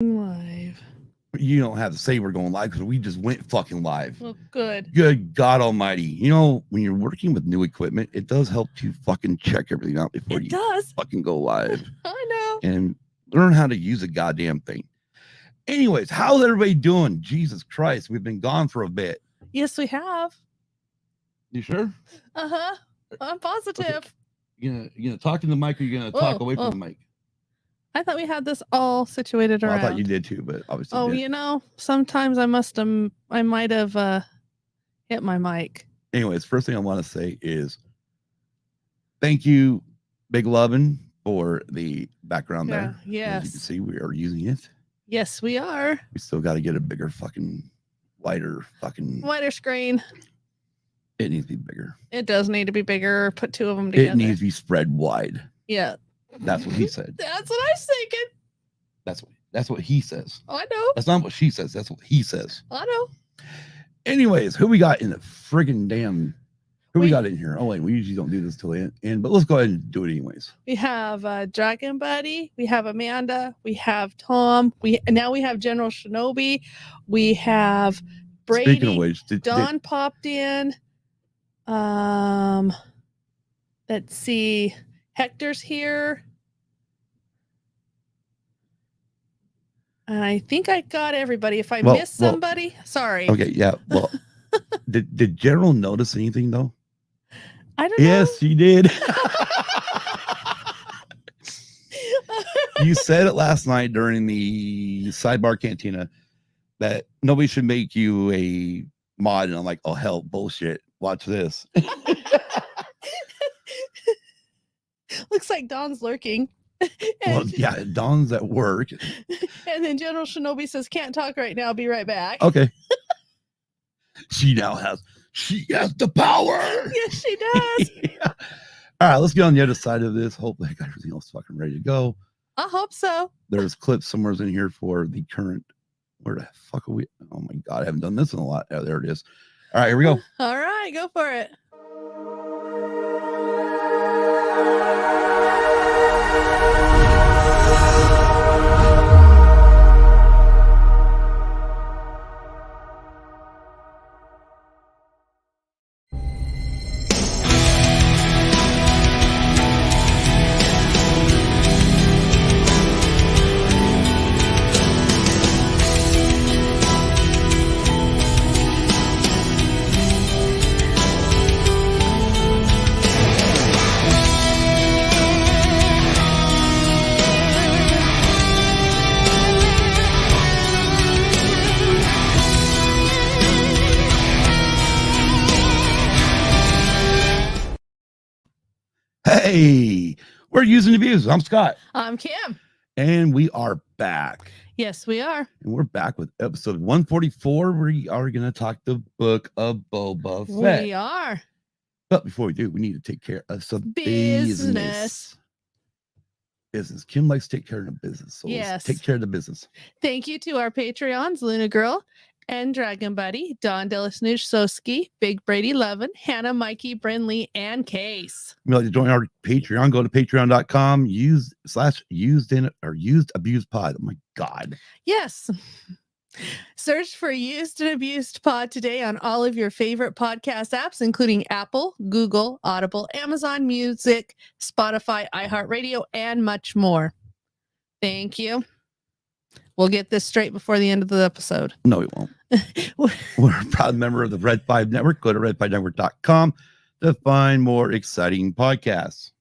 Live. You don't have to say we're going live because we just went fucking live. Well, good. Good God Almighty. You know, when you're working with new equipment, it does help to fucking check everything out before you fucking go live. I know. And learn how to use a goddamn thing. Anyways, how's everybody doing? Jesus Christ, we've been gone for a bit. Yes, we have. You sure? Uh-huh. I'm positive. Okay. You gonna talk in the mic or you gonna talk away from the mic? I thought we had this all situated around. I thought you did too, but obviously. Oh, you know, sometimes I might have hit my mic. Anyways, first thing I want to say is thank you, Big Lovin', for the background there. Yes. As you can see, we are using it. Yes, we are. We still got to get a bigger wider screen. It needs to be bigger. It does need to be bigger. Put two of them together. It needs to be spread wide. Yeah. That's what he said. That's what I was thinking. That's what he says. I know. That's not what she says. That's what he says. I know. Anyways, who we got in the friggin' damn... Who we got in here? Oh, wait, we usually don't do this till the end, but let's go ahead and do it anyways. We have Dragon Buddy. We have Amanda. We have Tom. Now we have General Shinobi. We have Brady. Speaking of which, Don popped in. Let's see. Hector's here. I think I got everybody. If I missed somebody, sorry. Okay, yeah. Well, did General notice anything though? I don't know. Yes, she did. You said it last night during the Sidebar Cantina that nobody should make you a mod, and I'm like, oh hell, bullshit. Watch this. Looks like Don's lurking. Well, yeah, Don's at work. And then General Shinobi says, can't talk right now. Be right back. Okay. She has the power. Yes, she does. Yeah. All right, let's get on the other side of this. Hopefully I got everything else fucking ready to go. I hope so. There's clips somewhere in here for the current. Where the fuck are we? Oh my God, I haven't done this in a lot. Oh, there it is. All right, here we go. All right, go for it. Hey, we're using the views. I'm Scott. I'm Kim. And we are back. Yes, we are. And we're back with episode 144. We are going to talk the Book of Boba Fett. We are. But before we do, we need to take care of some business. Kim likes to take care of the business. So let's take care of the business. Thank you to our Patreons, Lunyr Grl and Dragon Buddy, Don Delisnoosh Soski, Big Brady Levin, Hannah, Mikey, Brinley, and Case. If you'd like to join our Patreon, go to patreon.com, used abused pod. Oh my God. Yes. Search for Used and Abused Pod today on all of your favorite podcast apps, including Apple, Google, Audible, Amazon Music, Spotify, iHeartRadio, and much more. Thank you. We'll get this straight before the end of the episode. No, we won't. We're a proud member of the Red 5 Network. Go to red5network.com to find more exciting podcasts.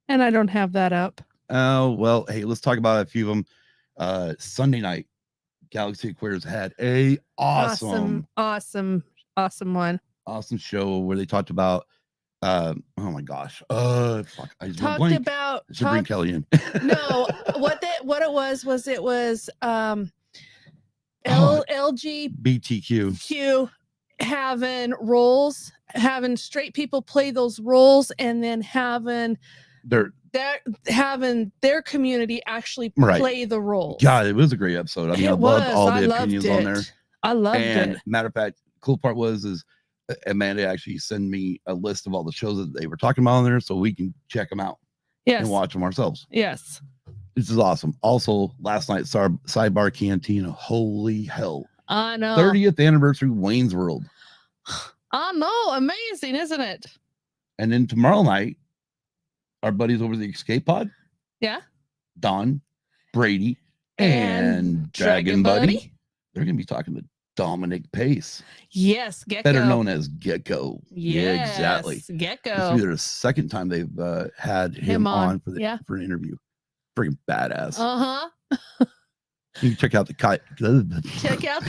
And I don't have that up. Oh, well, hey, let's talk about a few of them. Sunday night, Galaxy Queers had a awesome one. Awesome show where they talked about oh my gosh. Fuck. I should bring Kelly in. No, what it was LGBTQ having roles, having straight people play those roles, and then having their community actually play the roles. God, it was a great episode. I mean, I loved all the opinions on there. I loved it. Matter of fact, cool part is Amanda actually sent me a list of all the shows that they were talking about on there so we can check them out and watch them ourselves. Yes. This is awesome. Also, last night, Sidebar Cantina. Holy hell. I know. 30th anniversary Wayne's World. I know. Amazing, isn't it? And then tomorrow night, our buddies over the Escape Pod. Yeah. Don, Brady, and Dragon Buddy. They're going to be talking to Dominic Pace. Yes, Gecko. Better known as Gecko. Yes, yeah, exactly. Gecko. This will be their second time they've had him on for an interview. Freaking badass. You can check out the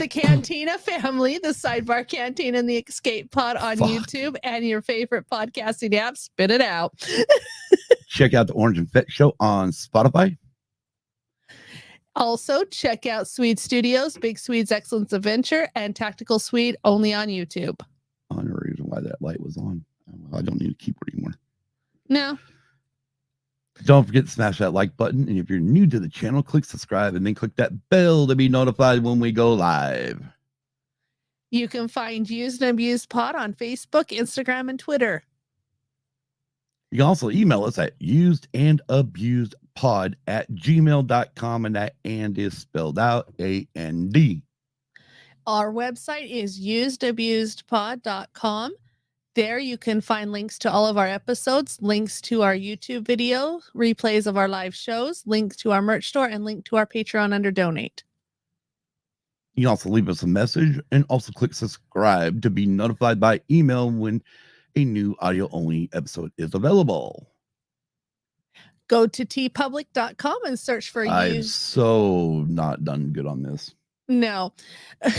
Cantina family, the Sidebar Cantina and the Escape Pod on YouTube and your favorite podcasting app. Spit it out. Check out the Orange and Fett Show on Spotify. Also, check out Swede Studios, Big Swede's Excellence Adventure, and Tactical Swede only on YouTube. I don't know the reason why that light was on. I don't need a keyboard anymore. No. Don't forget to smash that like button. And if you're new to the channel, click subscribe and then click that bell to be notified when we go live. You can find Used and Abused Pod on Facebook, Instagram, and Twitter. You can also email us at usedandabusedpod@gmail.com, and that "and" is spelled out AND. Our website is usedabusedpod.com. There you can find links to all of our episodes, links to our YouTube video, replays of our live shows, links to our merch store, and link to our Patreon under donate. You can also leave us a message and also click subscribe to be notified by email when a new audio-only episode is available. Go to tpublic.com and search for I'm so not done good on this. No.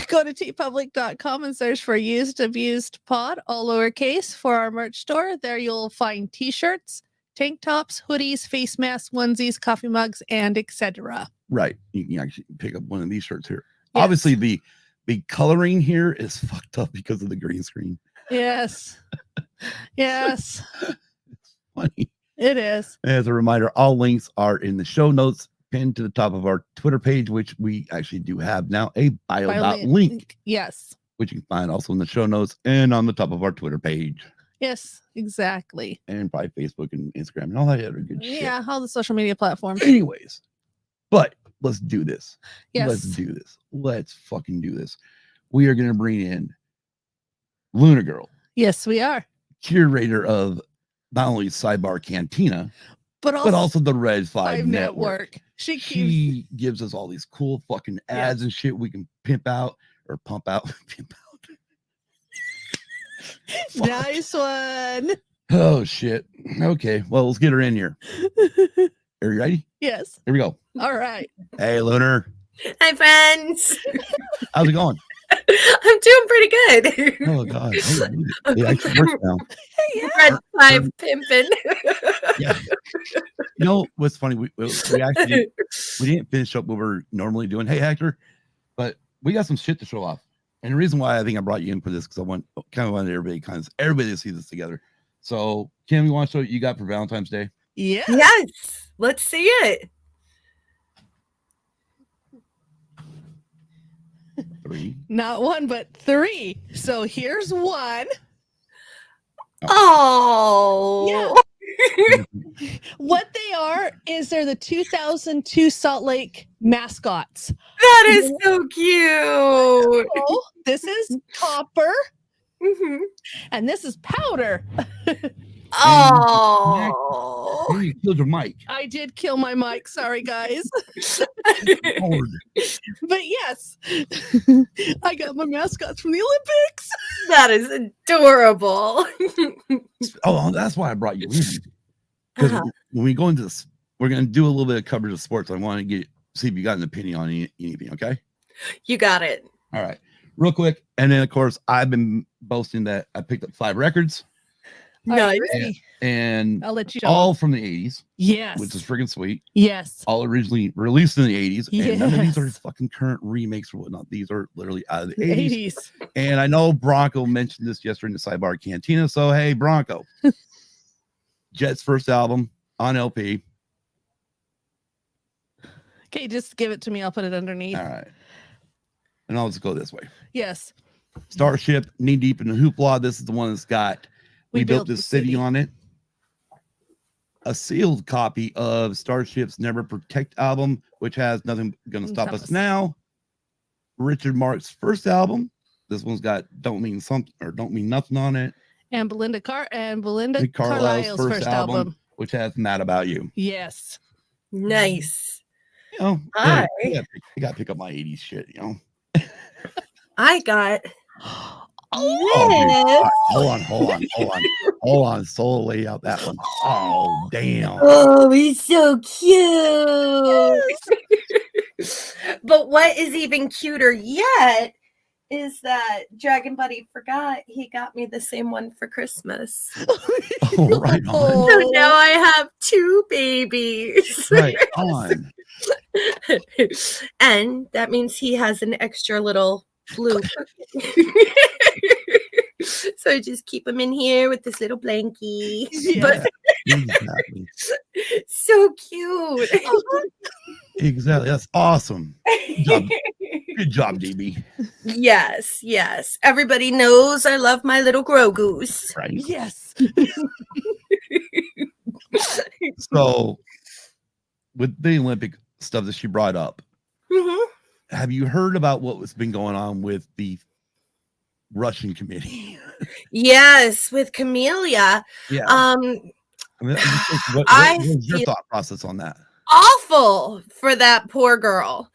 Go to tpublic.com and search for Used Abused Pod, all lowercase, for our merch store. There you'll find t-shirts, tank tops, hoodies, face masks, onesies, coffee mugs, and etc. Right. You can actually pick up one of these shirts here. Yes. Obviously, the coloring here is fucked up because of the green screen. Yes. Yes. It's funny. It is. As a reminder, all links are in the show notes, pinned to the top of our Twitter page, which we actually do have now a bio.link. Yes. Which you can find also in the show notes and on the top of our Twitter page. Yes, exactly. And probably Facebook and Instagram and all that other good shit. Yeah, all the social media platforms. Anyways, but let's do this. Yes. Let's do this. Let's fucking do this. We are going to bring in Lunyr Grl. Yes, we are. Curator of not only Sidebar Cantina, but also the Red 5 Network. She gives us all these cool fucking ads and shit we can pimp out or pump out. Pimp out. Nice one. Oh, shit. Okay. Well, let's get her in here. Are you ready? Yes. Here we go. All right. Hey, Lunyr. Hi, friends. How's it going? I'm doing pretty good. Oh, God. It actually works now. Red 5 pimping. Yeah. You know what's funny? We didn't finish up what we're normally doing. Hey, Hector, but we got some shit to show off. And the reason why I think I brought you in for this because I wanted everybody to see this together. So, Kim, you want to show what you got for Valentine's Day? Yeah. Yes. Let's see it. 3. Not one, but 3. So here's one. Oh. Yeah. What they are is they're the 2002 Salt Lake mascots. That is so cute. So this is Copper, And this is Powder. Oh. You killed your mic. I did kill my mic. Sorry, guys. But yes, I got my mascots from the Olympics. That is adorable. Oh, that's why I brought you in. Because when we go into this, we're going to do a little bit of coverage of sports. I want to see if you got an opinion on anything, okay? You got it. All right. Real quick. And then, of course, I've been boasting that I picked up 5 records. Nice. And I'll let you all from the 80s. Yes. Which is freaking sweet. Yes. All originally released in the 80s. Yes. And none of these are fucking current remakes or whatnot. These are literally out of the 80s. 80s. And I know Bronco mentioned this yesterday in the Sidebar Cantina. So, hey, Bronco. Jet's first album on LP. Okay, just give it to me. I'll put it underneath. All right. And I'll just go this way. Yes. Starship, Knee Deep in the Hoopla. This is the one that's got We Built This City on it. a sealed copy of Starship's Never Protect album, which has Nothing Gonna Stop Us Now. Richard Marx's first album. This one's got Don't Mean Something or Don't Mean Nothing on it. And Belinda Carlisle's Carlisle's first album, which has Mad About You. Yes. Nice. You know, Hi. I got to pick up my 80s shit, you know. I got Oh, dude. Hold on. Soul lay out that one. Oh, damn. Oh, he's so cute. But what is even cuter yet is that Dragon Buddy forgot he got me the same one for Christmas. Oh, right on. So now I have 2 babies. Right on. And that means he has an extra little blue. So I just keep him in here with this little blankie. Yeah. But Exactly. so cute. Exactly. That's awesome. Good job, DB. Yes. Everybody knows I love my little Grogu's. Right. Yes. So, with the Olympic stuff that she brought up, have you heard about what was been going on with the Russian committee? Yes, with Camellia. Yeah. I What was your feel thought process on that? awful for that poor girl.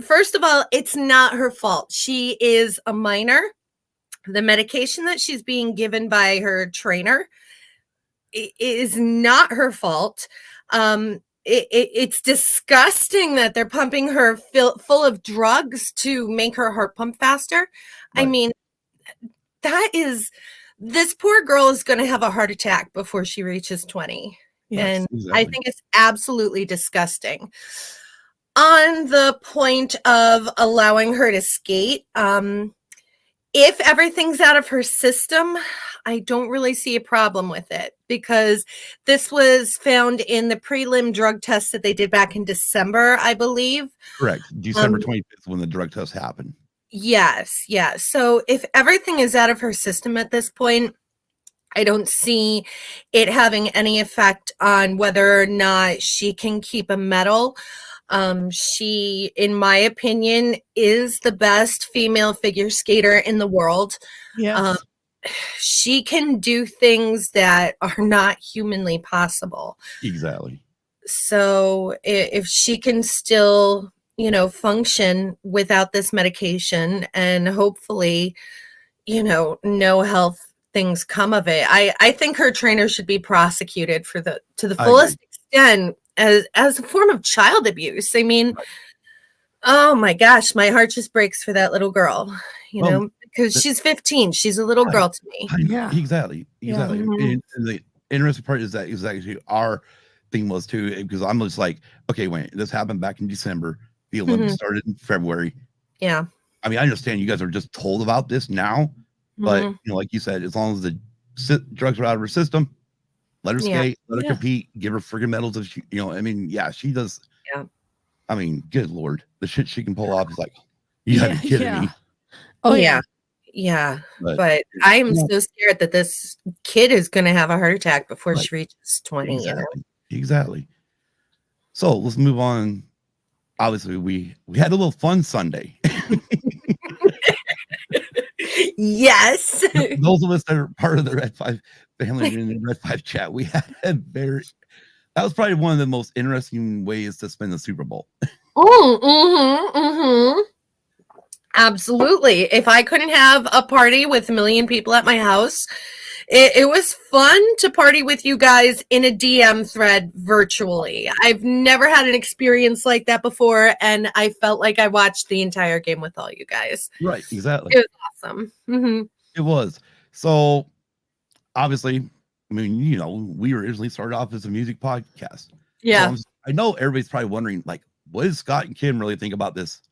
First of all, it's not her fault. She is a minor. The medication that she's being given by her trainer is not her fault. It's disgusting that they're pumping her full of drugs to make her heart pump faster. Right. I mean, this poor girl is going to have a heart attack before she reaches 20. Yes, and exactly. I think it's absolutely disgusting. On the point of allowing her to skate, if everything's out of her system, I don't really see a problem with it because this was found in the prelim drug test that they did back in December, I believe. Correct. December 25th when the drug test happened. Yes. So if everything is out of her system at this point, I don't see it having any effect on whether or not she can keep a medal. She, in my opinion, is the best female figure skater in the world. Yes. She can do things that are not humanly possible. Exactly. So if she can still, function without this medication and hopefully, no health things come of it, I think her trainer should be prosecuted to the fullest extent as a form of child abuse. I mean, oh my gosh, my heart just breaks for that little girl, because she's 15. She's a little girl to me. Yeah, exactly. Yeah. And the interesting part is that exactly our thing was too, because I'm just like, okay, wait, this happened back in December. The Olympics started in February. Yeah. I mean, I understand you guys are just told about this now, but like you said, as long as the drugs are out of her system, let her skate, let her compete, give her freaking medals. If she, she does. Yeah. I mean, good Lord, the shit she can pull off is like, you gotta be kidding me. Oh yeah. Yeah. But I am so scared that this kid is going to have a heart attack before she reaches 20. Exactly. So let's move on. Obviously, we had a little fun Sunday. Yes. Those of us that are part of the Red 5 family in the Red 5 chat, we had that was probably one of the most interesting ways to spend the Super Bowl. Absolutely. If I couldn't have a party with 1 million people at my house, it was fun to party with you guys in a DM thread virtually. I've never had an experience like that before, and I felt like I watched the entire game with all you guys. Right, exactly. It was awesome. It was. So, obviously, I mean, we originally started off as a music podcast. Yeah. So I know everybody's probably wondering, like, what does Scott and Kim really think about this?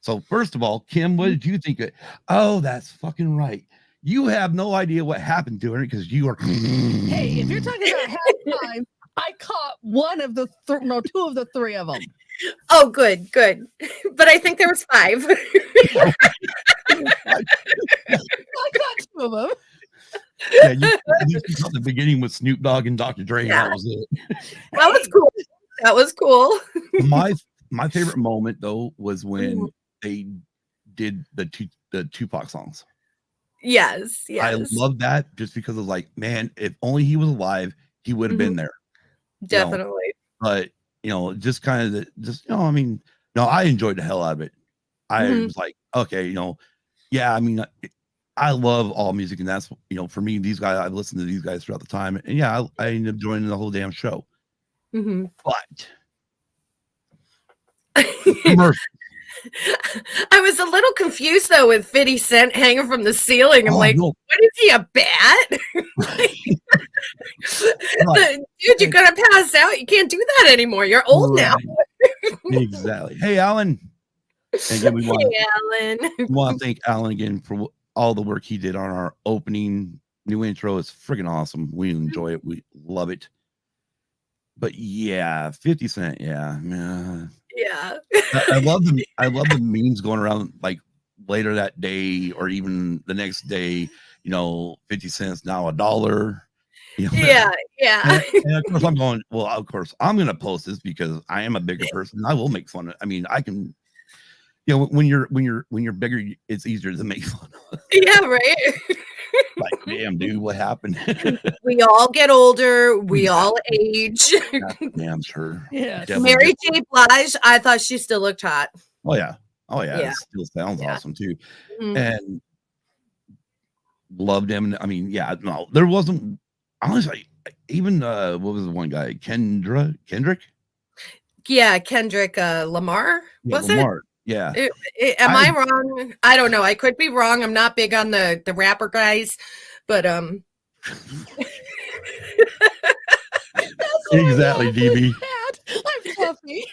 So, first of all, Kim, what did you think? Oh, that's fucking right. You have no idea what happened to her because you are. Hey, if you're talking about halftime, I caught one of the two of the three of them. Oh, good. But I think there was 5. I caught 2 of them. Yeah, you thought the beginning with Snoop Dogg and Dr. Dre, and that was it. That was cool. That was cool. My favorite moment though was when they did the Tupac songs. Yes. I love that just because of like, man, if only he was alive, he would have been there. Definitely. But just kind of I mean, no, I enjoyed the hell out of it. I was like, okay, yeah, I mean, I love all music, and that's for me, these guys, I've listened to these guys throughout the time, and yeah, I ended up joining the whole damn show. But I was a little confused though with 50 Cent hanging from the ceiling. I'm what is he, a bat? Dude, you're gonna pass out. You can't do that anymore. You're old now. Exactly. Hey, Alan. And again, we want to thank Alan again for all the work he did on our opening new intro. It's freaking awesome. We enjoy it. We love it. But yeah, 50 Cent. Yeah. I love the memes going around like later that day or even the next day. 50 cents now $1. Yeah. And of course I'm going. Well, of course I'm going to post this because I am a bigger person. I will make fun of. I mean, I can. When you're bigger, it's easier to make fun of. Yeah, right. Like, damn, dude, what happened? We all get older. We all age. Damn sure. Yeah. Mary J. Blige, I thought she still looked hot. Oh yeah. It still sounds awesome too. And loved him. I mean, yeah, no, there wasn't honestly even what was the one guy? Kendrick? Yeah, Kendrick Lamar. Was Lamar. It? Yeah. Am I wrong? I don't know. I could be wrong. I'm not big on the rapper guys, but exactly, DB. I'm fluffy.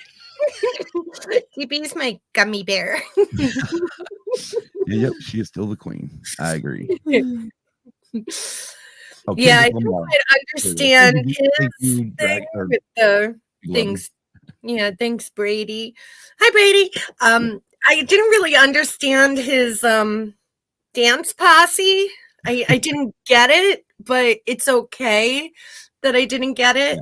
DB's my gummy bear. Yep, she is still the queen. I agree. Yeah, I don't quite understand his thing with the things. Yeah, thanks, Brady. Hi, Brady. I didn't really understand his dance posse. I didn't get it, but it's okay that I didn't get it.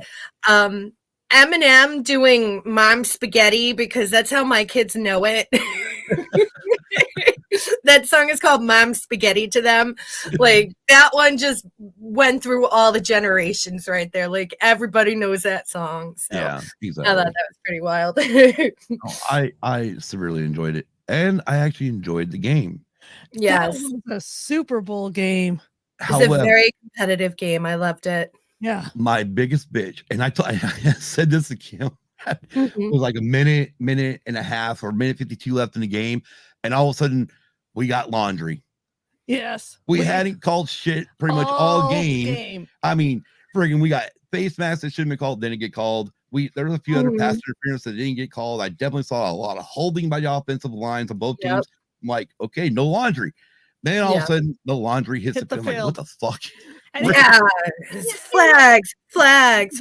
Eminem doing Mom Spaghetti because that's how my kids know it. That song is called Mom Spaghetti to them. Like that one just went through all the generations right there. Like everybody knows that song. So yeah, exactly. I thought that was pretty wild. I severely enjoyed it, and I actually enjoyed the game. Yes, that was a Super Bowl game. It's a very competitive game. I loved it. Yeah. My biggest bitch, and I said this to Kim. It was like a minute and a half, or minute 52 left in the game, and all of a sudden we got laundry. Yes. We hadn't called shit pretty much all game. I mean, friggin', we got face masks that shouldn't be called, didn't get called. There was a few other pass interference that didn't get called. I definitely saw a lot of holding by the offensive lines of both teams. I'm like, okay, no laundry. Then all of a sudden, the laundry hits the field. Like, what the fuck? Yeah, flags.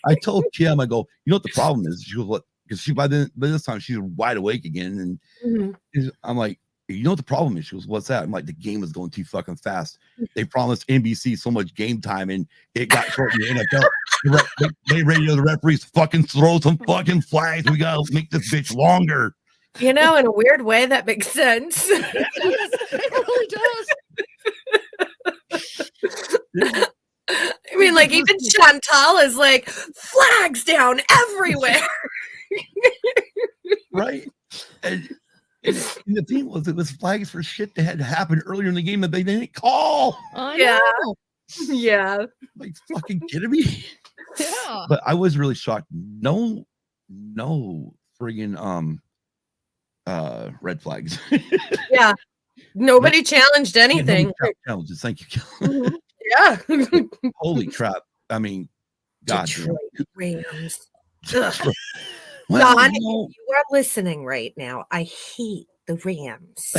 I told Kim, I go, you know what the problem is? She goes, what? Because by this time she's wide awake again, and I'm like, you know what the problem is? She goes, what's that? I'm like, the game is going too fucking fast. They promised NBC so much game time, and it got short in the NFL. They radio the referees fucking throw some fucking flags. We gotta make this bitch longer. In a weird way, that makes sense. It really does. I mean, like, even Chantal is like, flags down everywhere. Right. And the thing was, it was flags for shit that had happened earlier in the game that they didn't call. Yeah. Like, fucking kidding me? Yeah. But I was really shocked. No friggin' red flags. Yeah. Nobody challenged anything. Challenges. Thank you, Kelly. Yeah. Holy crap. I mean, God. Detroit Rams. Well, Don, you are listening right now. I hate the Rams.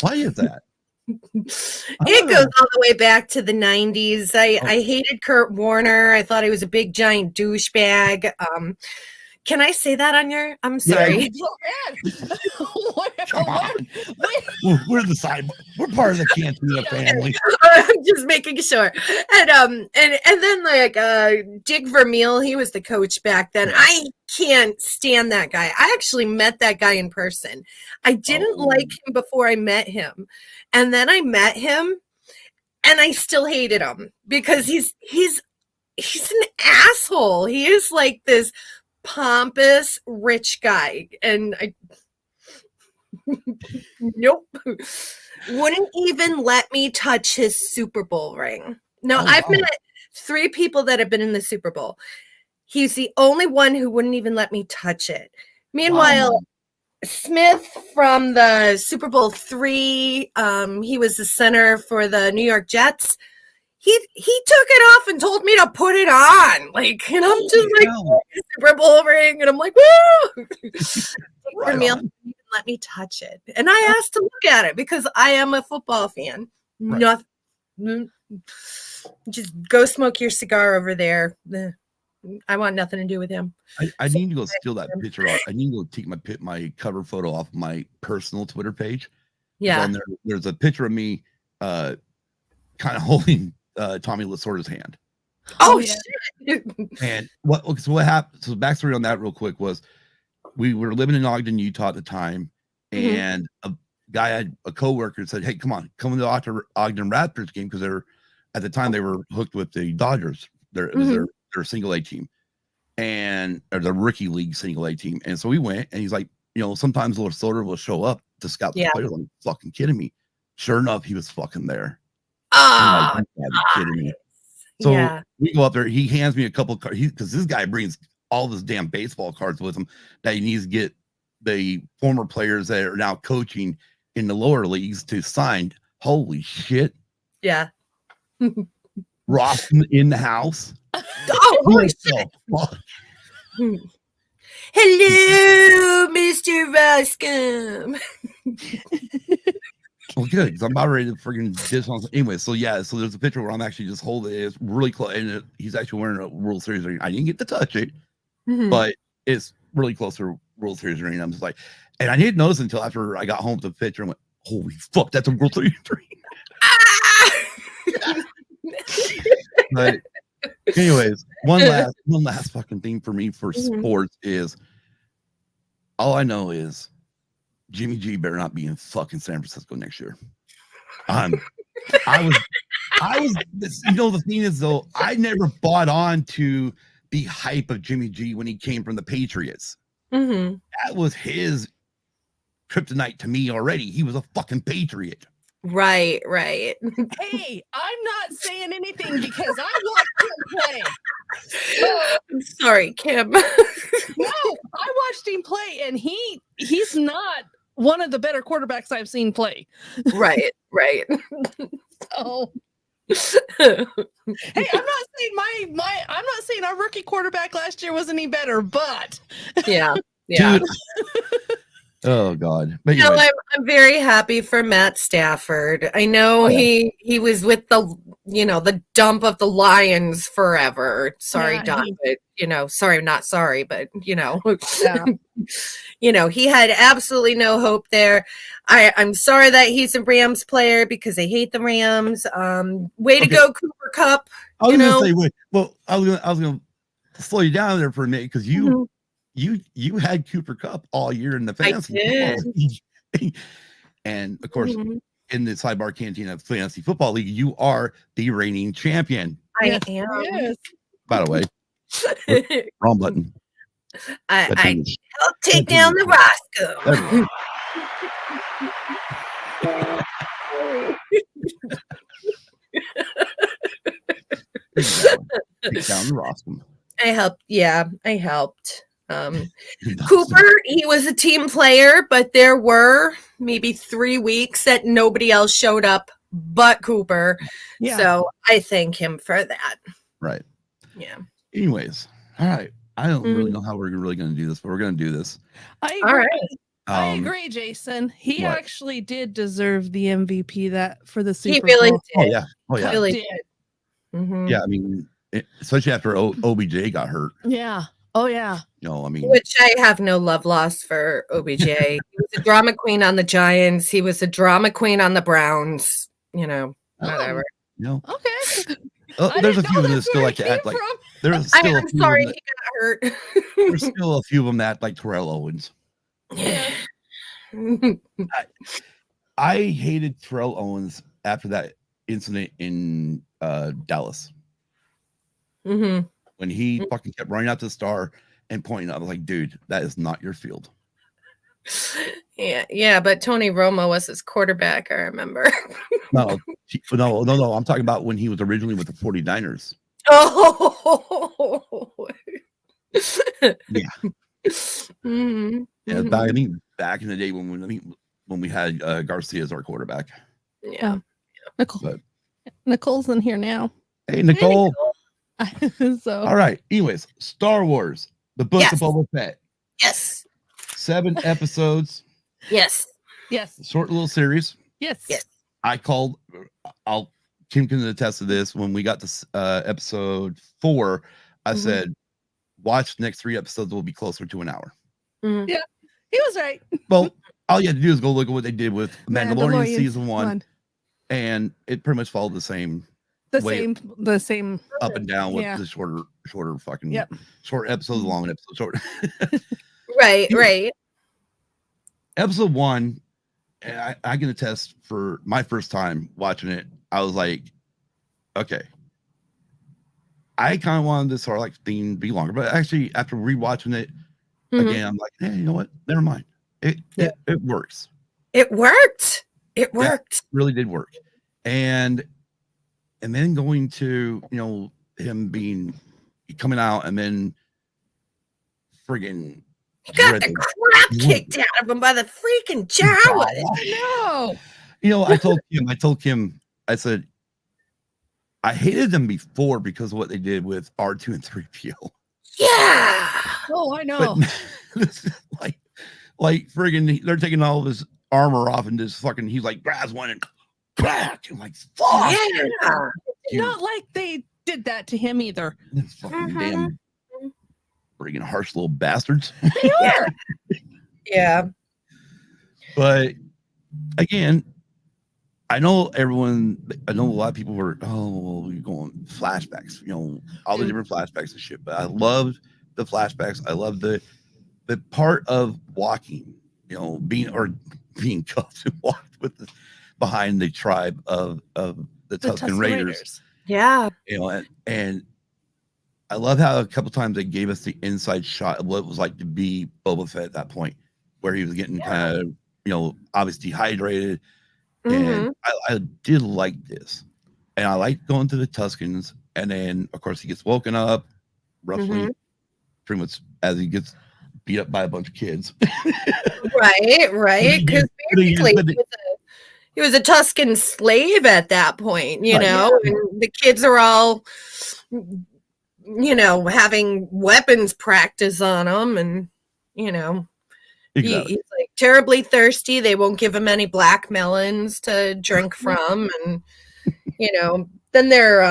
Why is that? It goes all the way back to the 90s. I hated Kurt Warner. I thought he was a big giant douchebag. Can I say that on your? I'm sorry. Come on. We're the side. We're part of the Cantina family. I'm just making sure. And then like Dick Vermeil, he was the coach back then. I can't stand that guy. I actually met that guy in person. I didn't like him before I met him, and then I met him, and I still hated him because he's an asshole. He is like this pompous rich guy, and I nope, wouldn't even let me touch his Super Bowl ring. No, I've met 3 people that have been in the Super Bowl. He's the only one who wouldn't even let me touch it. Meanwhile, Smith from the Super Bowl 3, he was the center for the New York Jets. He took it off and told me to put it on. Like, and I'm just like, Super Bowl ring. And I'm like, woo! Vermeil didn't even let me touch it. And I asked to look at it because I am a football fan. Right. Nothing. Just go smoke your cigar over there. I want nothing to do with him. I need to go steal that picture. I need to go take my cover photo off my personal Twitter page. Yeah. And there's a picture of me kind of holding Tommy Lasorda's hand. Oh, shit. And what happened? So backstory on that real quick was we were living in Ogden, Utah at the time, and a guy had a coworker said, "Hey, come to the Ogden Raptors game," because at the time they were hooked with the Dodgers. It was their single A team, or the rookie league single A team. And so we went, and he's like, sometimes Lasorda will show up to scout the players. I'm fucking kidding me. Sure enough, he was fucking there. Oh, you kidding me. So we go up there. He hands me a couple cards because this guy brings all this damn baseball cards with him that he needs to get the former players that are now coaching in the lower leagues to sign. Holy shit. Yeah. Ross in the house. Oh, holy shit. Hello, Mr. Roscom. Well, good, because I'm about ready to freaking dish on. Anyway, so there's a picture where I'm actually just holding it. It's really close, and he's actually wearing a World Series ring. I didn't get to touch it, but it's really close to a World Series ring. I'm just like, and I didn't notice until after I got home with the picture and went, "Holy fuck, that's a World Series ring!" But anyways, one last fucking thing for me for sports is all I know is Jimmy G better not be in fucking San Francisco next year. I was the thing is though, I never bought on to the hype of Jimmy G when he came from the Patriots. That was his kryptonite to me already. He was a fucking Patriot. Right. Hey, I'm not saying anything because I watched him play. I'm sorry, Kim. No, I watched him play, and he's not one of the better quarterbacks I've seen play. Right. So, hey, I'm not saying our rookie quarterback last year was any better, but yeah. Dude. Oh God! But I'm very happy for Matt Stafford. I know he was with the dump of the Lions forever. Sorry, Don, but sorry, not sorry, but he had absolutely no hope there. I'm sorry that he's a Rams player because I hate the Rams. Way to go, Cooper Kupp. I was gonna say, I was gonna slow you down there for a minute because you had Cooper Kupp all year in the fantasy football league. And of course, in the Sidebar Cantina Fantasy Football League, you are the reigning champion. I am. Yes. By the way, wrong button. I'll take down the Roscoe. Take down the Roscoe. I helped. Yeah, I helped. Cooper, he was a team player, but there were maybe 3 weeks that nobody else showed up but Cooper. Yeah. So I thank him for that. Right. Yeah. Anyways, all right. I don't really know how we're really going to do this, but we're going to do this. I agree, Jason. He actually did deserve the MVP for the Super Bowl. He really did. Oh yeah. Really did. Yeah, I mean, especially after OBJ got hurt. Yeah. Oh yeah. I mean, which I have no love lost for OBJ. He was a drama queen on the Giants. He was a drama queen on the Browns. Whatever. Okay. There's a few of them that still like to act like. There's still I'm sorry he got hurt. There's still a few of them that act like Terrell Owens. Yeah. I hated Terrell Owens after that incident in Dallas. Mm-hmm. When he fucking kept running out to the star and pointing out, I was like, dude, that is not your field. Yeah, but Tony Romo was his quarterback, I remember. No. I'm talking about when he was originally with the 49ers. Oh, yeah. Mm-hmm. Yeah, I think back in the day when we had Garcia as our quarterback. Yeah. Nicole's in here now. Hey, Nicole. So all right. Anyways, Star Wars, the Book of Boba Fett. Yes. 7 episodes. Yes. Short little series. Yes. Kim can attest to this. When we got to episode 4, I said, watch the next 3 episodes. Will be closer to an hour. Mm-hmm. Yeah, he was right. Well, all you had to do is go look at what they did with Mandalorian season 1, and it pretty much followed the same up and down with the shorter fucking short episodes, long episodes, short. Right. Episode 1, I can attest for my first time watching it. I was like, okay, I kind of wanted this sort of like theme to be longer, but actually after rewatching it again, I'm like, hey, you know what? Never mind. It works. It worked. It worked. Yeah, really did work. And then going to, him coming out and then friggin' he got the crap kicked out of him by the freaking Jawas. No. I told Kim, I said, I hated them before because of what they did with R2 and 3PO. Yeah. Oh, I know. But like friggin' they're taking all of his armor off and just fucking, he's like, grabs one and crack. I'm like, fuck. Yeah. Not like they did that to him either. These fucking damn friggin' harsh little bastards. They are. Yeah. But again, I know a lot of people were, you're going flashbacks, all the different flashbacks and shit. But I loved the flashbacks. I love the part of walking, being cuffed and walked behind the tribe of the Tusken Raiders. Yeah. And I love how a couple times they gave us the inside shot of what it was like to be Boba Fett at that point, where he was getting kind of, obviously dehydrated. And I did like this. And I like going to the Tuskens. And then, of course, he gets woken up roughly pretty much as he gets beat up by a bunch of kids. Right. Because basically he was a Tusken slave at that point, and the kids are all, having weapons practice on him. And, Exactly. he's like terribly thirsty. They won't give him any black melons to drink from. And, then they're,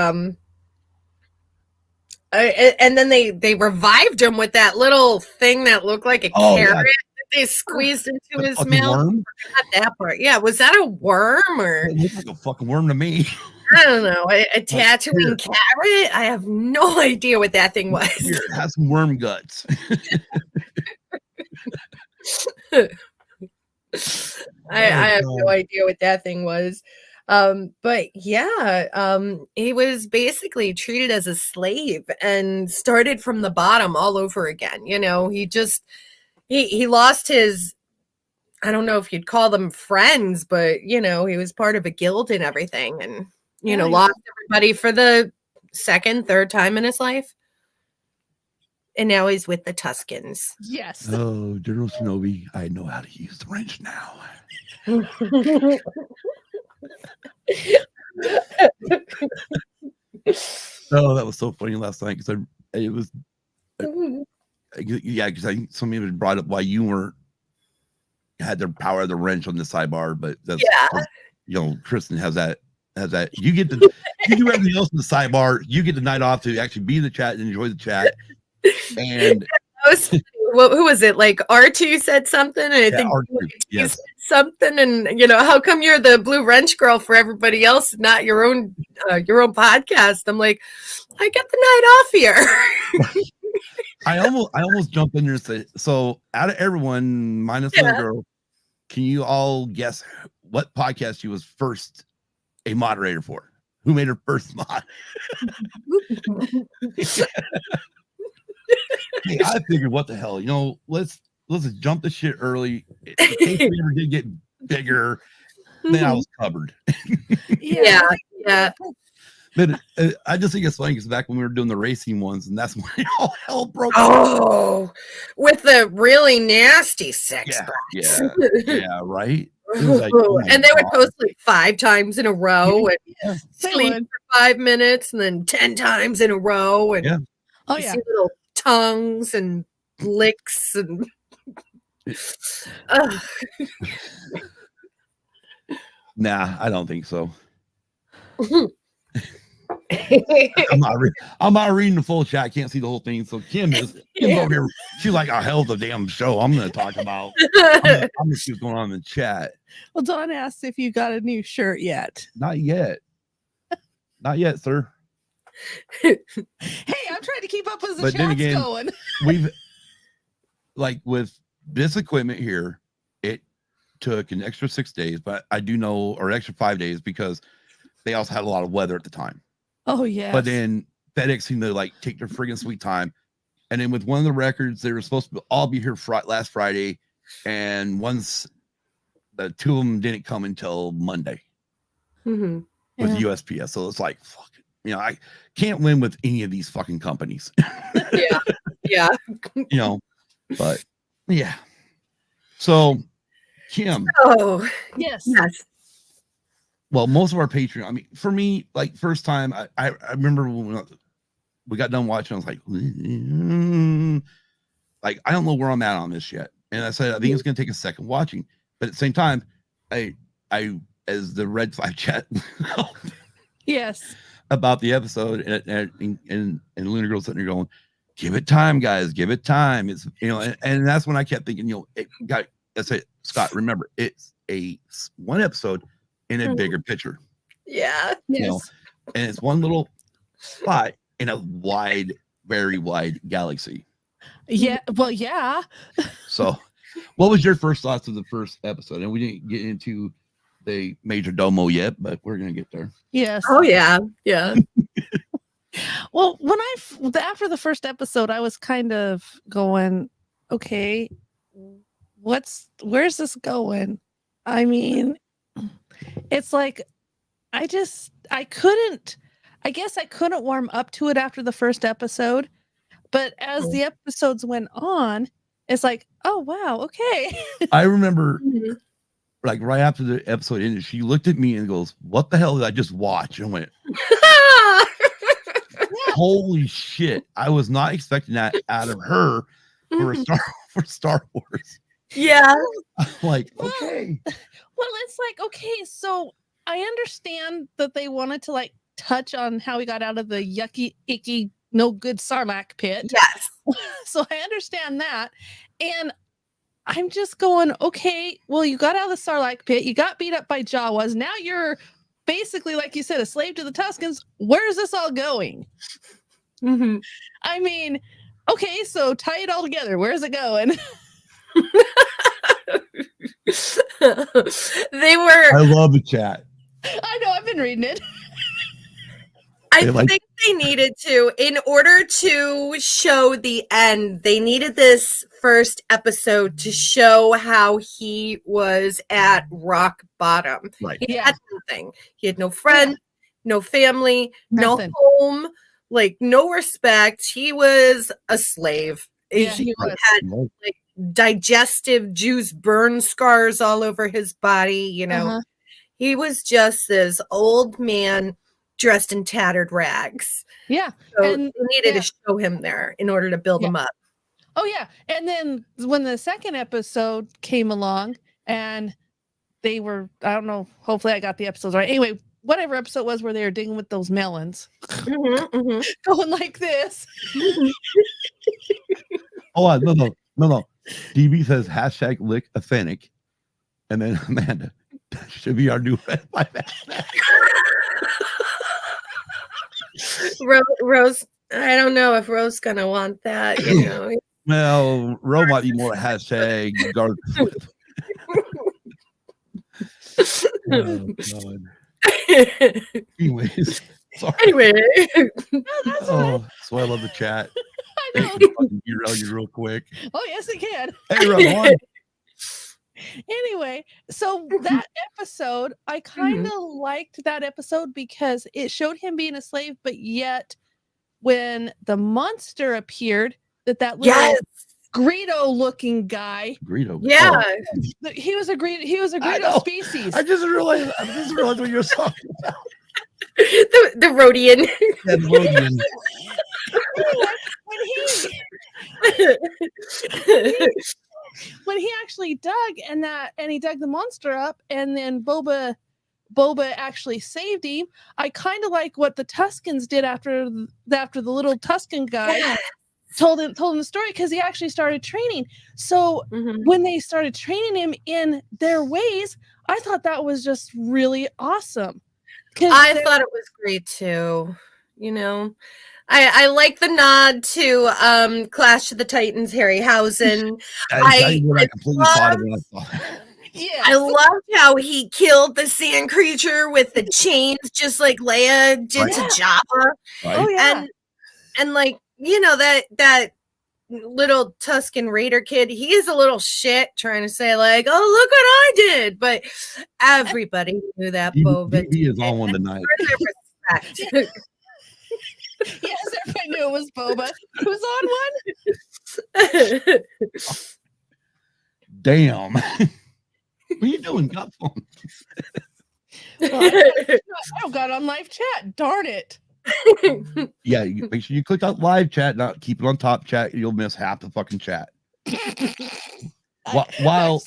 and then they revived him with that little thing that looked like a carrot that they squeezed into his mouth. That part. Yeah. Was that a worm or? It looks like a fucking worm to me. I don't know. A Tatooine carrot? I have no idea what that thing was. Here, have some worm guts. I have no idea what that thing was. But he was basically treated as a slave and started from the bottom all over again. He lost his, I don't know if you'd call them friends, but he was part of a guild and everything, and lost everybody for the second, third time in his life. And now he's with the Tuskens. Yes. Oh, General Shinobi, I know how to use the wrench now. Oh, that was so funny last night because because I think somebody had brought up why you had the power of the wrench on the sidebar, but that's Kristen has that. You get to you do everything else in the sidebar. You get the night off to actually be in the chat and enjoy the chat. And Who was it? Like R2 said something, and I think R2, you yes. said something, and how come you're the blue wrench girl for everybody else, not your own podcast? I'm like, I get the night off here. I almost jumped in there and said, so out of everyone minus Lunyr Grl, can you all guess what podcast she was first a moderator for? Who made her first mod? Hey, I figured, what the hell, let's just jump the shit early. In case we ever did get bigger, then I was covered. Yeah. But I just think it's funny because back when we were doing the racing ones, and that's when all hell broke. Oh, with the really nasty sex bots. Yeah, right. It was like, oh and they God. would post like 5 times in a row and sleep would. for 5 minutes, and then 10 times in a row, and you see little tongues and licks and. Nah, I don't think so. I'm not reading the full chat. I can't see the whole thing. So Kim's over here. She's like, I held the damn show. I'm going to talk about. I'm going to see what's going on in the chat. Well, Dawn asked if you got a new shirt yet. Not yet. Not yet, sir. Hey, I'm trying to keep up as the chat's going. We've, like, with this equipment here, it took an extra 6 days, but I do know, or extra 5 days, because they also had a lot of weather at the time. Oh, yeah. But then FedEx seemed to like take their friggin' sweet time. And then with one of the records, they were supposed to all be here last Friday. And once the 2 of them didn't come until Monday with USPS. So it's like, fuck it. I can't win with any of these fucking companies. Yeah. But yeah. So Kim. Oh, yes. Well, most of our Patreon, I mean, for me, like first time, I remember when we got done watching, I was like, I don't know where I'm at on this yet. And I said, I think it's going to take a second watching. But at the same time, I as the red flag chat about the episode, and Lunyr Grl sitting there going, give it time, guys, give it time. It's, and that's when I kept thinking, I said, Scott, remember, it's one episode in a bigger picture. Yeah. And it's one little spot in a wide, very wide galaxy. Yeah. Well, yeah. So what was your first thoughts of the first episode? And we didn't get into the major domo yet, but we're going to get there. Yes. Oh, yeah. Yeah. Well, after the first episode, I was kind of going, okay, where's this going? I mean, it's like, I guess I couldn't warm up to it after the first episode, but as the episodes went on, it's like, oh, wow. Okay. I remember like right after the episode ended, she looked at me and goes, what the hell did I just watch? And I went, holy shit. I was not expecting that out of her for Star Wars. Yeah. I'm like, okay. Well, it's like, okay, so I understand that they wanted to like touch on how he got out of the yucky, icky, no good Sarlacc pit. Yes. So I understand that. And I'm just going, okay, well, you got out of the Sarlacc pit, you got beat up by Jawas. Now you're basically, like you said, a slave to the Tuskens. Where's this all going? I mean, okay, so tie it all together. Where's it going? I love the chat. I know, I've been reading it. I think they needed to, in order to show the end, they needed this first episode to show how he was at rock bottom. Right. He had nothing. He had no friend, no family, no home, like no respect. He was a slave. He had like digestive juice burn scars all over his body, He was just this old man dressed in tattered rags. Yeah. So we needed to show him there in order to build him up. Oh, yeah. And then when the second episode came along and they were, I don't know, hopefully I got the episodes right. Anyway, whatever episode it was where they were digging with those melons. Going like this. Hold on, no. DB says hashtag lick a fennec, and then Amanda should be our new red light hashtag. Rose, I don't know if Rose gonna want that, you know. Well, Ro might be more hashtag guard. Oh, God. Anyways, sorry. Anyway, Oh, so I love the chat. I know. You real quick. Oh, yes, it can. Hey, Ro, Anyway, so that episode, I kind of liked that episode because it showed him being a slave, but yet when the monster appeared, that little Greedo looking guy. Greedo. Yeah. Oh. He was a Greedo species. I just realized what you're talking about. The Rhodian. That Rhodian. When he actually dug and he dug the monster up, and then Boba actually saved him. I kind of like what the Tuscans did after the little Tuscan guy told him the story, because he actually started training. So when they started training him in their ways, I thought that was just really awesome. I thought it was great too. You know, I like the nod to Clash of the Titans, Harryhausen. I completely thought of it. Yeah, I loved how he killed the sand creature with the chains, just like Leia did to Jabba. Right. Oh yeah, and like, you know, that little Tuscan Raider kid, he is a little shit trying to say like, oh, look what I did, but everybody knew that Boba. He is on one tonight. Yes, everybody knew it was Boba. Who's on one? Damn. What are you doing? Got phone. I don't got on live chat. Darn it. Yeah, make sure you click on live chat, not keep it on top chat. You'll miss half the fucking chat. While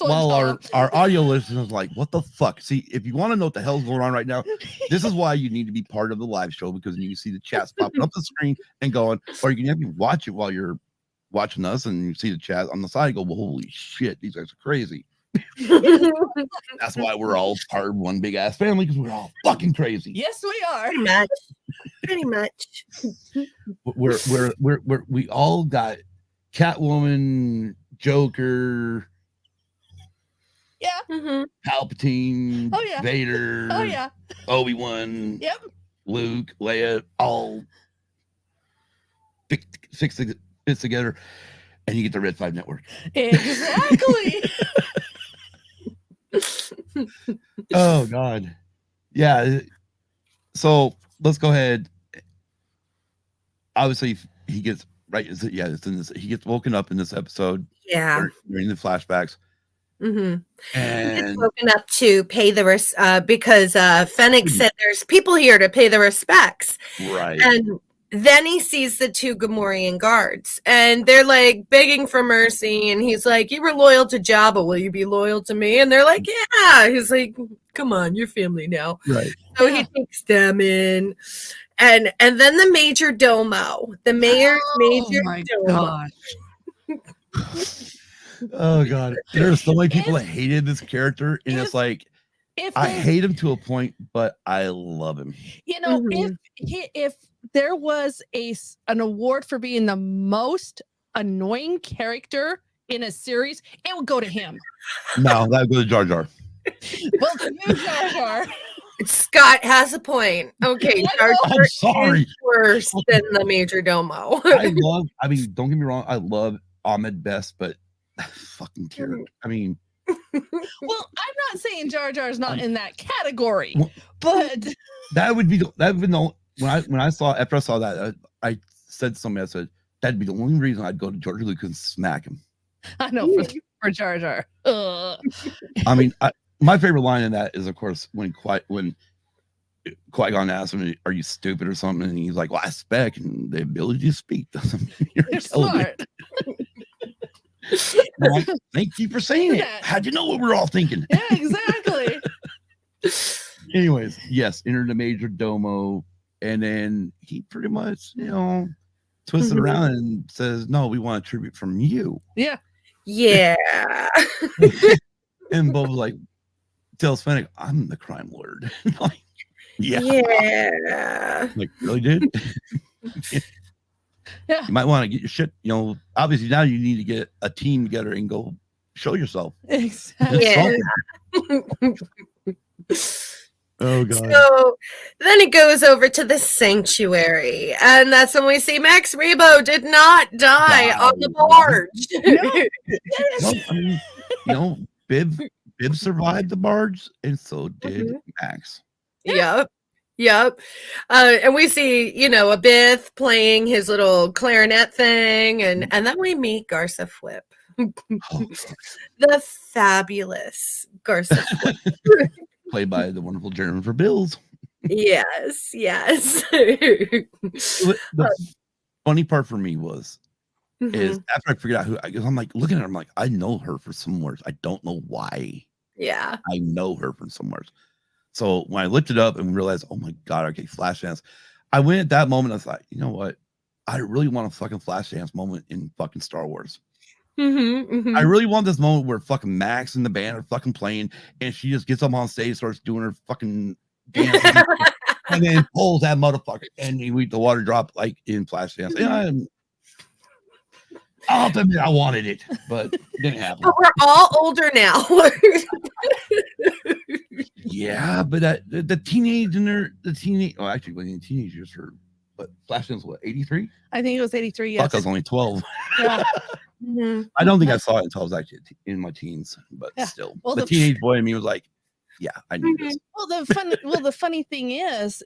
our audio listeners like, what the fuck? See, if you want to know what the hell's going on right now, this is why you need to be part of the live show, because you can see the chats popping up the screen and going, or you can have you watch it while you're watching us and you see the chat on the side and go, well, holy shit, these guys are crazy. That's why we're all part of one big ass family, because we're all fucking crazy. Yes, we are. Pretty much. We all got Catwoman, Joker, Palpatine, Vader, Obi-Wan, Luke, Leia, all fits together, and you get the Red 5 network. Exactly. Oh God, yeah. So let's go ahead. Obviously, he gets right. It's in this. He gets woken up in this episode. Yeah, during the flashbacks. And he's woken up to pay the because Fennec said there's people here to pay the respects. Right. And then he sees the two Gamorrean guards, and they're like begging for mercy. And he's like, "You were loyal to Jabba. Will you be loyal to me?" And they're like, "Yeah." He's like, "Come on, you're family now." Right. So he takes them in, and then the major domo, the mayor's major domo. Oh God, there's so many people that hated this character, and it's like, I hate him to a point, but I love him. You know, if there was an award for being the most annoying character in a series, it would go to him. No, that would go to Jar Jar. Well, to you, Jar Jar. Scott has a point. Okay, Jar Jar I'm sorry. is worse than the major domo. I mean, don't get me wrong, I love Ahmed Best, but that fucking character. I mean, well, I'm not saying Jar Jar's not in that category, but that would be the when I saw that, I said to somebody, I said that'd be the only reason I'd go to George Lucas and smack him. I know for Jar Jar. I mean, my favorite line in that is, of course, when Qui-Gon asked him, "Are you stupid or something?" And he's like, "Well, I spec, and the ability to speak doesn't mean you're smart." Well, thank you for saying it. How'd you know what we're all thinking? Yeah, exactly. Anyways, yes, entered the major domo, and then he pretty much, twists it around and says, "No, we want a tribute from you." Yeah. Yeah. And Boba's like, tells Fennec, "I'm the crime lord." Like, yeah. Yeah. Like, really, dude? Yeah. You might want to get your shit, obviously now you need to get a team together and go show yourself. Exactly. Yeah. Oh god. So then it goes over to the sanctuary, and that's when we see Max Rebo did not die on the barge. No, Bib survived the barge, and so did Max. Yep. And we see, a Biff playing his little clarinet thing, and then we meet Garza Flip. The fabulous Garza Flip. Played by the wonderful Jennifer Bills. Yes. The funny part for me is after I figured out who, I'm like looking at her, I'm like, I know her from somewhere. I don't know why. Yeah. I know her from somewhere. So when I looked it up and realized, oh my god, okay, Flashdance. I went at that moment. I thought, you know what? I really want a fucking Flashdance moment in fucking Star Wars. I really want this moment where fucking Max and the band are fucking playing, and she just gets up on stage, starts doing her fucking dance, and then pulls that motherfucker, and the water drop like in Flashdance. And I'll have to admit, I wanted it, but it didn't happen. But we're all older now. Yeah, but the teenage well, actually, when the teenagers are, but Flashdance, what, 83? I think it was 83. Yes. Fuck, I was only 12. Yeah. I don't think I saw it until I was actually in my teens, but still, well, the teenage boy in me was like, "Yeah, I knew this." Well, the funny thing is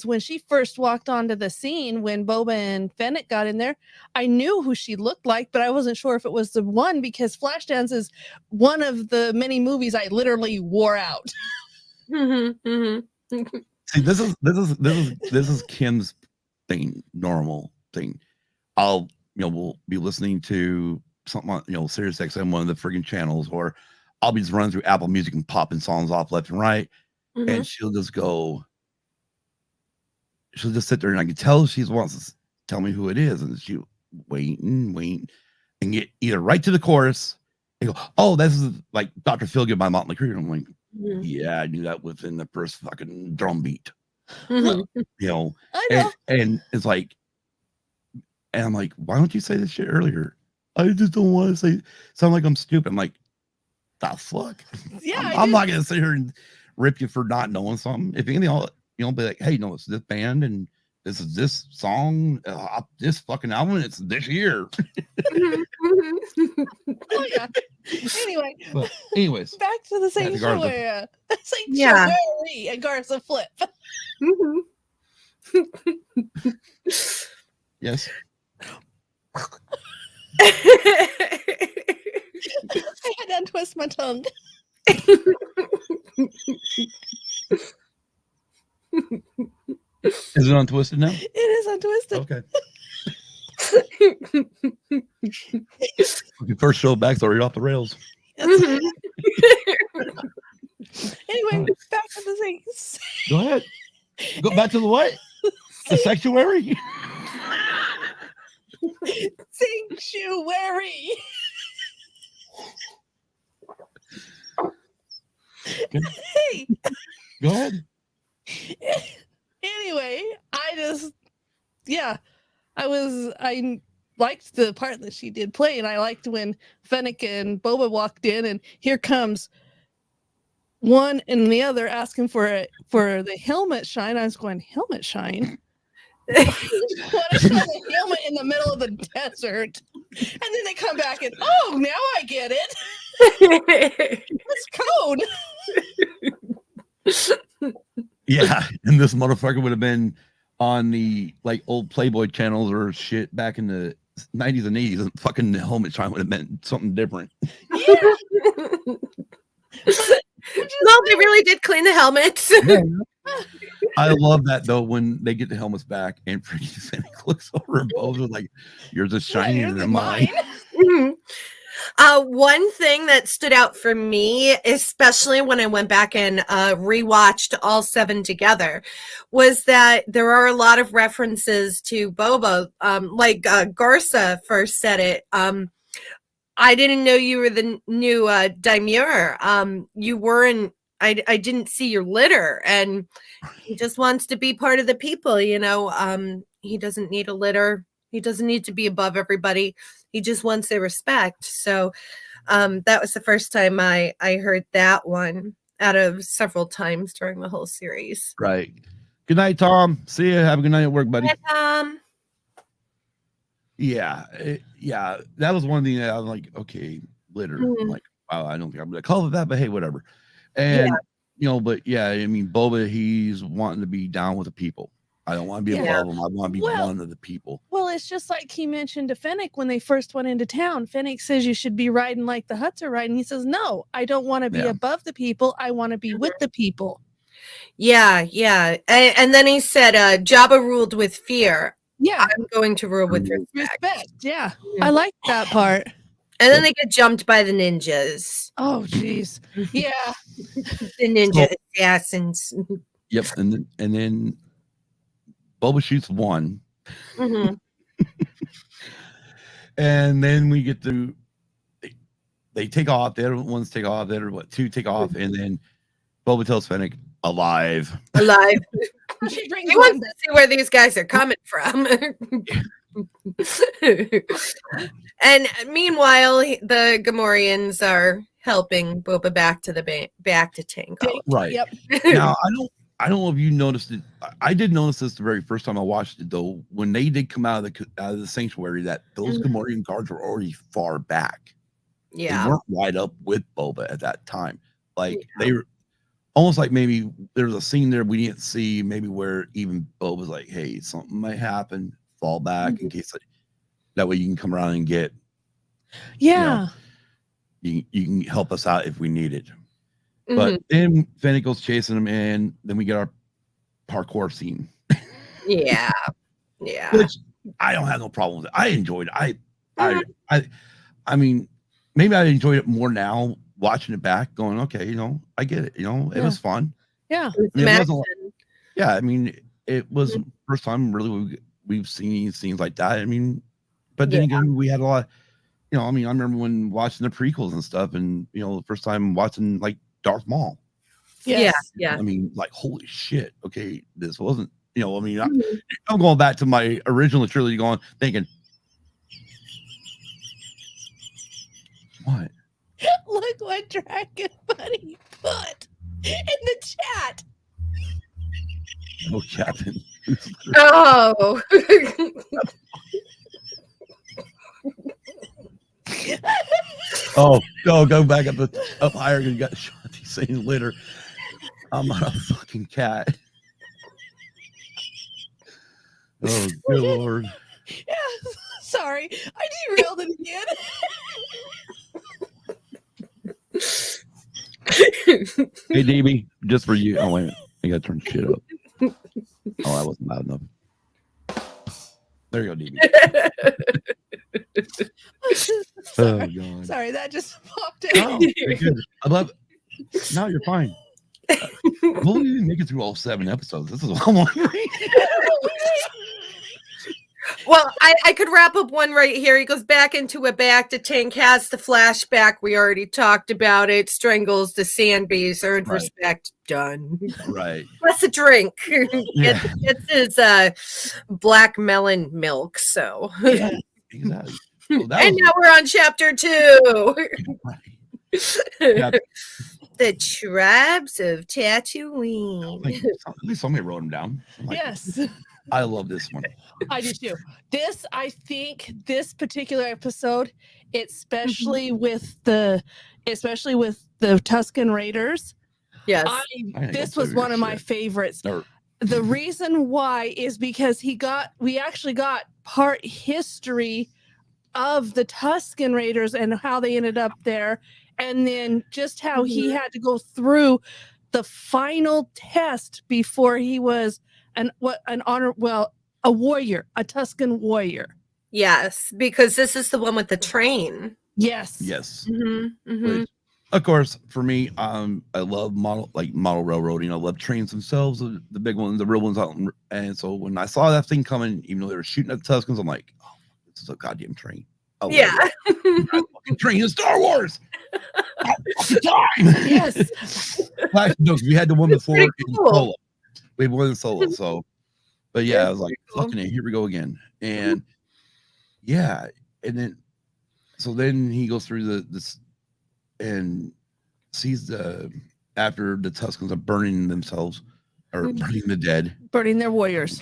when she first walked onto the scene, when Boba and Fennec got in there, I knew who she looked like, but I wasn't sure if it was the one, because Flashdance is one of the many movies I literally wore out. See, this is Kim's thing, normal thing. We'll be listening to something on, Sirius XM, one of the friggin' channels, or I'll be just running through Apple Music and popping songs off left and right, and she'll just sit there, and I can tell she wants to tell me who it is, and she wait, and get either right to the chorus and go, "Oh, this is like Dr. Feelgood by Motley Crue." I'm like, yeah, I knew that within the first fucking drum beat. I know. And it's like, and I'm like, why don't you say this shit earlier? I just don't want to sound like I'm stupid. I'm like, the fuck? Yeah, I'm not gonna sit here and rip you for not knowing something. If anything, I'll be like, hey, no, it's this band and this is this song, this fucking album, it's this year. Oh yeah. Anyways, back to the sanctuary. And Garza Flip. Yes. I had to untwist my tongue. Is it untwisted now? It is untwisted. Okay. First show back, so you're off the rails. Anyway, back to the things. Go ahead. Go back to the what? The sanctuary? Sanctuary. Hey. Go ahead. Anyway, I liked the part that she did play, and I liked when Fennec and Boba walked in, and here comes one and the other asking for the helmet shine. I was going, helmet shine? What a helmet in the middle of the desert. And then they come back and, oh, now I get it. It's cone. Yeah, and this motherfucker would have been on the old Playboy channels or shit back in the 90s and 80s, and fucking helmet shine would have been something different. Yeah. No, they really did clean the helmets. Yeah. I love that though, when they get the helmets back and freaking Fennec looks over and both are like, "Yours is shinier than mine." One thing that stood out for me, especially when I went back and rewatched all 7 together, was that there are a lot of references to Boba. Like Garza first said it. I didn't know you were the new Daimur. You weren't. I didn't see your litter, and he just wants to be part of the people. He doesn't need a litter. He doesn't need to be above everybody. He just wants their respect. So that was the first time I heard that one out of several times during the whole series. Right. Good night, Tom. See you. Have a good night at work, buddy. Bye, Tom. Yeah. That was one thing that I was like, okay, litter. I'm like, wow, I don't think I'm going to call it that, but hey, whatever. And, but yeah, I mean, Boba, he's wanting to be down with the people. I don't want to be above them. I want to be one of the people. Well, it's just like he mentioned to Fennec when they first went into town. Fennec says you should be riding like the Hutts are riding. He says, no, I don't want to be above the people. I want to be with the people. Yeah. And then he said, Jabba ruled with fear. Yeah. I'm going to rule with respect. Yeah. I like that part. And then they get jumped by the ninjas. Oh, jeez. Yeah. The ninja assassins. Yep. And then Boba shoots one. Mm-hmm. And then we get to they take off. The other ones take off. The other 2 take off. And then Boba tells Fennec, alive. He wants to see where these guys are coming from. And meanwhile, the Gamorreans are helping Boba back to Tango. Right. Yep. Now I don't know if you noticed it. I did notice this the very first time I watched it, though. When they did come out of the sanctuary, that those Gamorrean guards were already far back. Yeah, they weren't right up with Boba at that time. Like they were almost like maybe there was a scene there we didn't see, maybe where even Boba's like, "Hey, something might happen. Fall back in case that way you can come around and get." Yeah, you can help us out if we need it. But then Fennec goes chasing him, and then we get our parkour scene. Yeah. Which I don't have no problem with it. I enjoyed it. I mean, maybe I enjoyed it more now watching it back, going, okay, I get it. It was fun. Yeah. I mean, it was the first time really we've seen scenes like that. I mean, but then again, we had a lot. I mean, I remember when watching the prequels and stuff, and the first time watching like Darth Maul. Yes. Yeah. I mean, like, holy shit. Okay, this wasn't, I mean, I'm going back to my original trilogy thinking, what? Look what Dragon Buddy put in the chat. Oh, Captain. Oh. Oh, go back up higher. You got Shanti saying litter. I'm not a fucking cat. Oh, good Lord. Yeah, sorry. I derailed it again. Hey, DB, just for you. Oh, wait a minute. I got to turn the shit up. Oh, that wasn't loud enough. There you go, DB. Sorry. Oh, God. Sorry, that just popped Oh, out. you're good. I love it. No, you're fine. We'll even make it through all 7 episodes. This is what I'm wondering. Well, I could wrap up one right here. He goes back into a back to tank, has the flashback. We already talked about it. Strangles the sand beast, earned respect. Done. Right. That's a drink. Yeah. Gets his black melon milk. So. Yeah, exactly. Well, and now we're on chapter 2. Right. Yeah. The tribes of Tatooine. At least somebody wrote them down. Yes. I love this one. I do too. I think this particular episode, especially with the Tusken Raiders. Yes. This was one of my favorites. The reason why is because we actually got part history of the Tusken Raiders and how they ended up there, and then just how he had to go through the final test before he was a warrior, a Tusken warrior. Yes, because this is the one with the train. Yes. Yes. Mm-hmm. Which, of course, for me, I love model railroading. I love trains themselves, the big ones, the real ones out. And so when I saw that thing coming, even though they were shooting at the Tuscans, I'm like, oh, this is a goddamn train. Oh, Yeah. fucking train in Star Wars. Fucking time. Yes. Actually, no, we had the one before in cool. Solo. We had one in Solo. So, but yeah, That's I was like, cool. fucking it, here we go again. And yeah, and then so then he goes through this and sees after the Tuscans are burning themselves or burning the dead, burning their warriors,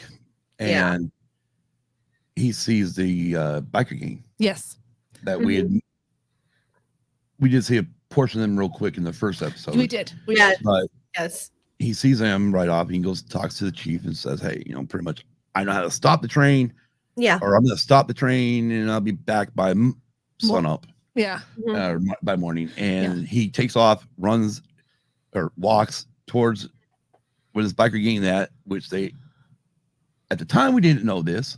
and he sees the biker gang. Yes, that we did see a portion of them real quick in the first episode. We did. But yes, he sees them right off. He goes talks to the chief and says, "Hey, pretty much, I know how to stop the train. Yeah, or I'm going to stop the train and I'll be back by sun up. Yeah, by morning." And he takes off, runs or walks towards where this biker gang which they, at the time, we didn't know this,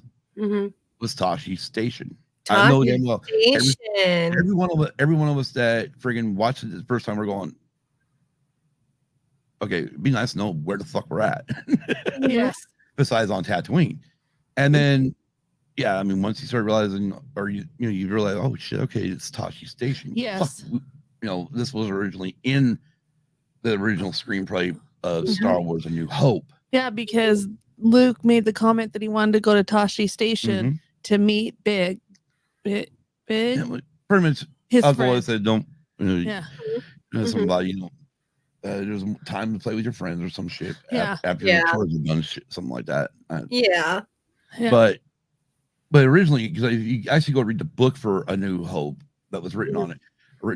was Tashi Station. I know damn well. Every one of us that friggin' watched it the first time, we're going, okay, it'd be nice to know where the fuck we're at. Yes. Besides on Tatooine. And then, yeah, I mean, once you start realizing, or you realize, oh shit, okay, it's Tashi Station. Yes. Fuck, this was originally in the original screenplay of Star Wars: A New Hope. Yeah, because Luke made the comment that he wanted to go to Tashi Station to meet Big. Yeah, pretty much. His I've friend. always said, don't. Somebody, there's time to play with your friends or some shit. Yeah. After your chores are done, shit, something like that. Yeah. But originally, because you actually go read the book for A New Hope that was written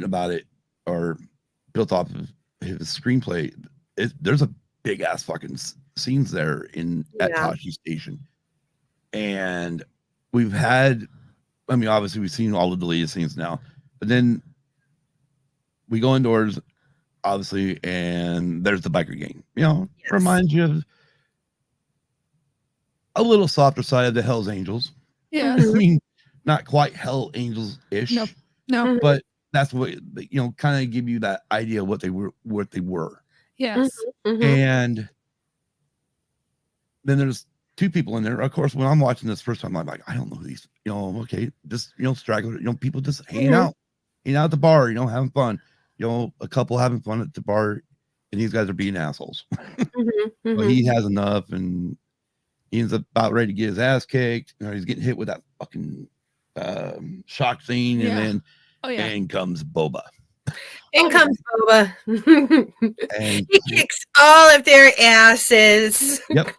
about it, or built off of his screenplay. There's a big ass fucking scenes there at Tashi Station, and we've had. I mean, obviously, we've seen all the deleted scenes now, but then we go indoors, obviously, and there's the biker gang. Reminds you of a little softer side of the Hell's Angels. Yeah, I mean, not quite Hell Angels ish. No, but that's what kind of give you that idea of what they were. Yes, and then there's two people in there. Of course, when I'm watching this first time, I'm like, I don't know who these. Okay, just stragglers. people just hanging out at the bar. Having fun. A couple having fun at the bar, and these guys are being assholes. But he has enough, and he ends up about ready to get his ass kicked. He's getting hit with that fucking shock scene, and then in comes Boba. In comes Boba. And he kicks all of their asses. Yep,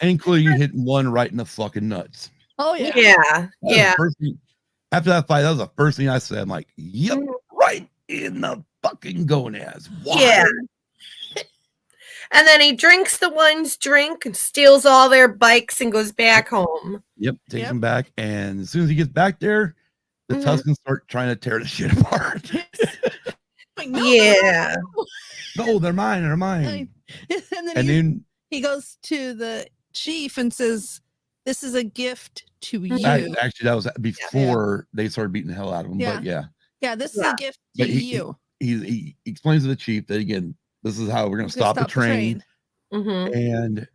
including hitting one right in the fucking nuts. Oh yeah. After that fight, that was the first thing I said. I'm like, yep, right in the fucking gonads. Why? Yeah. And then he drinks the one's drink and steals all their bikes and goes back home. Yep, takes them back. And as soon as he gets back there, the Tuscans start trying to tear the shit apart. No, they're mine. They're mine. And then he goes to the chief and says, "This is a gift to you." Actually, that was before they started beating the hell out of him. But yeah, this is a gift to you. He explains to the chief that, again, this is how we're going to stop the train. And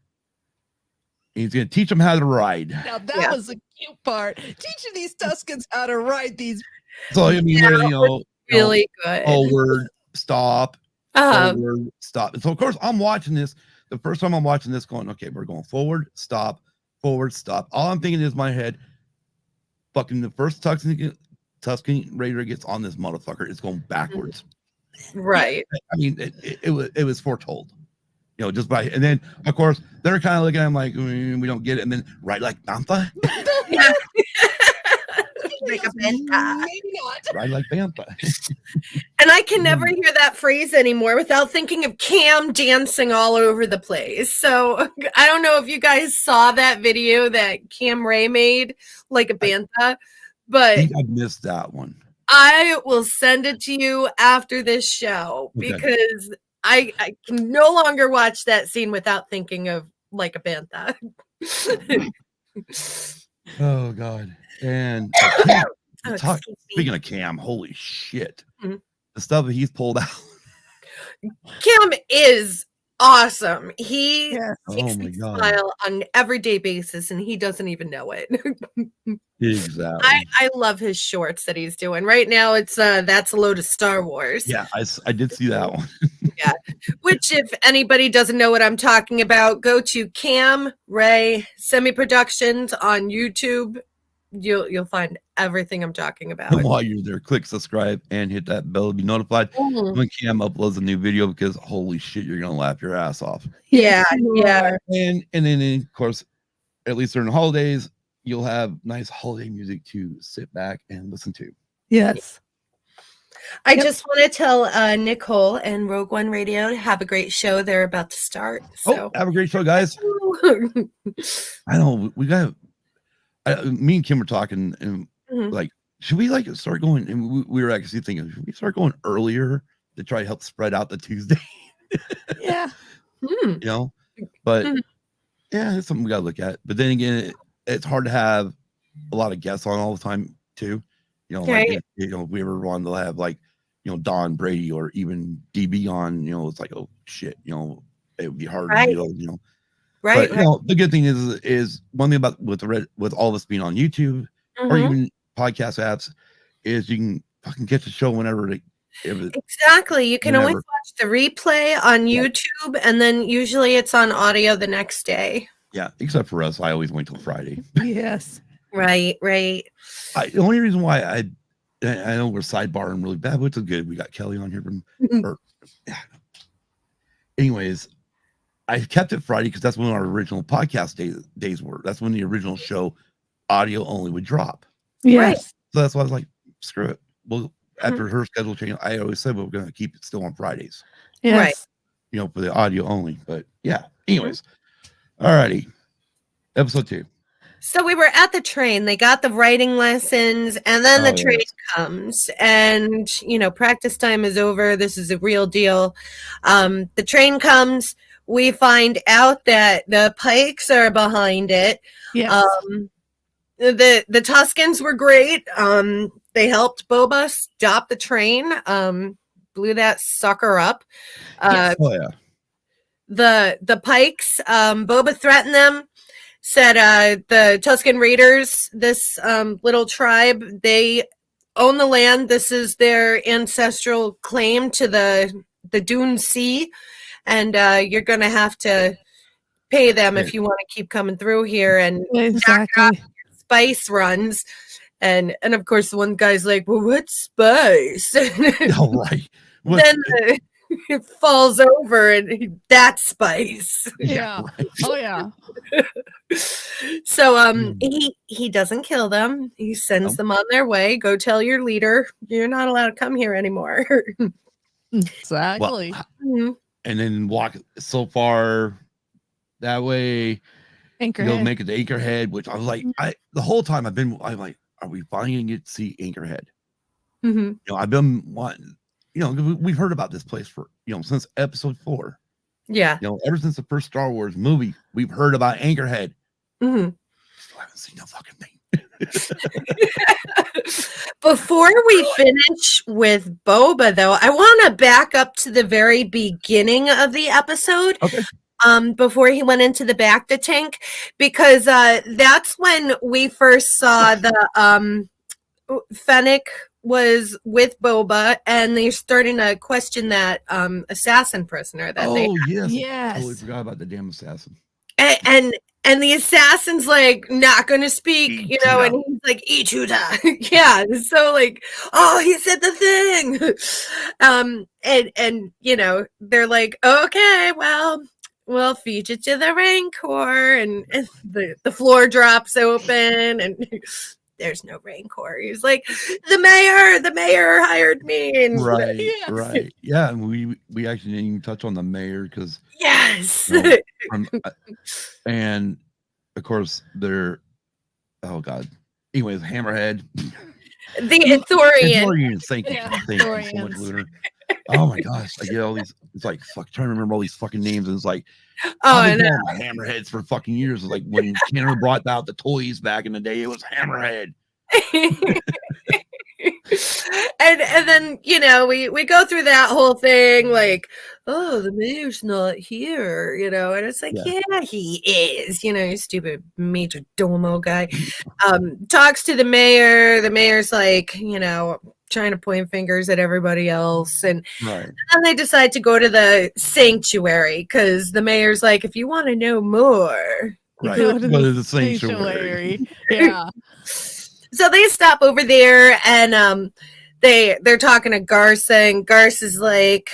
he's going to teach them how to ride. Now that was a cute part. Teaching these Tuscans how to ride these. So I mean, really good. Forward, stop. Forward, stop. So of course I'm watching this. The first time I'm watching this, going, okay, we're going forward, stop, forward, stop. All I'm thinking is my head. Fucking the first Tuscan Raider gets on this motherfucker, it's going backwards. Right. I mean, it was foretold. Just by, and then of course they're kind of looking at him like, we don't get it, and then right like Bantha. Like a banta. Maybe not. Right like Bantha. And I can never hear that phrase anymore without thinking of Cam dancing all over the place. So I don't know if you guys saw that video that Cam Ray made, like a bantha, but I missed that one. I will send it to you after this show because I can no longer watch that scene without thinking of like a bantha. Oh God. And Speaking of Cam, holy shit. Mhm. The stuff that he's pulled out. Cam is awesome. He Yes. makes Oh my me God. smile on an everyday basis, and he doesn't even know it. Exactly. I love his shorts that he's doing right now. It's that's a load of Star Wars. Yeah, I did see that one. Yeah. Which, if anybody doesn't know what I'm talking about, go to Cam Ray Semi Productions on YouTube. You'll find everything I'm talking about. And while you're there, click subscribe and hit that bell to be notified when Cam uploads a new video, because holy shit, you're gonna laugh your ass off. Yeah, yeah. And then of course, at least during the holidays, you'll have nice holiday music to sit back and listen to. Yes. I just want to tell Nicole and Rogue One Radio to have a great show. They're about to start. So Have a great show, guys. I know we got. Me and Kim were talking, and like, should we like start going? And we were actually thinking, should we start going earlier to try to help spread out the Tuesday? Yeah. You know, but yeah, that's something we got to look at. But then again, it's hard to have a lot of guests on all the time too. You know, like if we ever wanted to have like, Don Brady or even DB on, it's like, oh shit, it would be hard to do, Right. But the good thing is one thing about with all of us being on YouTube or even podcast apps is you can fucking catch the show whenever exactly. You can always watch the replay on YouTube, and then usually it's on audio the next day. Yeah, except for us, I always wait till Friday. Yes. Right. The only reason why I know we're sidebarring really bad, which is good. We got Kelly on here from. Anyways, I kept it Friday because that's when our original podcast days were. That's when the original show audio only would drop. Yes. Right. So that's why I was like, screw it. Well, after her schedule change, I always said we were going to keep it still on Fridays. Yes. Right. For the audio only. But yeah. Anyways, alrighty. Episode 2. So we were at the train. They got the writing lessons, and then the train comes, and practice time is over. This is a real deal. The train comes. We find out that the Pikes are behind it. Yes. The Tuscans were great. They helped Boba stop the train. Blew that sucker up. The Pikes. Boba threatened them. Said the Tuscan Raiders, this little tribe, they own the land. This is their ancestral claim to the Dune Sea. And you're going to have to pay them if you want to keep coming through here and exactly spice runs. And of course, the one guy's like, well, what's spice? All right. Then it falls over and that's spice. Yeah. Right. Oh, yeah. So he doesn't kill them. He sends them on their way. Go tell your leader you're not allowed to come here anymore. Exactly. Well, and then walk so far that way. Anchorhead. You'll make it to Anchorhead, which I was like, the whole time I'm like, are we finally gonna get to see Anchorhead? I've been wanting, we've heard about this place for since episode 4. Yeah. Ever since the first Star Wars movie, we've heard about Anchorhead. Still haven't seen no fucking thing. Before we finish with Boba, though, I want to back up to the very beginning of the episode. Okay. Before he went into the Bacta tank, because that's when we first saw the Fennec was with Boba, and they're starting to question that assassin prisoner that they had. Yes. I totally forgot about the damn assassin. And the assassin's like not gonna speak, and he's like Ichuda. Yeah. So like, oh, he said the thing. And they're like, okay, well, we'll feed you to the Rancor, and the floor drops open and there's no Rancor. He's like, the mayor hired me. And Right. Yeah, and we actually didn't even touch on the mayor because yes. And of course they're anyways, Hammerhead. The Ithorian. Thank you so much, Lunyr. Oh my gosh, I get all these. It's like trying to remember all these fucking names, and it's like, I know. Hammerheads for fucking years. It's like when Kenner brought out the toys back in the day, it was Hammerhead. and then we go through that whole thing like, oh, the mayor's not here, and it's like, yeah, he is, you stupid major domo guy. Talks to the mayor. The mayor's like, trying to point fingers at everybody else, and then they decide to go to the sanctuary because the mayor's like, if you want to know more, go to the sanctuary. Yeah. So they stop over there, and they're talking to Garth, and Garth is like,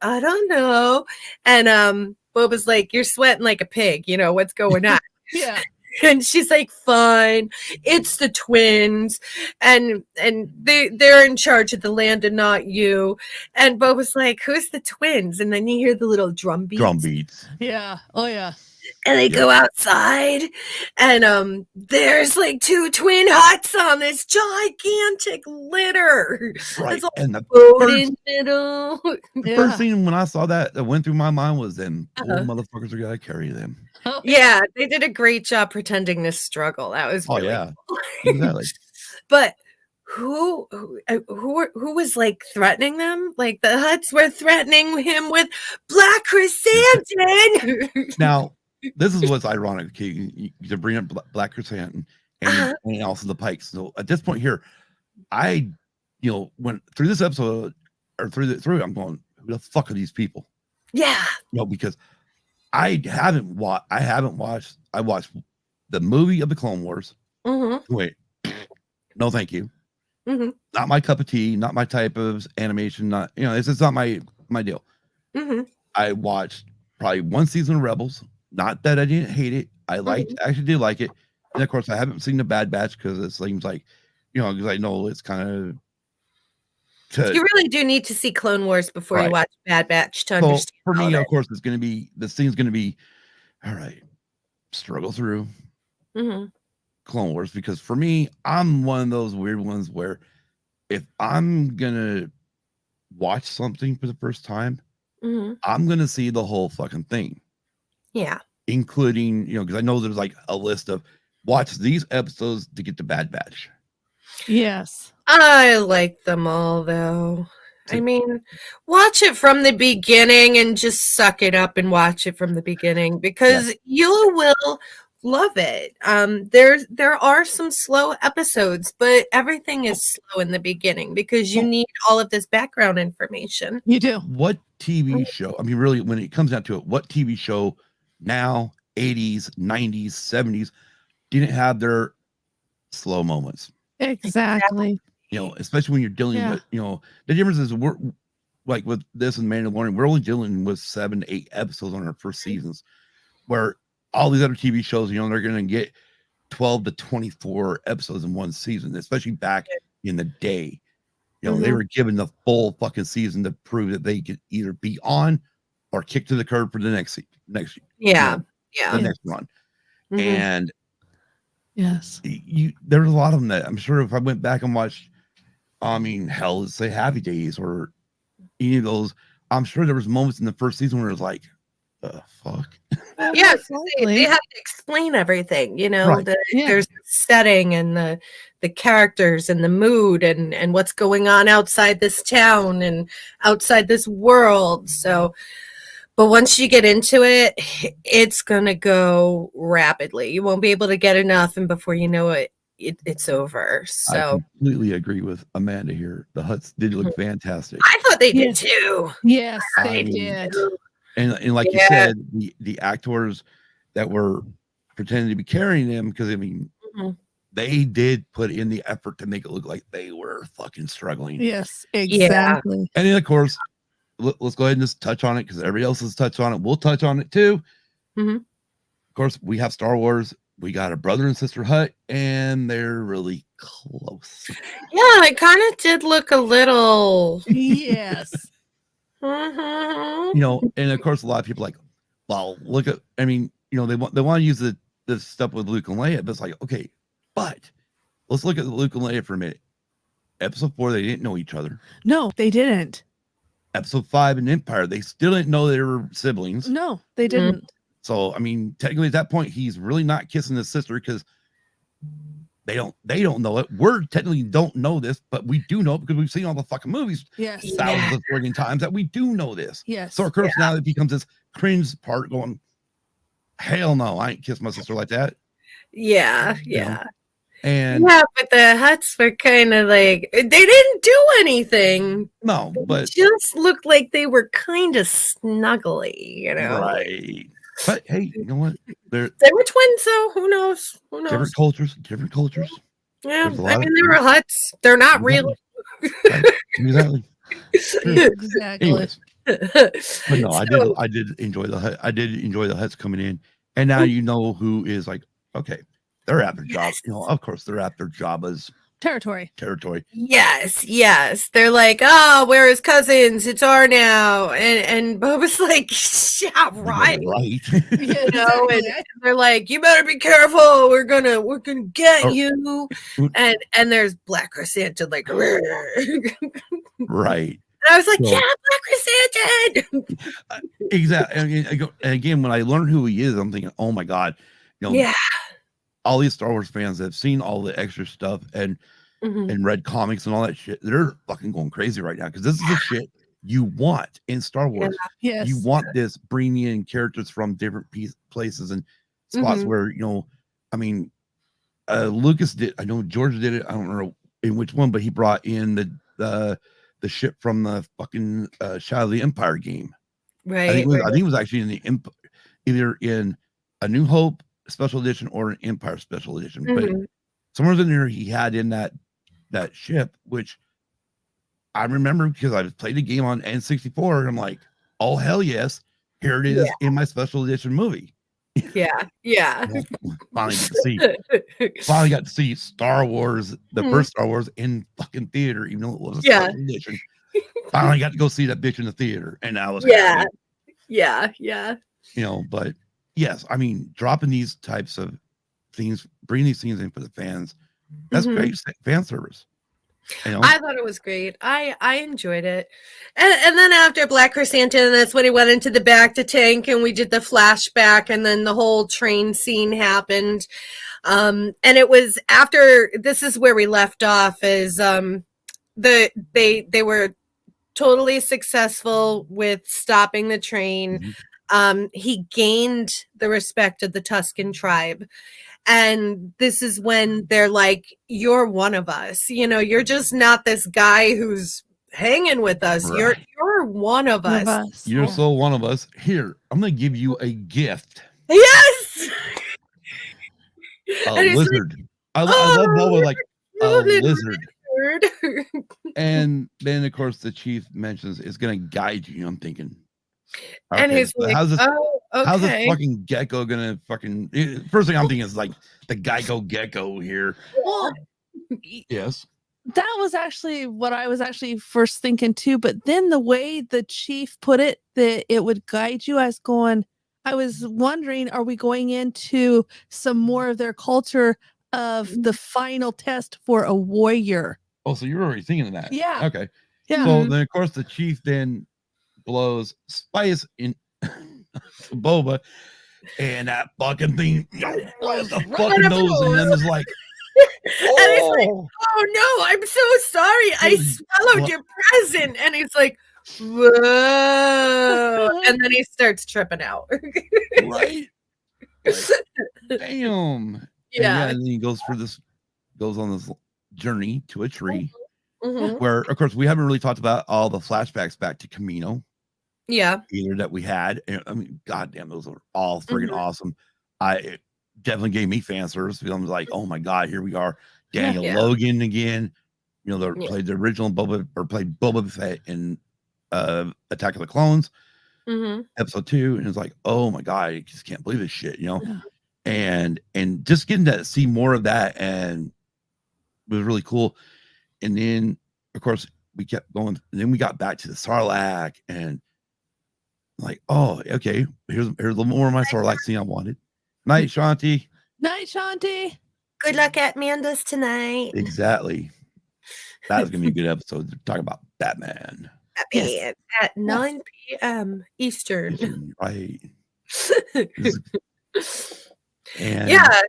I don't know, and Boba's like, you're sweating like a pig, what's going on? Yeah. And she's like, fine, it's the twins, and they're in charge of the land and not you. And Boba's like, who's the twins? And then you hear the little drum beats. Yeah. Oh yeah. And they go outside, and there's like 2 twin huts on this gigantic litter. Right. And the boat in the middle. The first thing when I saw that went through my mind was them poor motherfuckers are gonna carry them. Yeah, they did a great job pretending to struggle. That was really cool. Exactly. But who was like threatening them? Like the huts were threatening him with black chrysanthemum. Now, this is what's ironic. Okay, you bring up black chrysanthemum and also the pikes. So at this point here, I went through this episode or through, I'm going, who the fuck are these people? Yeah. Because I watched the movie of the Clone Wars. Wait, no, thank you. Not my cup of tea, not my type of animation. Not it's just not my deal. I watched probably one season of Rebels. Not that I didn't hate it. I actually did like it. And of course, I haven't seen the Bad Batch because it seems like, because I know it's kind of. You really do need to see Clone Wars before you watch Bad Batch to understand. For me, of course, it's going to be, this thing's going to be, all right, struggle through Clone Wars, because for me, I'm one of those weird ones where if I'm going to watch something for the first time, I'm going to see the whole fucking thing. Yeah. Including, because I know there's like a list of watch these episodes to get the Bad Batch. Yes. I like them all, though. I mean, watch it from the beginning and just suck it up and watch it from the beginning, because you will love it. There are some slow episodes, but everything is slow in the beginning because you need all of this background information. You do. What TV show, I mean, really, when it comes down to it, what TV show now, 80s, 90s, 70s, didn't have their slow moments? Exactly. Especially when you're dealing with, the difference is we're like with this and Mandalorian, we're only dealing with 7 to 8 episodes on our first seasons, where all these other TV shows, they're going to get 12 to 24 episodes in one season, especially back in the day. They were given the full fucking season to prove that they could either be on or kick to the curb for the next the next run. And yes, there's a lot of them that I'm sure if I went back and watched, hell, let's say Happy Days or any of those, I'm sure there was moments in the first season where it was like, fuck. Yes, they have to explain everything, there's the setting and the characters and the mood and what's going on outside this town and outside this world. So, but once you get into it, it's gonna go rapidly. You won't be able to get enough, and before you know it, it's over. So I completely agree with Amanda here. The huts did look fantastic. I thought they did too. Yes, they did. And like you said, the actors that were pretending to be carrying them, because they did put in the effort to make it look like they were fucking struggling. Yes, exactly. Yeah. And then of course, let's go ahead and just touch on it because everybody else has touched on it. We'll touch on it too. Of course, we have Star Wars. We got a brother and sister hut, and they're really close. Yeah, it kind of did look a little. Yes. And of course, a lot of people are like, well, look at. I mean, they want to use this stuff with Luke and Leia, but it's like, okay, but let's look at Luke and Leia for a minute. Episode 4, they didn't know each other. No, they didn't. Episode 5 in Empire, they still didn't know they were siblings. No, they didn't. So, technically at that point, he's really not kissing his sister because they don't know it. We're technically don't know this, but we do know it because we've seen all the fucking movies Yes. thousands of friggin' times that we do know this. Yes. So of course now it becomes this cringe part going, hell no, I ain't kissed my sister like that. Yeah. You know? Yeah. And yeah, but the Hutts were kind of like, they didn't do anything. no, but Just looked like they were kind of snuggly, you know. right. But hey, you know what? They were twins, so who knows? Who knows? Different cultures. Yeah, There's a I lot mean, of- they were Hutts. They're not real. Right. Exactly. True. Exactly. Anyways, but no, So- I did enjoy the Hut. I did enjoy the Hutts coming in, and now you know who is like, okay, they're at their job. You know, of course, they're at their Jabba's Territory. Yes. They're like, oh, we're his cousins. It's our now. And Boba's like, yeah, right. Right. Yeah, You know, exactly. and they're like, you better be careful. We're gonna get Oh. you. And there's Black Chrysanthemum like, Right. And I was like, So- yeah, Black Chrysanthemum. Exactly. I mean, and again, when I learned who he is, I'm thinking, oh my god, you know, Yeah. all these Star Wars fans that have seen all the extra stuff and Mhm. read comics and all that shit, they're fucking going crazy right now because this is the shit you want in Star Wars. Yes. You want this bringing in characters from different places and spots Mhm. where, you know, I mean, Lucas did, I know George did it, I don't know in which one, but he brought in the ship from the fucking Shadow of the Empire game. Right. I think it was actually in the either in A New Hope special edition or an Empire special edition. But Mhm. somewhere in there he had in that ship, which I remember because I played the game on N64 and I'm like, oh hell yes, here it is in my special edition movie. Yeah. Well, finally got to see Star Wars, the first Star Wars in fucking theater, even though it was a special edition. Finally got to go see that bitch in the theater, and I was happy. Yeah. You know, but yes, I mean, dropping these types of things, bringing these things in for the fans, that's Mhm. great fan service. You know? I thought it was great. I enjoyed it. And then after Black Chrysanthemum, that's when he went into the back to tank and we did the flashback and then the whole train scene happened. And it was after, this is where we left off, is they were totally successful with stopping the train. He gained the respect of the Tusken tribe. And this is when they're like, you're one of us. You know, you're just not this guy who's hanging with us. Right. You're one of us. You're so one of us. Here, I'm gonna give you a gift. Yes. A And he's lizard. like, I love Boba like a little lizard. lizard. And then of course the chief mentions it's gonna guide you. I'm thinking, And he's so like, how's this okay. fucking gecko gonna fucking first thing I'm thinking is like the Geico gecko here. Well, Yes. that was actually what I was actually first thinking too. But then the way the chief put it, that it would guide you, I was wondering, are we going into some more of their culture of the final test for a warrior? Oh, so you're already thinking of that. Yeah. Okay. Yeah. So then of course the chief then blows spice in Boba, and that fucking thing right the fucking nose, and then it's like, And he's like, oh no, I'm so sorry. I swallowed your present. And he's like, whoa. And then he starts tripping out. right? Like, damn. Yeah. And then he goes on this journey to a tree Mhm. where, of course, we haven't really talked about all the flashbacks back to Camino. Yeah. Either that we had. And, I mean, goddamn, those are all friggin' awesome. It definitely gave me fan service. I was like, oh my god, here we are. Daniel Logan again. You know, they played the original played Boba Fett in Attack of the Clones, episode 2, and it's like, oh my god, I just can't believe this shit, you know. And just getting to see more of that, and it was really cool. And then, of course, we kept going, and then we got back to the Sarlacc, and like, oh, okay, here's a little more of my Sarlacc scene I wanted. Night, Shanti. Night, Shanti. Good luck at Manda's tonight. Exactly. That was gonna be a good episode. Talking about Batman. Yes. At 9 p.m. Eastern. Right. And And yeah.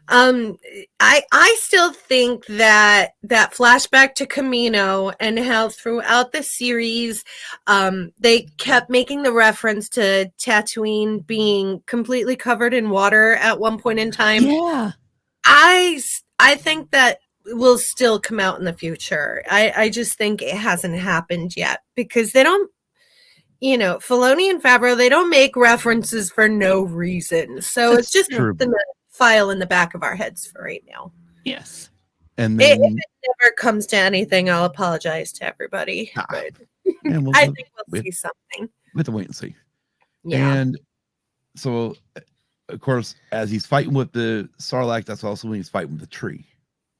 I still think that flashback to Camino and how throughout the series, they kept making the reference to Tatooine being completely covered in water at one point in time. Yeah. I think that will still come out in the future. I just think it hasn't happened yet because they don't, Filoni and Favreau, they don't make references for no reason. So That's it's just true. the file in the back of our heads for right now. Yes. And If then it never comes to anything, I'll apologize to everybody. But I think we'll see something. We have to wait and see. Yeah. And so, of course, as he's fighting with the Sarlacc, that's also when he's fighting with the tree.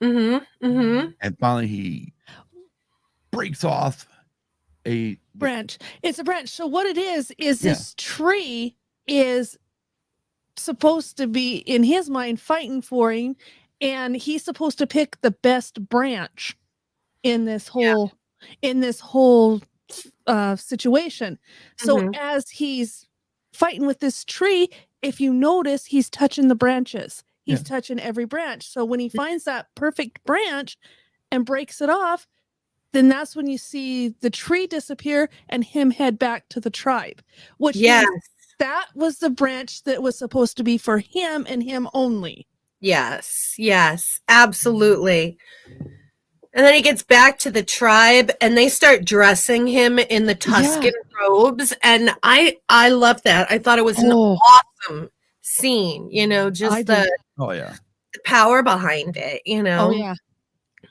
Mm-hmm. Mm-hmm. And finally, he breaks off a branch. It's a branch. So what it is this tree is supposed to be, in his mind, fighting for him, and he's supposed to pick the best branch in this whole situation. So as he's fighting with this tree, if you notice, he's touching the branches. He's touching every branch. So when he finds that perfect branch and breaks it off, then that's when you see the tree disappear and him head back to the tribe, which means that was the branch that was supposed to be for him and him only. Yes, absolutely. And then he gets back to the tribe and they start dressing him in the Tuscan robes. And I love that. I thought it was an awesome scene, just the power behind it, Oh, yeah.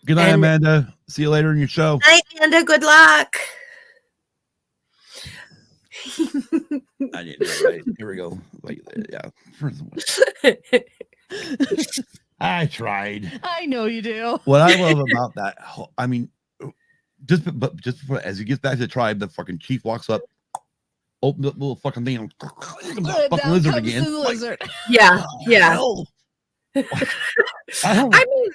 Good night, Amanda. See you later in your show. Night, Amanda. Good luck. I didn't know, right? Here we go. I tried. I know you do. What I love about that, I mean, just before, as he gets back to the tribe, the fucking chief walks up, opens up the little fucking thing, and fucking lizard again. Lizard. Yeah. I mean,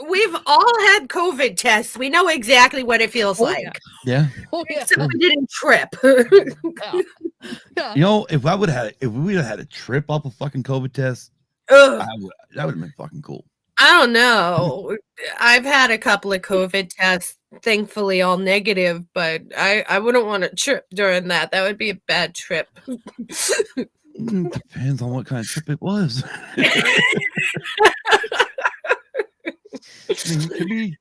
we've all had COVID tests. We know exactly what it feels like. Yeah. Except we didn't trip. Yeah. If we would have had a trip off a fucking COVID test, that would have been fucking cool. I don't know. I've had a couple of COVID tests, thankfully all negative, but I wouldn't want to trip during that. That would be a bad trip. Depends on what kind of trip it was. It could be.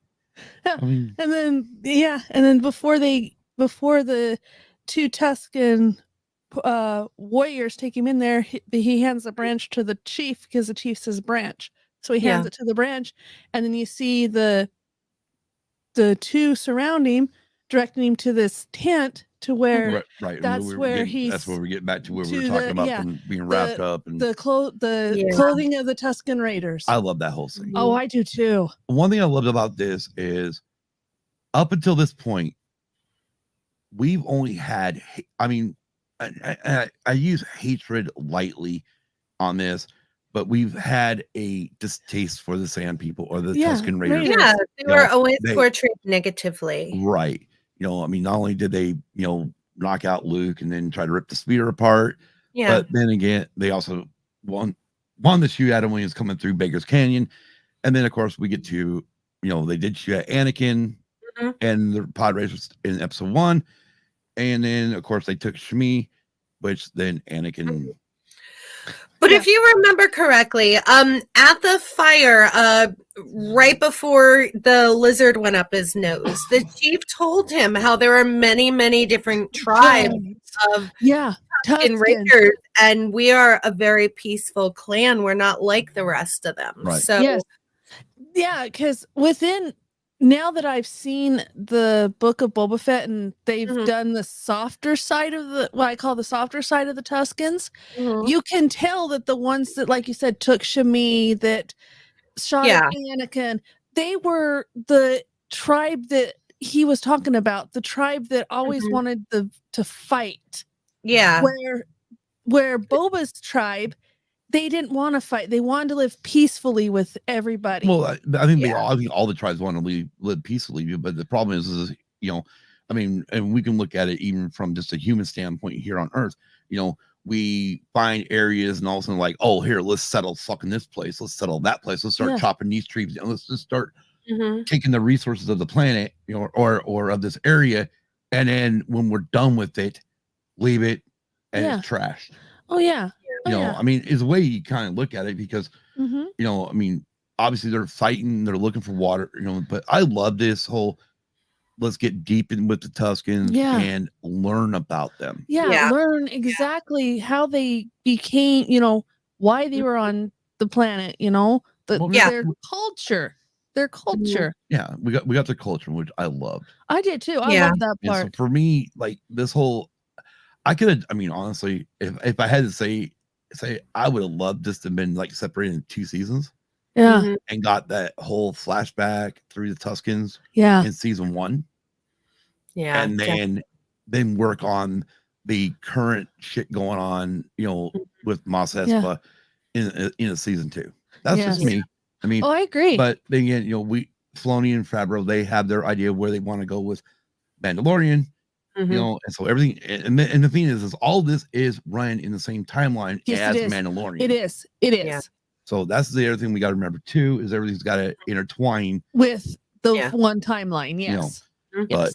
And then before the two Tuscan warriors take him in there, he hands the branch to the chief because the chief says branch. So he hands it to the branch, and then you see the two surrounding him, directing him to this tent to where that's where we get back to where we were talking about them being wrapped up and the clothing of the Tuscan Raiders. I love that whole scene. Oh, I do too. One thing I loved about this is up until this point, we've only had, I mean, I use hatred lightly on this, but we've had a distaste for the Sand People or the Tuscan Raiders. Yeah, they were always portrayed negatively. Right. I mean, not only did they, knock out Luke and then try to rip the spear apart, but then again, they also won the shoot at him when he was coming through Baker's Canyon. And then, of course, we get to, they did shoot at Anakin and the pod racers in episode 1. And then, of course, they took Shmi, which then Anakin. But if you remember correctly, at the fire, right before the lizard went up his nose, the chief told him how there are many, many different tribes of Tuscan Raiders, and we are a very peaceful clan. We're not like the rest of them. Right. So, because now that I've seen the Book of Boba Fett and they've done the softer side of what I call the softer side of the Tuscans, you can tell that the ones that, like you said, took Shmi, that shot at Anakin, they were the tribe that he was talking about, the tribe that always wanted to fight. Yeah. Where Boba's tribe, they didn't want to fight. They wanted to live peacefully with everybody. Well, I think all the tribes want to live peacefully, but the problem is, I mean, and we can look at it even from just a human standpoint here on Earth. we find areas and all of a sudden like, oh, here, let's settle fucking this place. Let's settle that place. Let's start chopping these trees down. Let's just start taking the resources of the planet, or of this area. And then when we're done with it, leave it and it's trashed. Oh, yeah. I mean, it's the way you kind of look at it because, I mean, obviously they're fighting, they're looking for water, but I love this whole, let's get deep in with the Tuskens and learn about them. Learn exactly how they became, why they were on the planet, their culture. Their culture. Yeah, we got their culture, which I loved. I did too. I love that part. And so for me, like this whole, I could have, I mean, honestly, if I had to say, I would have loved this to have been like separated in 2 seasons. Yeah. And got that whole flashback through the Tuskens in season 1. Yeah. And then work on the current shit going on, with Mos Espa in a season 2. That's just me. I mean, I agree. But then again, Filoni and Favreau, they have their idea of where they want to go with Mandalorian, and so everything. And the thing is all this is running in the same timeline as Mandalorian. It is. Yeah. So that's the other thing we got to remember too, is everything's got to intertwine with the one timeline. Yes. But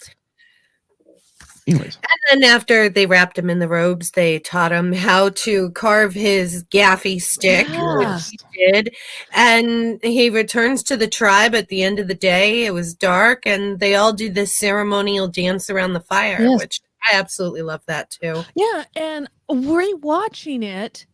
anyways. And then after they wrapped him in the robes, they taught him how to carve his gaffy stick, which he did. And he returns to the tribe at the end of the day. It was dark, and they all do this ceremonial dance around the fire, which I absolutely love that too. Yeah, and rewatching it,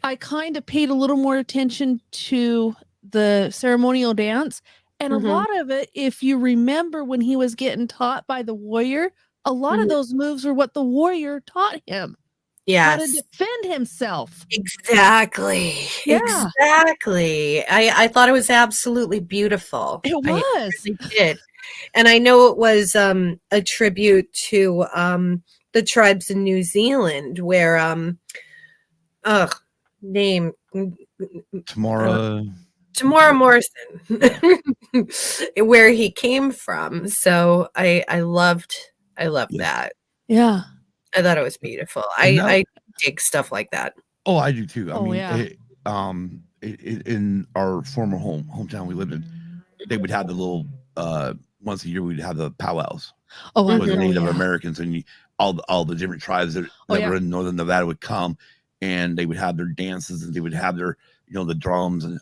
I kind of paid a little more attention to the ceremonial dance. And a lot of it, if you remember when he was getting taught by the warrior, a lot of those moves were what the warrior taught him. Yes. How to defend himself. Exactly. Yeah. Exactly. I thought it was absolutely beautiful. It was. I really did. And I know it was a tribute to the tribes in New Zealand where Tamara Morrison where he came from. So I loved that. Yeah. I thought it was beautiful. I dig stuff like that. Oh, I do too. I mean, in our former hometown we lived in, they would have the little once a year we'd have the powwows. With the Native Americans, and all the different tribes that were in northern Nevada would come, and they would have their dances, and they would have their the drums, and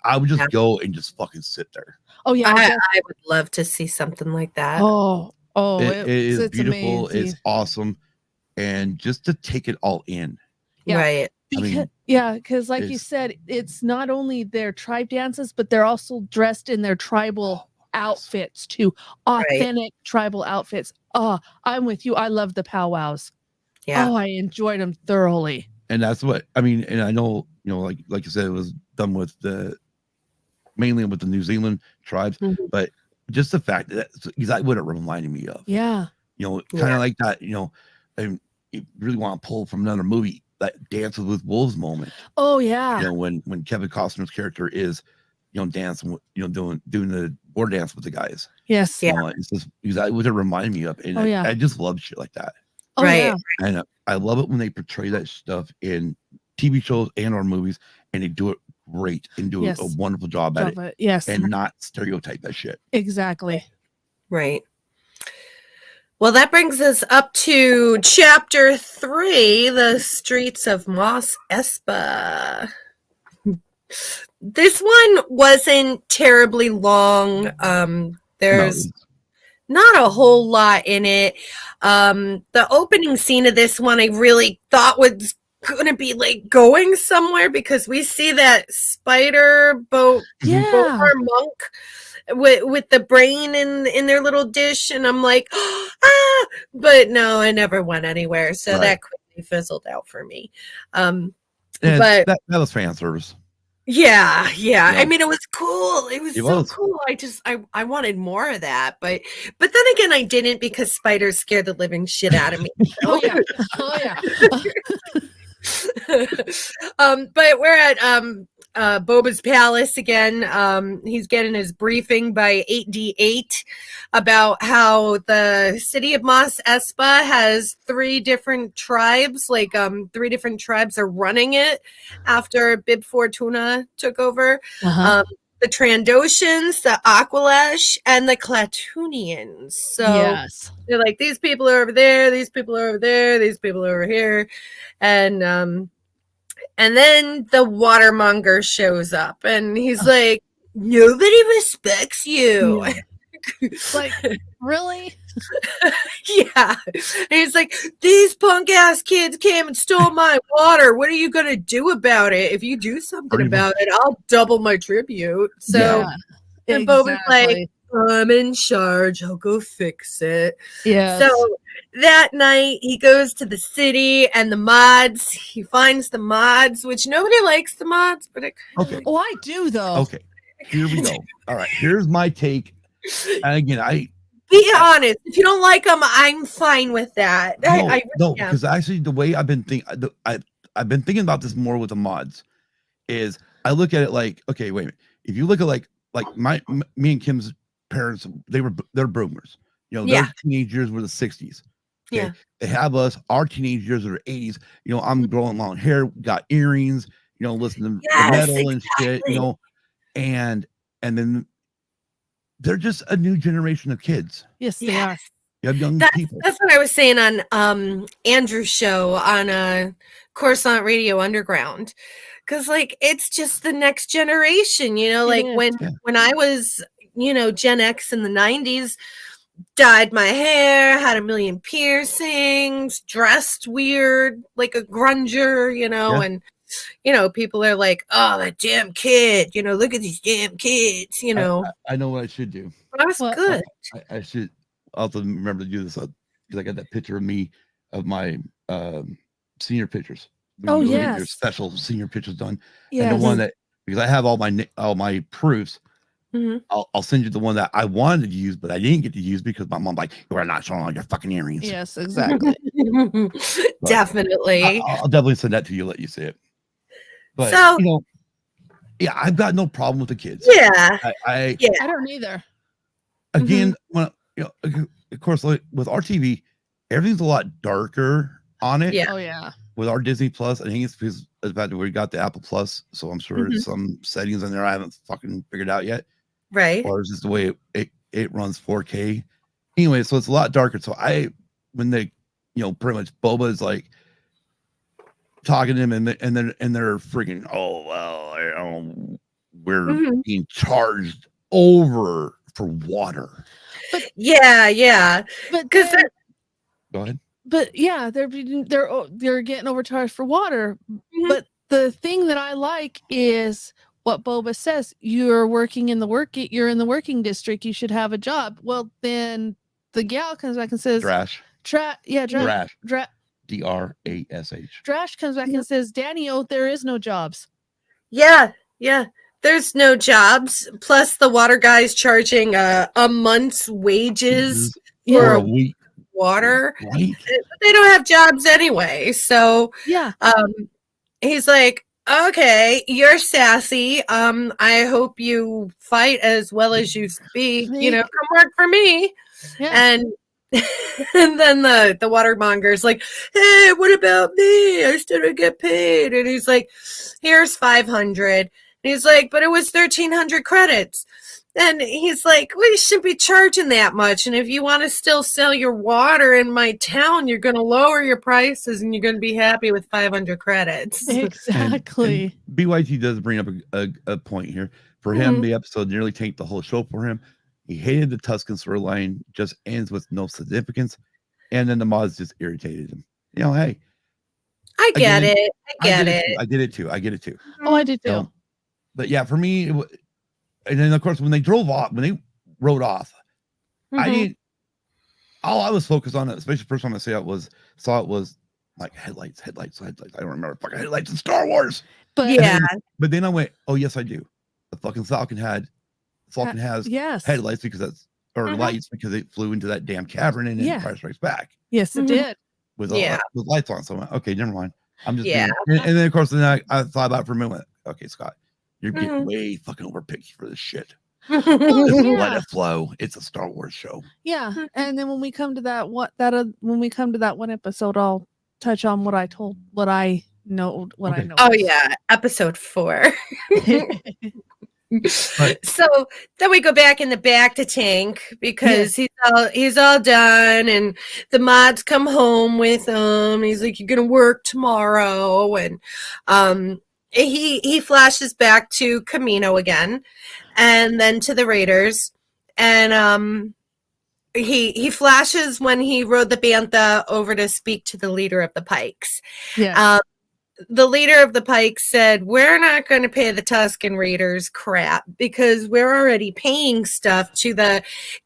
I would just go and just fucking sit there. Oh yeah, I would love to see something like that. It is beautiful. Amazing. It's awesome, and just to take it all in. Right. Because like you said, it's not only their tribe dances, but they're also dressed in their tribal outfits too, authentic tribal outfits. Oh, I'm with you. I love the powwows. Yeah. Oh, I enjoyed them thoroughly. And that's what I mean. And I know, like you said, it was done with mainly with the New Zealand tribes, but just the fact that that's exactly what it reminded me of. Yeah. Kind of like that, and you really want to pull from another movie, that Dances with Wolves moment. Oh yeah. When Kevin Costner's character is, dancing, doing the war dance with the guys. Yes. It's just exactly what it reminded me of. And I just love shit like that. Oh, right. Yeah. And I love it when they portray that stuff in TV shows and or movies, and they do it great and do a wonderful job at it. Yes. And not stereotype that shit. Exactly. Right. Well, that brings us up to chapter 3, The Streets of Mos Espa. This one wasn't terribly long. There's not a whole lot in it. The opening scene of this one, I really thought was going to be like going somewhere, because we see that spider boat monk with the brain in their little dish, and I'm like, but no, I never went anywhere, so that quickly fizzled out for me. But that was fan service. Yeah. I mean, it was cool. It was so cool. I wanted more of that, but then again, I didn't, because spiders scared the living shit out of me. Oh yeah. But we're at Boba's palace again. He's getting his briefing by 8D8 about how the city of Mos Espa has 3 different tribes, like 3 different tribes are running it after Bib Fortuna took over. The Trandoshans, the Aqualash, and the Clatoonians. So yes. they're like, these people are over there, these people are over there, these people are over here. And then the watermonger shows up and he's like, nobody respects you. Yeah. Like, really? Yeah. And he's like, these punk ass kids came and stole my water. What are you going to do about it? If you do something about it, I'll double my tribute. So, and Boba's like, I'm in charge. I'll go fix it. Yeah. So that night he goes to the city and the mods. He finds the mods, which nobody likes the mods, but it okay. Oh, I do though. Okay. Here we go. All right. Here's my take. And again, be honest. If you don't like them, I'm fine with that. No, because actually the way I've been thinking about this more with the mods is I look at it like, okay, wait a minute. If you look at like me and Kim's parents, they're boomers. You know, their teenage years were the 60s. Okay? Yeah. They have us, our teenage years are the 80s. You know, I'm growing long hair, got earrings, you know, listening to metal and shit, you know, and then they're just a new generation of kids. Yes, they are. You have young people. That's what I was saying on Andrew's show on Coruscant Radio Underground. Because, like, it's just the next generation, you know, like when I was, you know, Gen X in the 90s, dyed my hair, had a million piercings, dressed weird, like a grunger, you know, and, you know, people are like, oh, that damn kid, you know, look at these damn kids, you know. I know what I should do. But I was good. I should also remember to do this because I got that picture of me of my senior pictures. Oh, your special senior pictures done. Yeah. And the one that, because I have all my proofs, I'll send you the one that I wanted to use, but I didn't get to use because my mom's like, you are not showing all your fucking earrings. Yes, exactly. Definitely. I'll definitely send that to you, let you see it. But, you know, yeah, I've got no problem with the kids. Yeah. I don't either. Again, when, you know, of course, like with our TV, everything's a lot darker on it. Yeah. Oh, yeah. With our Disney Plus, I think it's because of the fact that we got the Apple Plus, so I'm sure there's some settings in there I haven't fucking figured out yet. Right. As far as just the way it runs 4K. Anyway, so it's a lot darker. So when they, you know, pretty much Boba is like talking to him, and they're freaking, oh well, we're being charged over for water. But because go ahead. But yeah, they're getting overcharged for water. But the thing that I like is what Boba says. You're in the working district. You should have a job. Well, then the gal comes back and says, Drash. Drash. D-R-A-S-H. Drash comes back and says, Danny, there is no jobs. Yeah. There's no jobs. Plus, the water guy's charging a month's wages for a week. Water. Right. They don't have jobs anyway. So yeah. He's like, okay, you're sassy. I hope you fight as well as you speak. You know, come work for me. Yeah. And then the watermonger's like, hey, what about me? I still don't get paid. And he's like, here's 500. And he's like, but it was 1,300 credits. And he's like, we shouldn't be charging that much. And if you want to still sell your water in my town, you're going to lower your prices and you're going to be happy with 500 credits. Exactly. And BYT does bring up a point here. For him, the episode nearly tanked the whole show for him. He hated the Tusken storyline, just ends with no significance. And then the mods just irritated him. You know, hey. I get it. I get it too. Oh, I did too. But yeah, for me, and then of course when they rode off, all I was focused on, especially the first time I saw it was like headlights. I don't remember fucking headlights in Star Wars. But but then I went, oh yes, I do. The fucking Falcon has headlights because that's lights because it flew into that damn cavern and then Empire Strikes Back. Yes, it did. With lights on. So I went, okay, never mind. I'm just and then of course I thought about it for a minute. Okay, Scott, You're getting way fucking overpicky for this shit. Well, Just yeah. let it flow. It's a Star Wars show. Yeah, and then when we come to that one episode, I'll touch on what I know. Okay. Oh yeah, episode 4. But- So then we go back in the back to Tank because he's all done, and the mods come home with him. He's like, "You're gonna work tomorrow," and he flashes back to Camino again, and then to the Raiders, and he flashes when he rode the bantha over to speak to the leader of the Pikes. Yeah. The leader of the Pikes said, "We're not going to pay the Tusken Raiders crap because we're already paying stuff to the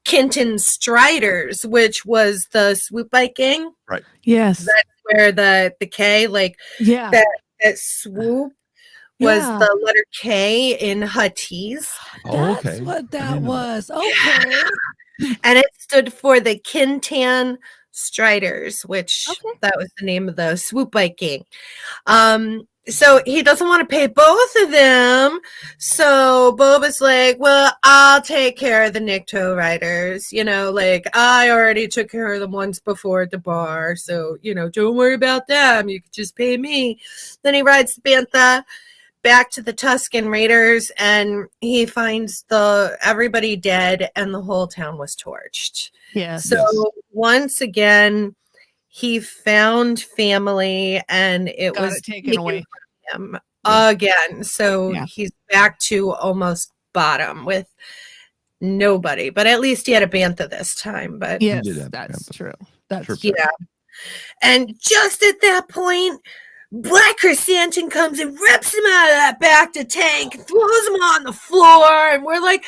Kenton Striders," which was the swoop bike gang. Right. Yes. That's where the K, like Yeah. that swoop was Yeah. the letter K in Huttese. Oh, That's okay. what I that didn't know was. Okay. And it stood for the Kentan Striders, which that was the name of the swoop bike gang. So he doesn't want to pay both of them. So Boba's like, "Well, I'll take care of the Nikto riders. Like I already took care of them once before at the bar. So, don't worry about them. You could just pay me." Then he rides the bantha back to the Tusken Raiders, and he finds everybody dead, and the whole town was torched. Yes. So once again, he found family, and it Got was it taken away. from him again. So Yeah. he's back to almost bottom with nobody, but at least he had a bantha this time. But Yes, did have that's bantha. true. That's Sure. true. yeah. And just at that point, Black Chrysanthemum comes and rips him out of that back to Tank, throws him on the floor, and we're like,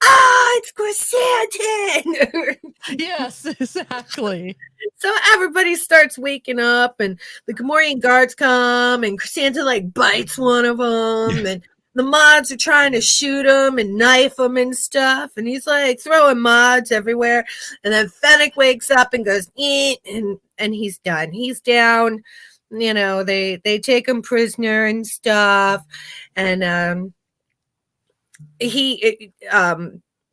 "Ah, it's Chrysanthemum!" Yes, exactly. So everybody starts waking up, and the Gamorrean guards come, and Chrysanthemum like bites one of them, and the mods are trying to shoot him and knife him and stuff, and he's like throwing mods everywhere. And then Fennec wakes up and goes, "Eat," and he's done. He's down. They take him prisoner and stuff, and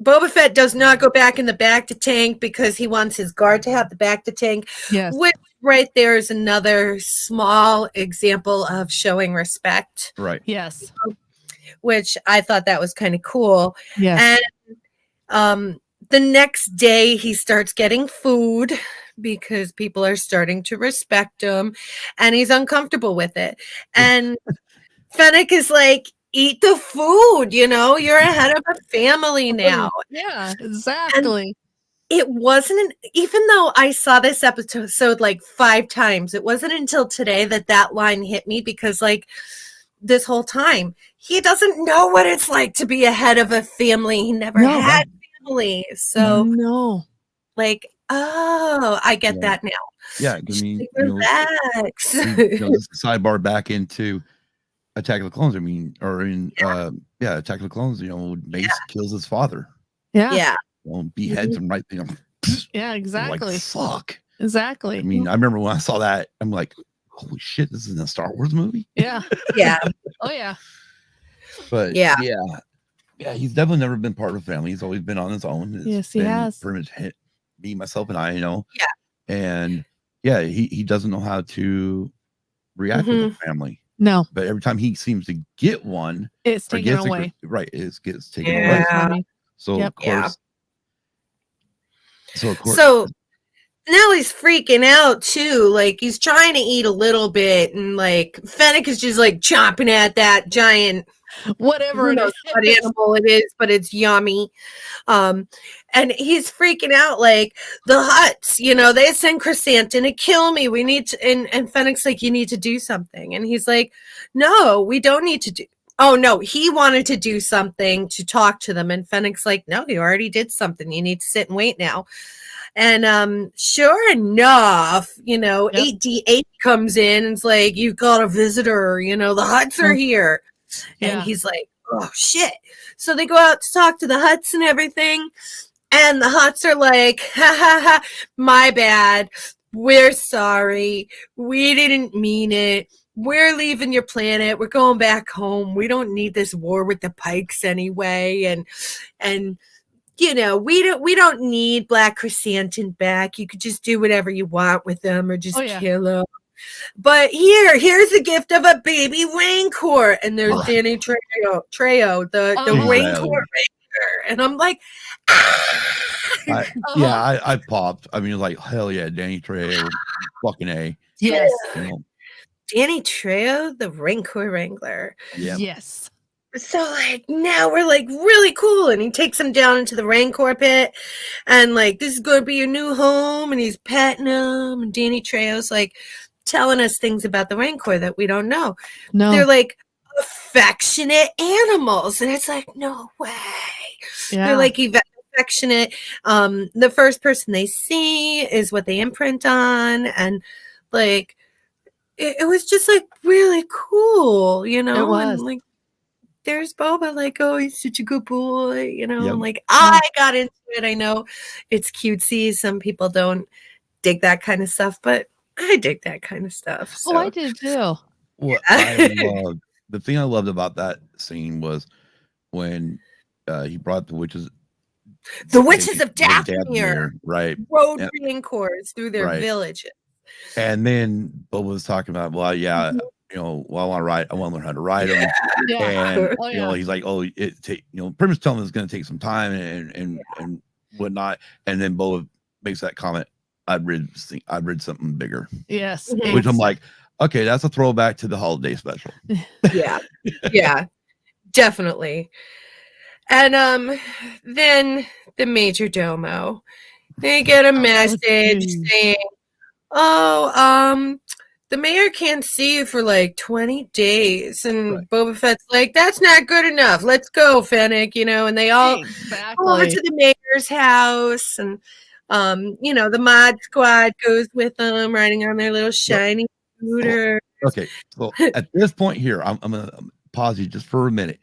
Boba Fett does not go back in the back to Tank because he wants his guard to have the back to Tank. Yes. Which right there is another small example of showing respect, Right. Yes. which I thought that was kind of cool. Yes. And the next day he starts getting food because people are starting to respect him, and he's uncomfortable with it. And Fennec is like, "Eat the food, you're a head of a family now." Yeah, exactly. It wasn't, even though I saw this episode like 5 times, it wasn't until today that line hit me, because like this whole time he doesn't know what it's like to be a head of a family. He never had family. So no. like, oh, I get Yeah. that now. Yeah. I mean, Relax. this is sidebar back into Attack of the Clones. I mean, or in Attack of the Clones. Mace kills his father. Yeah. Yeah. Beheads him right. Yeah, exactly. Like, fuck. Exactly. I mean, I remember when I saw that, I'm like, holy shit, this is a Star Wars movie. Yeah. Yeah. Oh yeah. But Yeah. He's definitely never been part of a family. He's always been on his own. It's Yes, he been has. Pretty much me, myself, and I. Yeah. And he doesn't know how to react with a family. No. But every time he seems to get one, It's or taken gets away. it gets taken Yeah. away. So Yep. of course. So now he's freaking out too. Like he's trying to eat a little bit, and like Fennec is just like chomping at that giant, Whatever who it knows is. what animal it is, but it's yummy. And he's freaking out like the Hutts, they send Chrysanthemum to kill me. We need to, and Fennec's like, "You need to do something." And he's like, "No, we don't need to do." Oh no, he wanted to do something to talk to them, and Fennec's like, "No, you already did something. You need to sit and wait now." And sure enough, 8D8 comes in and it's like, "You got a visitor, the Hutts are here." And Yeah. he's like, "Oh shit." So they go out to talk to the Hutts and everything, and the Hutts are like, "Ha ha ha, my bad. We're sorry. We didn't mean it. we're leaving your planet. We're going back home. We don't need this war with the Pikes anyway. And you know, we don't need Black Chrysanthemum back. You could just do whatever you want with them or just kill them. But here's a gift of a baby Rancor. And there's Danny Trejo, the Rancor Ranger. And I'm like, I popped. I mean, like, hell yeah, Danny Trejo, fucking A. Yes. You know? Danny Trejo, the Rancor Wrangler. Yep. Yes. So like now we're like really cool, and he takes him down into the Rancor pit, and like this is going to be your new home, and he's petting him, and Danny Trejo's like telling us things about the Rancor that we don't know. No, they're like affectionate animals, and it's like no way. Yeah. They're like affectionate. The first person they see is what they imprint on, and like it was just like really cool, you know. It was. And like there's Boba, like, oh, he's such a good boy, you know. Yep. I'm like, I got into it. I know it's cutesy. Some people don't dig that kind of stuff, but I dig that kind of stuff. So. Oh, I did too. What the thing I loved about that scene was when he brought the witches of Dathomir, right? Road Rancors through their villages. And then Boba was talking about, well, yeah, you know, well, I want to learn how to ride them. And you know, he's like, oh, you know, pretty much telling him it's going to take some time and whatnot. And then Boba makes that comment, I'd read something bigger. Yes. Which I'm like, okay, that's a throwback to the holiday special. Yeah, definitely. And then the Major Domo, they get a message saying, oh, the mayor can't see you for like 20 days. And Boba Fett's like, that's not good enough. Let's go, Fennec, you know. And they all go over to the mayor's house. And, you know, the mod squad goes with them, riding on their little shiny scooter. Okay, so at this point here, I'm going to pause you just for a minute.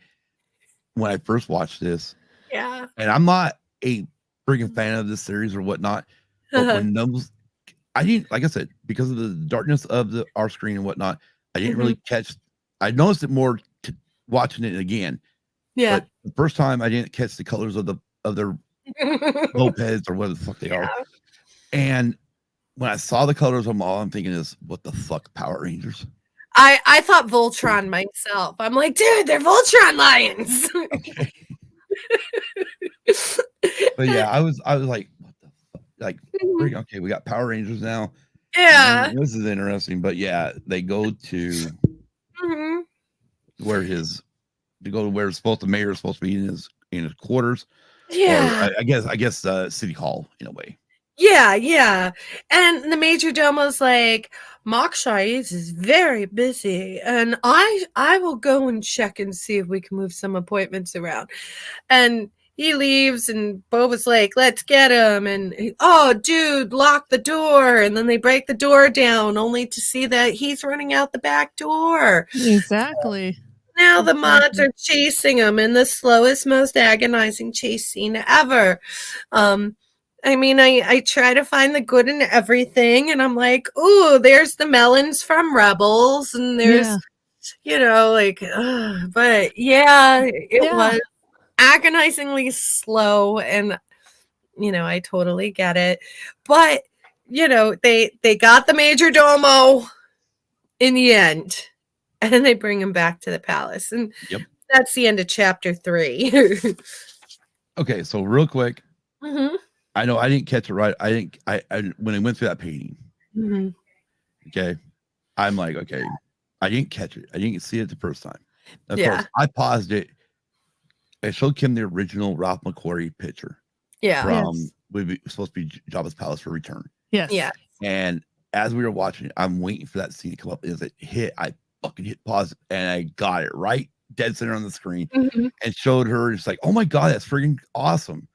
When I first watched this, and I'm not a freaking fan of this series or whatnot, but when those, I didn't, like I said, because of the darkness of our screen and whatnot, I didn't really catch. I noticed it more watching it again. Yeah, but the first time I didn't catch the colors of their mopeds or whatever the fuck they are. And when I saw the colors of them all, I'm thinking, what the fuck, Power Rangers? I thought Voltron myself. I'm like, dude, they're Voltron lions. Okay. But yeah, I was like, what the fuck? Like, okay, we got Power Rangers now. Yeah. This is interesting. But yeah, they go to where the mayor is supposed to be in his quarters. Yeah. Or I guess City Hall in a way. Yeah. And the Major Domo's like, Moksha is very busy, and I will go and check and see if we can move some appointments around. And he leaves, and Boba's like, let's get him. And oh, dude, lock the door. And then they break the door down, only to see that he's running out the back door. Exactly. So now the mods are chasing him in the slowest, most agonizing chase scene ever. I mean, I try to find the good in everything, and I'm like, ooh, there's the melons from Rebels, and there's, you know, like, but it was agonizingly slow, and, you know, I totally get it. But, you know, they got the Major Domo in the end, and they bring him back to the palace, and that's the end of chapter 3. Okay, so real quick. I know I didn't catch it right. I when I went through that painting. Okay, I'm like, okay, I didn't catch it. I didn't see it the first time. Of course, I paused it. I showed Kim the original Ralph McQuarrie picture. From supposed to be Jabba's palace for Return. Yeah. And as we were watching it, I'm waiting for that scene to come up. As it hit, I fucking hit pause, and I got it right, dead center on the screen, and showed her. It's like, oh my god, that's freaking awesome.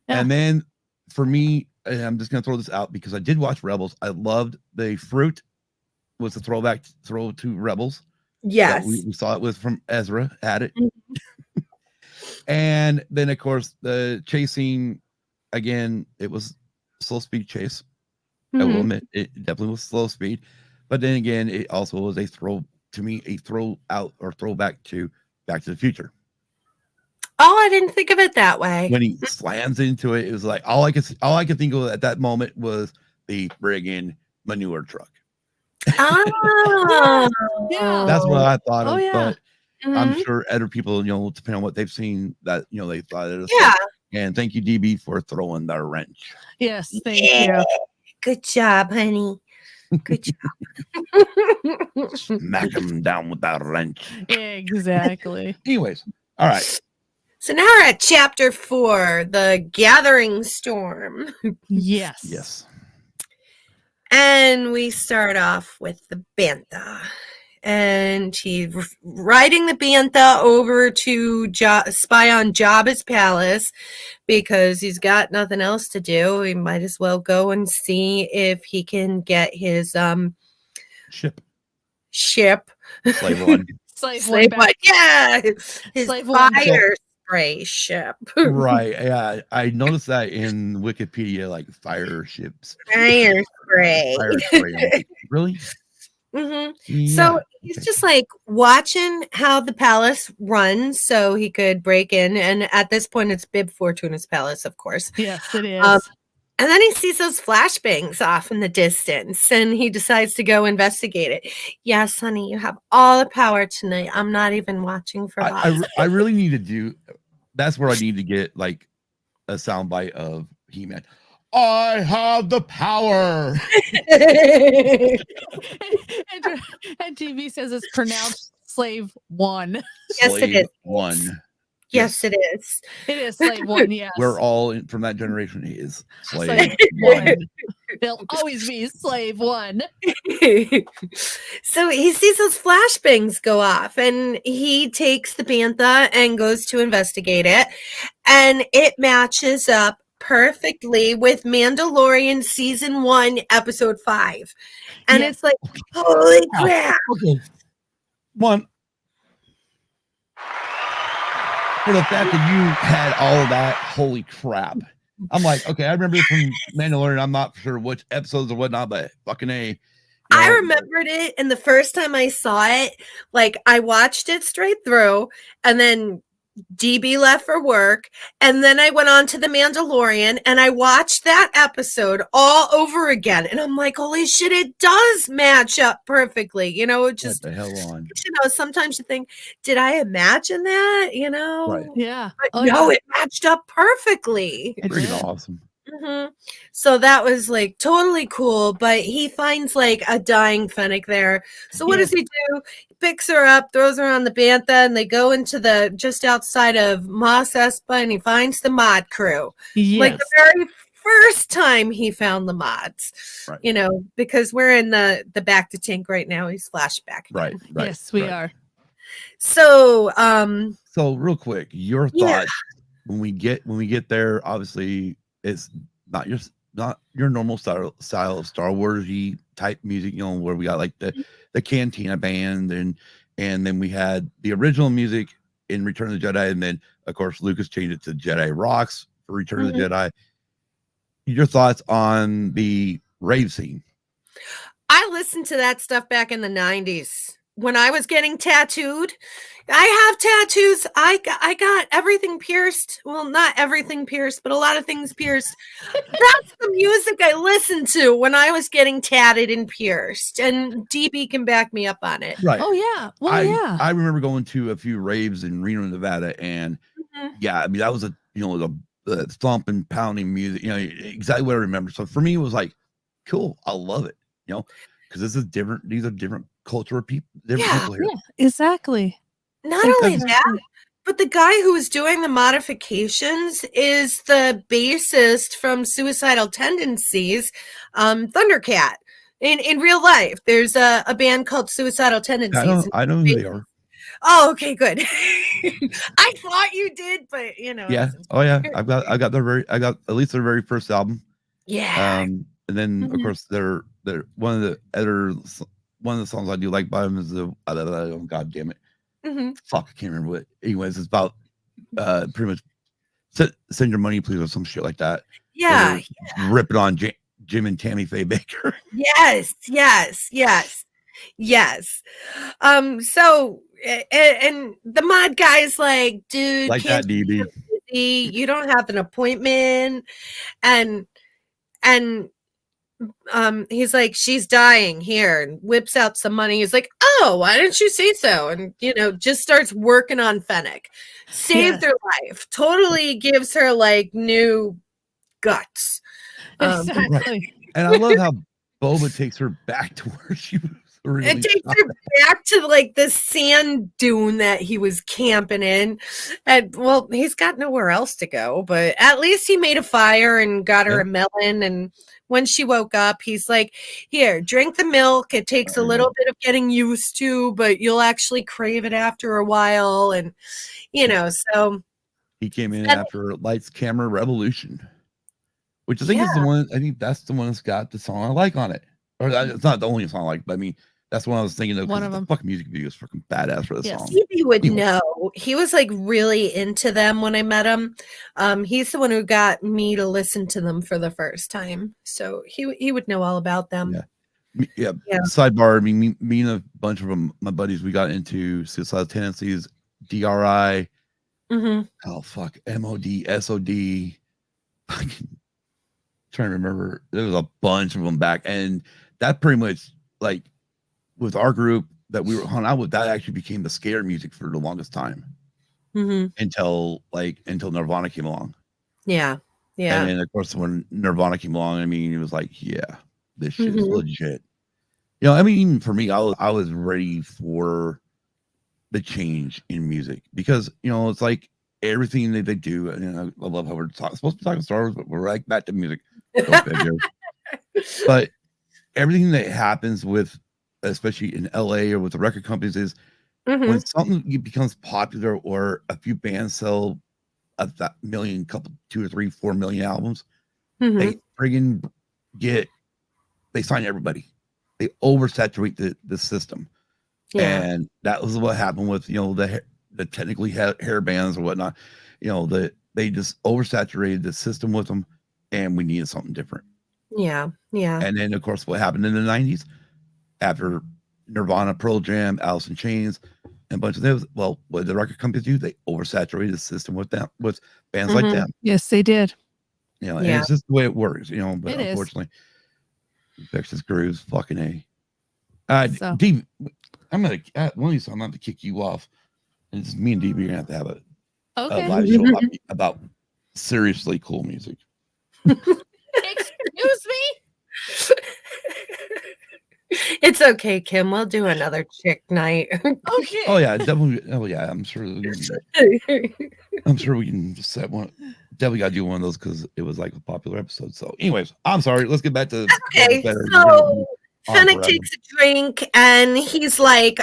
And then. For me, and I'm just going to throw this out because I did watch Rebels. I loved the fruit was a throw to Rebels. Yes. We saw it was from Ezra, had it. And then, of course, the chasing, again, it was slow speed chase. I will admit, it definitely was slow speed. But then again, it also was a to me a throwback to Back to the Future. Oh, I didn't think of it that way. When he slams into it, it was like all I could think of at that moment was the friggin' manure truck. Oh, Yeah. That's what I thought Oh, of. yeah. But I'm Mhm. sure other people, depending on what they've seen, that they thought it was. Yeah. And thank you, DB, for throwing the wrench. Yes, thank Yeah. you. Good job, honey. Good job. Smack him down with that wrench. Exactly. Anyways, all right. So now we're at chapter 4, the Gathering Storm. Yes. Yes. And we start off with the Bantha. And he's riding the Bantha over to spy on Jabba's palace because he's got nothing else to do. He might as well go and see if he can get his Ship. Slave One. Slave one, back. yeah, his Slave one. fire spray ship. Right. Yeah. I noticed that in Wikipedia, like fire ships. Fire spray. Fire spray. I'm like, really? Mm-hmm. Yeah, So he's just like watching how the palace runs so he could break in. And at this point, it's Bib Fortuna's palace, of course. Yes, it is. And then he sees those flashbangs off in the distance and he decides to go investigate it. Yes, honey, you have all the power tonight. I'm not even watching for boss. I really need to do. That's where I need to get like a soundbite of He-Man. I have the power. and TV says it's pronounced Slave One. Yes, it is. One. Yes, it is. It is Slave One, yes. We're all from that generation. He is Slave One. They'll always be Slave One. So he sees those flashbangs go off and he takes the Bantha and goes to investigate it. And it matches up perfectly with Mandalorian season 1, episode 5. And Yes. it's like, holy crap. Okay. One. For the fact that you had all of that, holy crap. I'm like, okay, I remember it from Mandalorian. I'm not sure which episodes or whatnot, but fucking A. I remembered it, and the first time I saw it, like I watched it straight through, and then DB left for work, and then I went on to The Mandalorian, and I watched that episode all over again, and I'm like, holy shit, it does match up perfectly, it just, what the hell on? sometimes you think, did I imagine that, Right. Yeah. But no, it matched up perfectly. It Pretty did. awesome. Mm-hmm. So that was like totally cool, but he finds like a dying Fennec there. So what does he do? He picks her up, throws her on the Bantha, and they go into the just outside of Mos Espa, and he finds the mod crew. Yes. Like the very first time he found the mods, Right. because we're in the back to tank right now. He's flashback. Right. Right. Yes, we right. are. So So real quick, your thoughts when we get there, obviously it's not your normal style of Star Warsy type music, where we got like the Cantina band and then we had the original music in Return of the Jedi, and then of course Lucas changed it to Jedi Rocks for Return of the Jedi. Your thoughts on the rave scene? I listened to that stuff back in the 90s. When I was getting tattooed, I have tattoos. I got everything pierced. Well, not everything pierced, but a lot of things pierced. That's the music I listened to when I was getting tatted and pierced. And DB can back me up on it. Right. Oh, yeah. Well, yeah. I remember going to a few raves in Reno, Nevada, and yeah, I mean that was the thumping, pounding music. Exactly what I remember. So for me, it was like, cool. I love it. Because this is different. These are different cultural people. Different people here. Yeah, exactly. Not only that, but the guy who was doing the modifications is the bassist from Suicidal Tendencies, Thundercat. In real life, there's a band called Suicidal Tendencies. I know who they are. Oh, okay, good. I thought you did, but Yeah. Oh yeah. I got at least their very first album. Yeah. And then of course they're one of the songs I do like by them is oh god damn it. Fuck, I can't remember what. Anyways, it's about pretty much send your money please or some shit like that. Yeah. Ripping on Jim and Tammy Faye Baker. Yes. Yes. So and the mod guy's like, dude, Like can't that, DB. you don't have an appointment, and and he's like, she's dying here, and whips out some money. He's like, oh, why didn't you say so? And just starts working on Fennec. Saved her life. Totally gives her like new guts. Exactly. Right. And I love how Boba takes her back to where she was originally. It takes her back to like the sand dune that he was camping in. And well, he's got nowhere else to go, but at least he made a fire and got her a melon. And when she woke up, he's like, here, drink the milk. It takes a little bit of getting used to, but you'll actually crave it after a while. And so he came in after Lights Camera Revolution, which I think is the one. I think that's the one that's got the song I like on it. Or it's not the only song I like, but I mean, that's what I was thinking of. One of the them. Fucking music video is freaking badass for the song. Stevie would know. He was like really into them when I met him. He's the one who got me to listen to them for the first time, so he would know all about them. Yeah. Sidebar. I mean, me and a bunch of them, my buddies, we got into Suicidal Tendencies, DRI. Oh fuck, MOD, SOD. Fucking trying to remember. There was a bunch of them back, and that pretty much like with our group that we were hung out with, that actually became the scare music for the longest time until Nirvana came along. Yeah. And then of course when Nirvana came along, I mean, it was like, yeah, this shit is legit. I mean, even for me, I was ready for the change in music because it's like everything that they do. And I love how we're supposed to be talking Star Wars, but we're right back to music. But everything that happens with, especially in LA or with the record companies, is when something becomes popular or a few bands sell that million, 2 or 3, 4 million albums, they friggin' they sign everybody. They oversaturate the system. And that was what happened with the technically hair bands or whatnot. They just oversaturated the system with them, and we needed something different. And then of course what happened in the 90s after Nirvana, Pearl Jam, Alice in Chains, and a bunch of those, well, what did the record companies do? They oversaturated the system with bands like them. Yes, they did. And it's just the way it works, but It unfortunately infectious grooves, fucking A. Dee, I'm gonna one of these times I'm gonna have to kick you off, and it's me and Dee, we're gonna have to have a live show about seriously cool music. Excuse me? It's okay, Kim. We'll do another chick night. Okay. Oh yeah, definitely. Oh yeah, I'm sure. I'm sure we can set one. Definitely got to do one of those because it was like a popular episode. So, anyways, I'm sorry. Let's get back to. Okay, so Fennec takes a drink and he's like,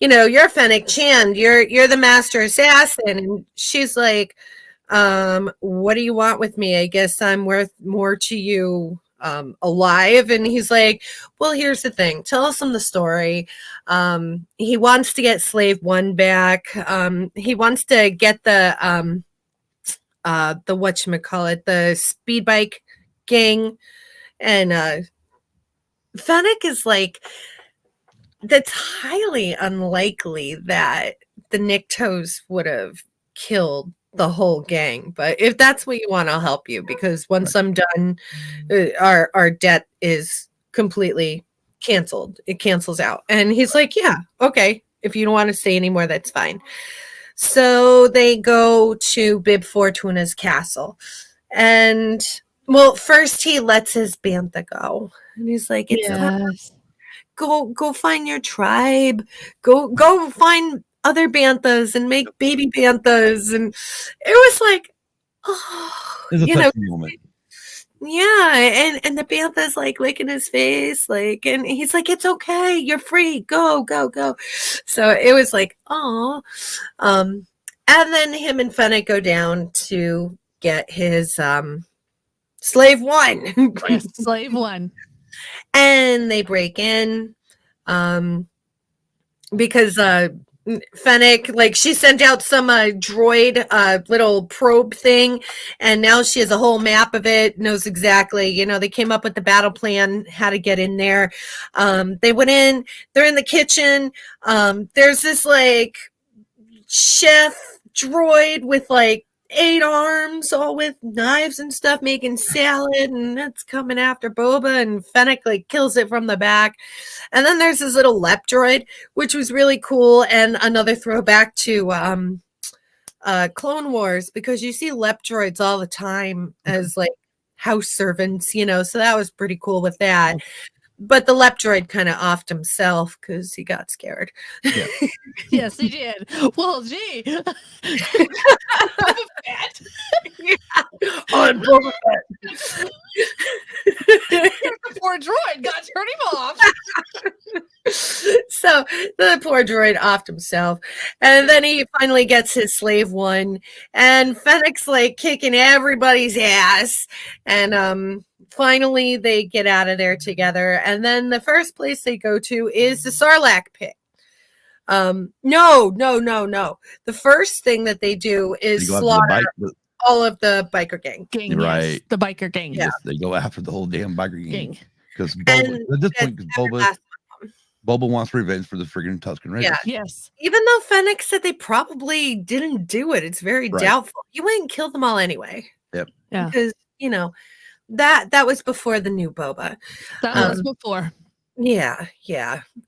you're Fennec Chan. You're the master assassin, and she's like, what do you want with me? I guess I'm worth more to you alive. And he's like, well, here's the thing, tell us the story. He wants to get Slave One back. He wants to get the whatchamacallit, the speed bike gang. And Fennec is like, that's highly unlikely that the Niktos would have killed the whole gang, but if that's what you want, I'll help you, because once I'm done, our debt is completely canceled. It cancels out. And he's like, yeah, okay, if you don't want to say anymore, that's fine. So they go to Bib Fortuna's castle, and well, first he lets his bantha go, and he's like, it's fine. Go find your tribe, go find other banthas and make baby banthas. And it was like, oh, it's a touching moment. Yeah, and the bantha's like licking his face, like, and he's like, it's okay, you're free, go. So it was like, oh, and then him and Fennec go down to get his Slave One. Yes, Slave One. And they break in because Fennec, like she sent out some droid little probe thing, and now she has a whole map of it, knows exactly, they came up with the battle plan, how to get in there. They went in, they're in the kitchen. There's this like chef droid with like 8 arms, all with knives and stuff, making salad, and that's coming after Boba, and Fennec like kills it from the back. And then there's this little lep droid, which was really cool, and another throwback to Clone Wars, because you see lep droids all the time as like house servants, so that was pretty cool with that. But the lep droid kind of offed himself because he got scared. Yeah. Yes, he did. Well, gee. Boba Fett. On Boba Fett. The poor droid got to turn him off. So the poor droid offed himself. And then he finally gets his slave one. And Fennec's like kicking everybody's ass. And finally they get out of there together. And then the first place they go to is the Sarlacc pit. No. The first thing that they do is slaughter all of the biker gang. Right. Yes, the biker gang. Yes, they go after the whole damn biker gang. Because at this point, Boba wants revenge for the friggin' Tusken Raiders. Yeah. Yes. Even though Fennec said they probably didn't do it, it's very doubtful. You went and killed them all anyway. Yep. Yeah. Because, that was before the new Boba. That was before. Yeah.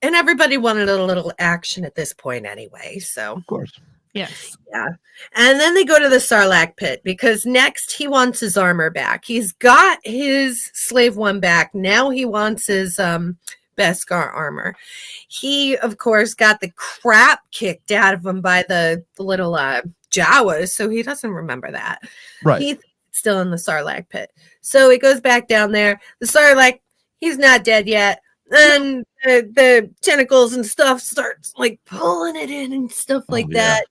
And everybody wanted a little action at this point anyway, so. Of course. Yes. Yeah. And then they go to the Sarlacc pit because next he wants his armor back. He's got his slave one back. Now he wants his Beskar armor. He, of course, got the crap kicked out of him by the little Jawas, so he doesn't remember that. Right. He's still in the Sarlacc pit. So he goes back down there. The Sarlacc, he's not dead yet. And the tentacles and stuff starts like pulling it in and stuff like that.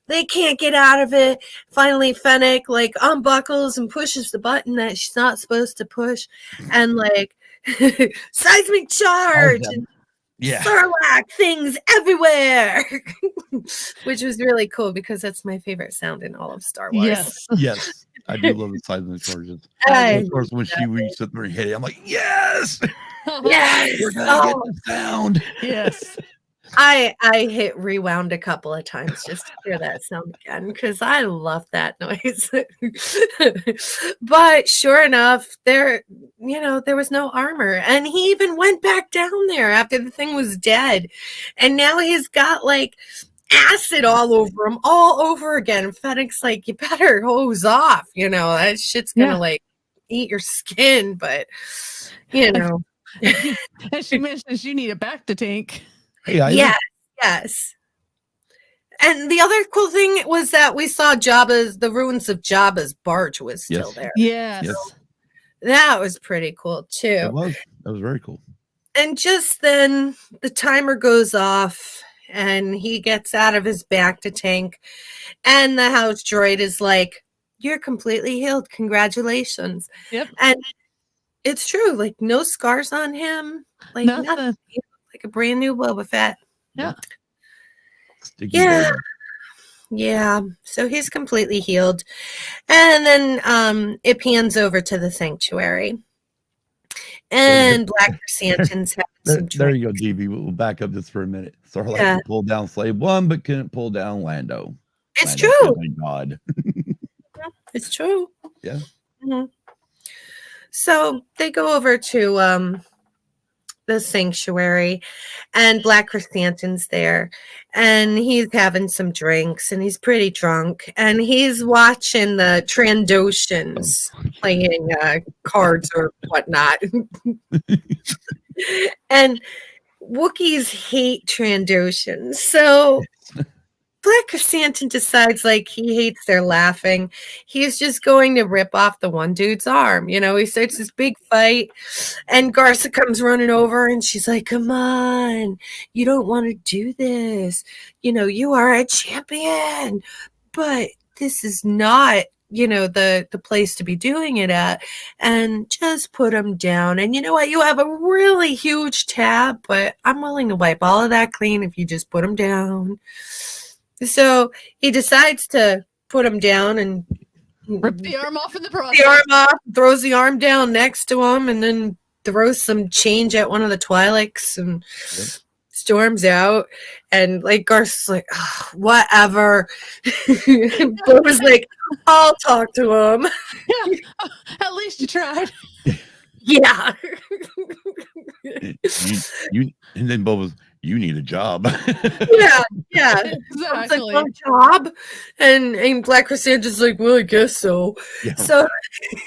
They can't get out of it. Finally, Fennec like unbuckles and pushes the button that she's not supposed to push, and like seismic charge and Sarlacc things everywhere, which was really cool because that's my favorite sound in all of Star Wars. Yes, I do love the seismic charges. Of course, when she reached up there and hit it, I'm like, yes, we're gonna get the sound. Yes. I hit rewound a couple of times just to hear that sound again because I love that noise. But sure enough, there was no armor, and he even went back down there after the thing was dead, and now he's got like acid all over him, all over again. Fennec's like, you better hose off, that shit's gonna like eat your skin, but As she mentions, you need it back to tank. Hey, yes. And the other cool thing was that we saw the ruins of Jabba's barge was still there. Yes. That was pretty cool too. That was very cool. And just then the timer goes off and he gets out of his back to tank, and the house droid is like, you're completely healed. Congratulations. Yep. And it's true. Like no scars on him. Like nothing. Like a brand new Boba Fett. Yeah. Yeah. So he's completely healed. And then it pans over to the sanctuary. And Black Chrysanthemum's having some drinks. There you go, DB. We'll back up just for a minute. Sarlacc pulled down Slave 1, but couldn't pull down Lando. It's true. Oh my God. It's true. Yeah. Mm-hmm. So they go over to the sanctuary, and Black Chrysanthemum's there, and he's having some drinks, and he's pretty drunk, and he's watching the Trandoshans playing cards or whatnot. And Wookiees hate Trandoshans, so Black Chrysanthemum decides like he hates their laughing. He's just going to rip off the one dude's arm. He starts this big fight, and Garza comes running over, and she's like, come on, you don't want to do this. You are a champion, but this is not the place to be doing it at, and just put them down. And you know what? You have a really huge tab, but I'm willing to wipe all of that clean if you just put them down. So he decides to put them down and rip the arm off in the process. The arm off, throws the arm down next to him, and then throws some change at one of the Twi'leks and storms out. And like Garth's like, oh, whatever. Boba's like, I'll talk to him. Yeah, at least you tried. Yeah. you and then Boba's, you need a job. yeah. Exactly. It's like, job? And Black Chrysanthemum's like, well, I guess so. Yeah. So,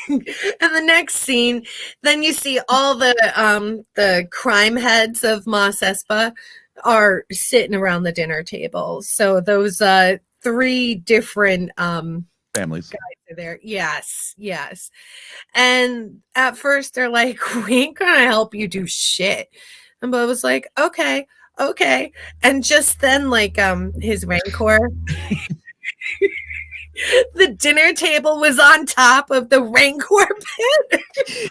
and the next scene, then you see all the crime heads of Mos Espa are sitting around the dinner table. So those 3 different families guys are there. Yes. And at first they're like, we ain't gonna help you do shit. And Bob was like, okay. And just then, like, his Rancor, the dinner table was on top of the Rancor pit.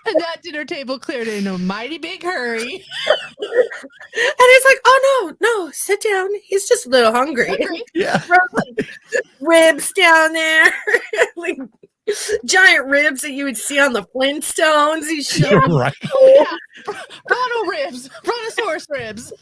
And that dinner table cleared in a mighty big hurry. And he's like, oh, no, sit down. He's just a little hungry. Yeah. Ribs down there. Like, giant ribs that you would see on the Flintstones. He's showing. Right. Brontosaurus ribs.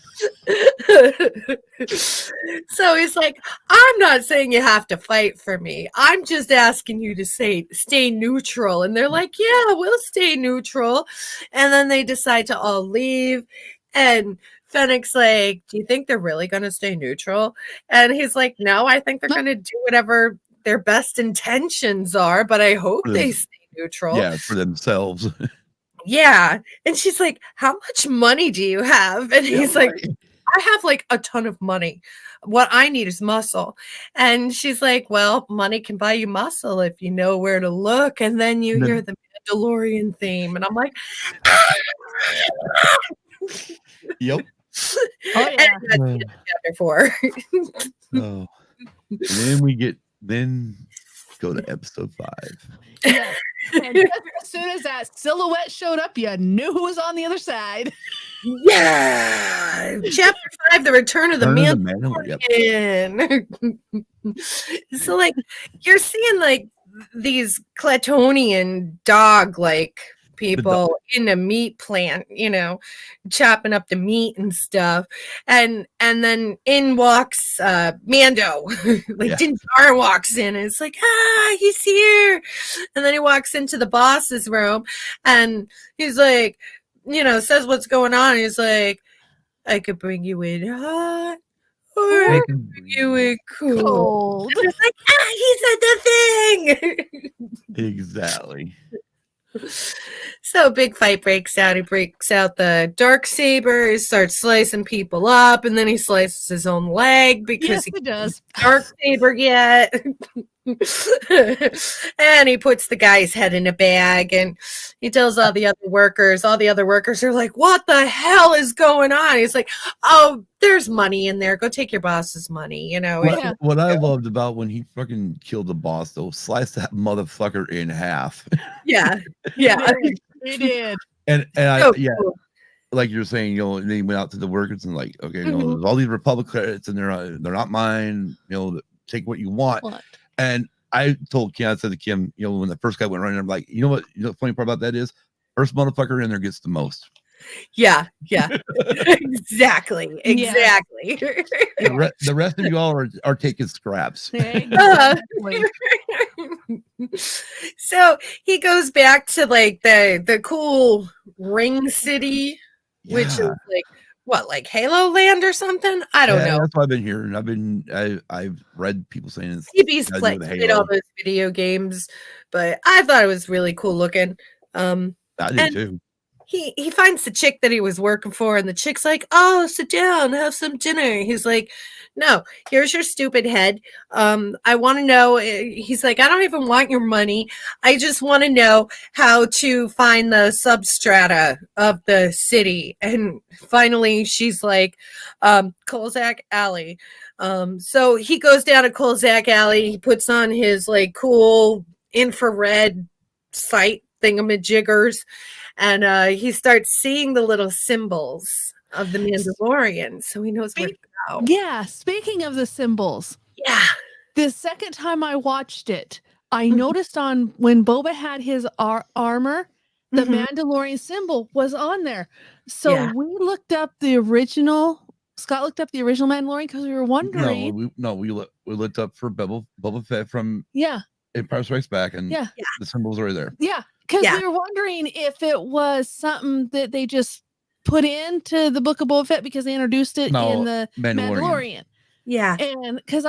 So he's like, I'm not saying you have to fight for me. I'm just asking you to stay neutral. And they're like, yeah, we'll stay neutral. And then they decide to all leave. And Fennec's like, do you think they're really going to stay neutral? And he's like, no, I think they're going to do whatever their best intentions are, but I hope they stay neutral. Yeah, for themselves. Yeah. And she's like, how much money do you have? And he's like, I have like a ton of money. What I need is muscle. And she's like, well, money can buy you muscle if you know where to look. And then you hear the Mandalorian theme. And I'm like, Yep. Oh, yeah. And that's chapter 4. Oh. And then go to episode 5. Yeah. And just as soon as that silhouette showed up, you knew who was on the other side. Yeah. Chapter 5, The Return of the Mandalorian. So, like, you're seeing, like, these Cletonian dog-like people in a meat plant, chopping up the meat and stuff. And then in walks Mando. Din Djarin walks in and it's like, he's here. And then he walks into the boss's room and he's like, says what's going on. He's like, I could bring you in hot or I could bring you in cold. And it's like, he said the thing. Exactly. So big fight breaks out. He breaks out the Darksaber. He starts slicing people up, and then he slices his own leg because he does Darksaber yet. And he puts the guy's head in a bag, and he tells all the other workers. All the other workers are like, "What the hell is going on?" He's like, "Oh, there's money in there. Go take your boss's money." What I loved about when he fucking killed the boss, though, sliced that motherfucker in half. Yeah. He did. And cool. Like you're saying, they went out to the workers and like, okay, there's all these Republic credits and they're not mine. Take what you want. And I told Kim, I said to Kim, when the first guy went running, I'm like, you know what? The funny part about that is, first motherfucker in there gets the most. Yeah. Exactly. The rest of you all are taking scraps. So he goes back to like the cool ring city, which is like what, like Halo Land or something? I don't know. That's what I've been hearing. I've read people saying it's TV's played all those video games, but I thought it was really cool looking. I did too. He finds the chick that he was working for, and the chick's like, "Oh, sit down, have some dinner." He's like, "No, here's your stupid head. I want to know." He's like, "I don't even want your money. I just want to know how to find the substrata of the city." And finally, she's like, "Kolzak Alley." So he goes down to Kolzak Alley. He puts on his like cool infrared sight thingamajiggers, and he starts seeing the little symbols of the Mandalorian, so he knows where to go. Yeah, speaking of the symbols, Yeah. the second time I watched it, I noticed on when Boba had his armor, the Mandalorian symbol was on there. So we looked up the original. Scott looked up the original Mandalorian because we were wondering. We looked up for Boba Fett from Empire Strikes Back, and the symbols are there. Yeah, because we were wondering if it was something that they just put into the Book of Boba Fett because they introduced it in the Mandalorian. Yeah, and because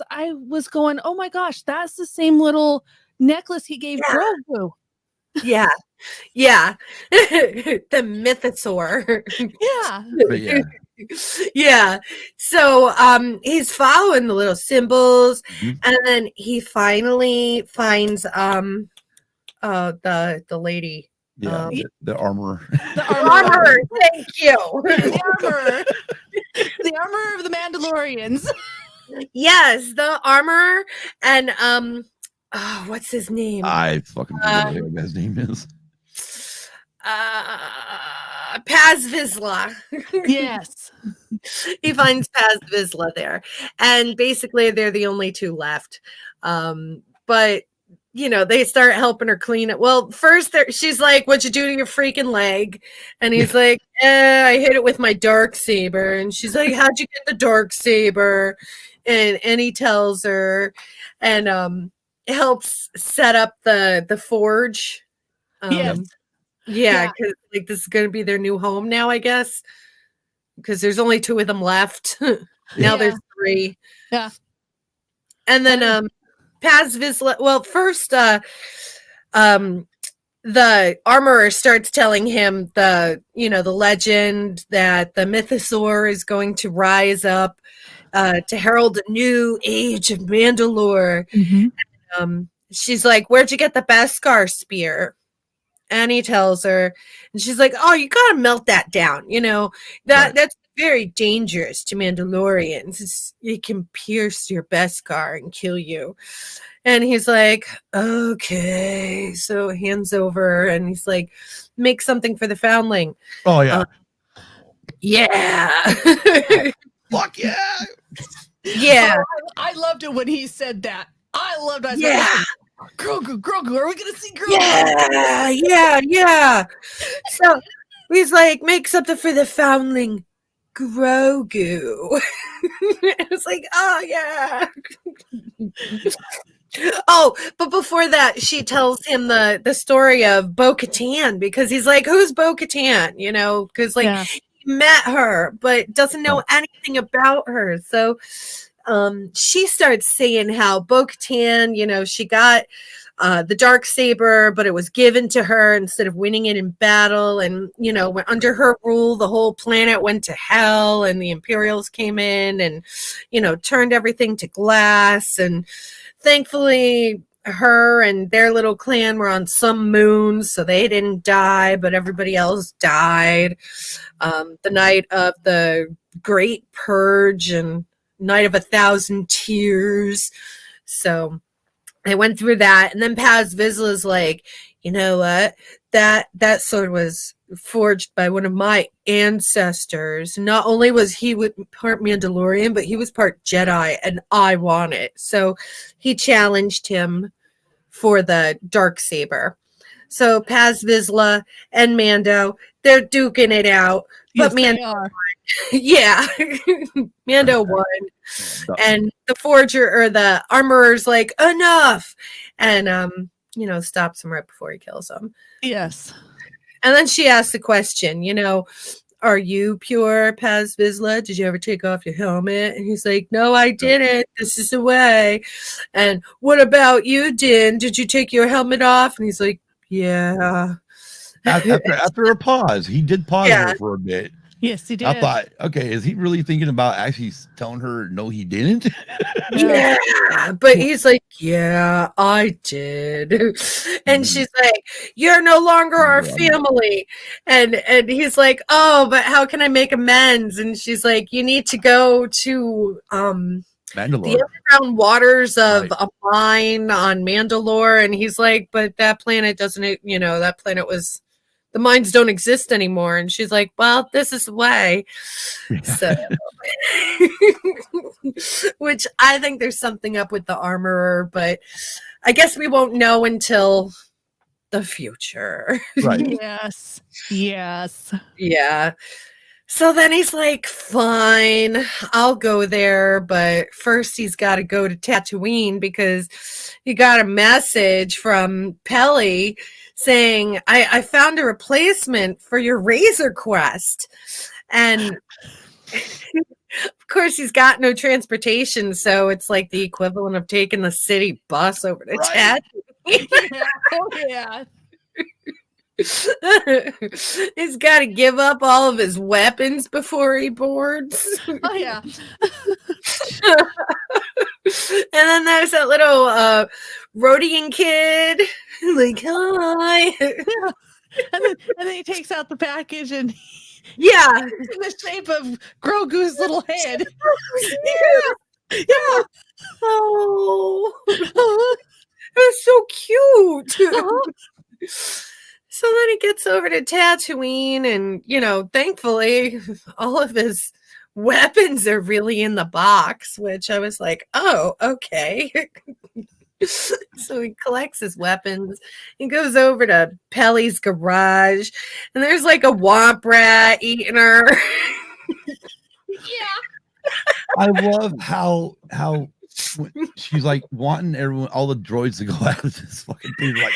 I was going, oh my gosh, that's the same little necklace he gave Grogu. Yeah. The mythosaur. Yeah. So he's following the little symbols, and then he finally finds the lady. The armor. The armor. Thank you. The armor of the Mandalorians. Yes, the armor, and what's his name? I fucking forget what his name is. Paz Vizsla. Yes. He finds Paz Vizsla there. And basically they're the only two left. But they start helping her clean it. Well, first she's like, "What'd you do to your freaking leg?" And he's like, "I hit it with my dark saber." And she's like, "How'd you get the dark saber?" And he tells her, and helps set up the forge. Yeah, because this is going to be their new home now, I guess, because there's only two of them left. Now there's three. Yeah. And then Paz Vizsla, well, first the armorer starts telling him the legend that the mythosaur is going to rise up to herald a new age of Mandalore. She's like, "Where'd you get the Beskar spear?" And he tells her, and she's like, "Oh, you gotta melt that down. That's very dangerous to Mandalorians. It can pierce your Beskar and kill you." And he's like, "Okay." So hands over, and he's like, "Make something for the foundling." Oh yeah. Yeah. Fuck yeah. Yeah. Oh, I loved it when he said that. I loved it. Grogu, are we gonna see Grogu? Yeah. So he's like, "Make something for the foundling, Grogu." It was like, oh yeah. Oh, but before that, she tells him the story of Bo-Katan, because he's like, "Who's Bo-Katan?" Because he met her, but doesn't know anything about her. So she starts saying how Bo-Katan, she got the dark saber, but it was given to her instead of winning it in battle. And, under her rule, the whole planet went to hell, and the Imperials came in and, turned everything to glass. And thankfully, her and their little clan were on some moons, so they didn't die, but everybody else died. The night of the Great Purge and Night of 1,000 Tears. So I went through that, and then Paz Vizsla's like, "You know what? That sword was forged by one of my ancestors. Not only was he part Mandalorian, but he was part Jedi, and I want it." So he challenged him for the dark saber. So Paz Vizsla and Mando, they're duking it out. But Yes, they are. Yeah. Mando won. And the forger, or the armorer's like, "Enough," and stops him right before he kills him. Yes. And then she asks the question, "Are you pure, Paz Vizsla? Did you ever take off your helmet?" And he's like, "No, I didn't. This is the way." "And what about you, Din? Did you take your helmet off?" And he's like, "Yeah." After a pause, he did pause her for a bit. Yes, he did. I thought, okay, is he really thinking about actually telling her no, he didn't? Yeah, but he's like, "Yeah, I did." And she's like, "You're no longer our family." And he's like, "Oh, but how can I make amends?" And she's like, "You need to go to Mandalore. underground waters of Right. a mine on Mandalore. And he's like, but that planet doesn't, you know, that planet was, the mines don't exist anymore. And she's like, well, this is the way. So, which I think there's something up with the armorer, but I guess we won't know until the future. Right. Yes. Yes. Yeah. So then he's like, fine, I'll go there. But first he's got to go to Tatooine because he got a message from Pelly saying, I found a replacement for your Razor Quest. And of course, he's got no transportation. So it's like the equivalent of taking the city bus over to Right. Tatooine. Yeah. Oh, yeah. He's got to give up all of his weapons before he boards. Oh, yeah. And then there's that little Rhodian kid, like, hi. Yeah. And then he takes out the package and Yeah. it's in the shape of Grogu's little head. Yeah. Oh, that's so cute. So then he gets over to Tatooine, and, you know, thankfully, all of his weapons are really in the box, which I was like, oh, okay. So he collects his weapons. He goes over to Pelly's garage, and there's like a womp rat eating her. Yeah. I love how she's like wanting everyone, all the droids to go out of this fucking thing. Like,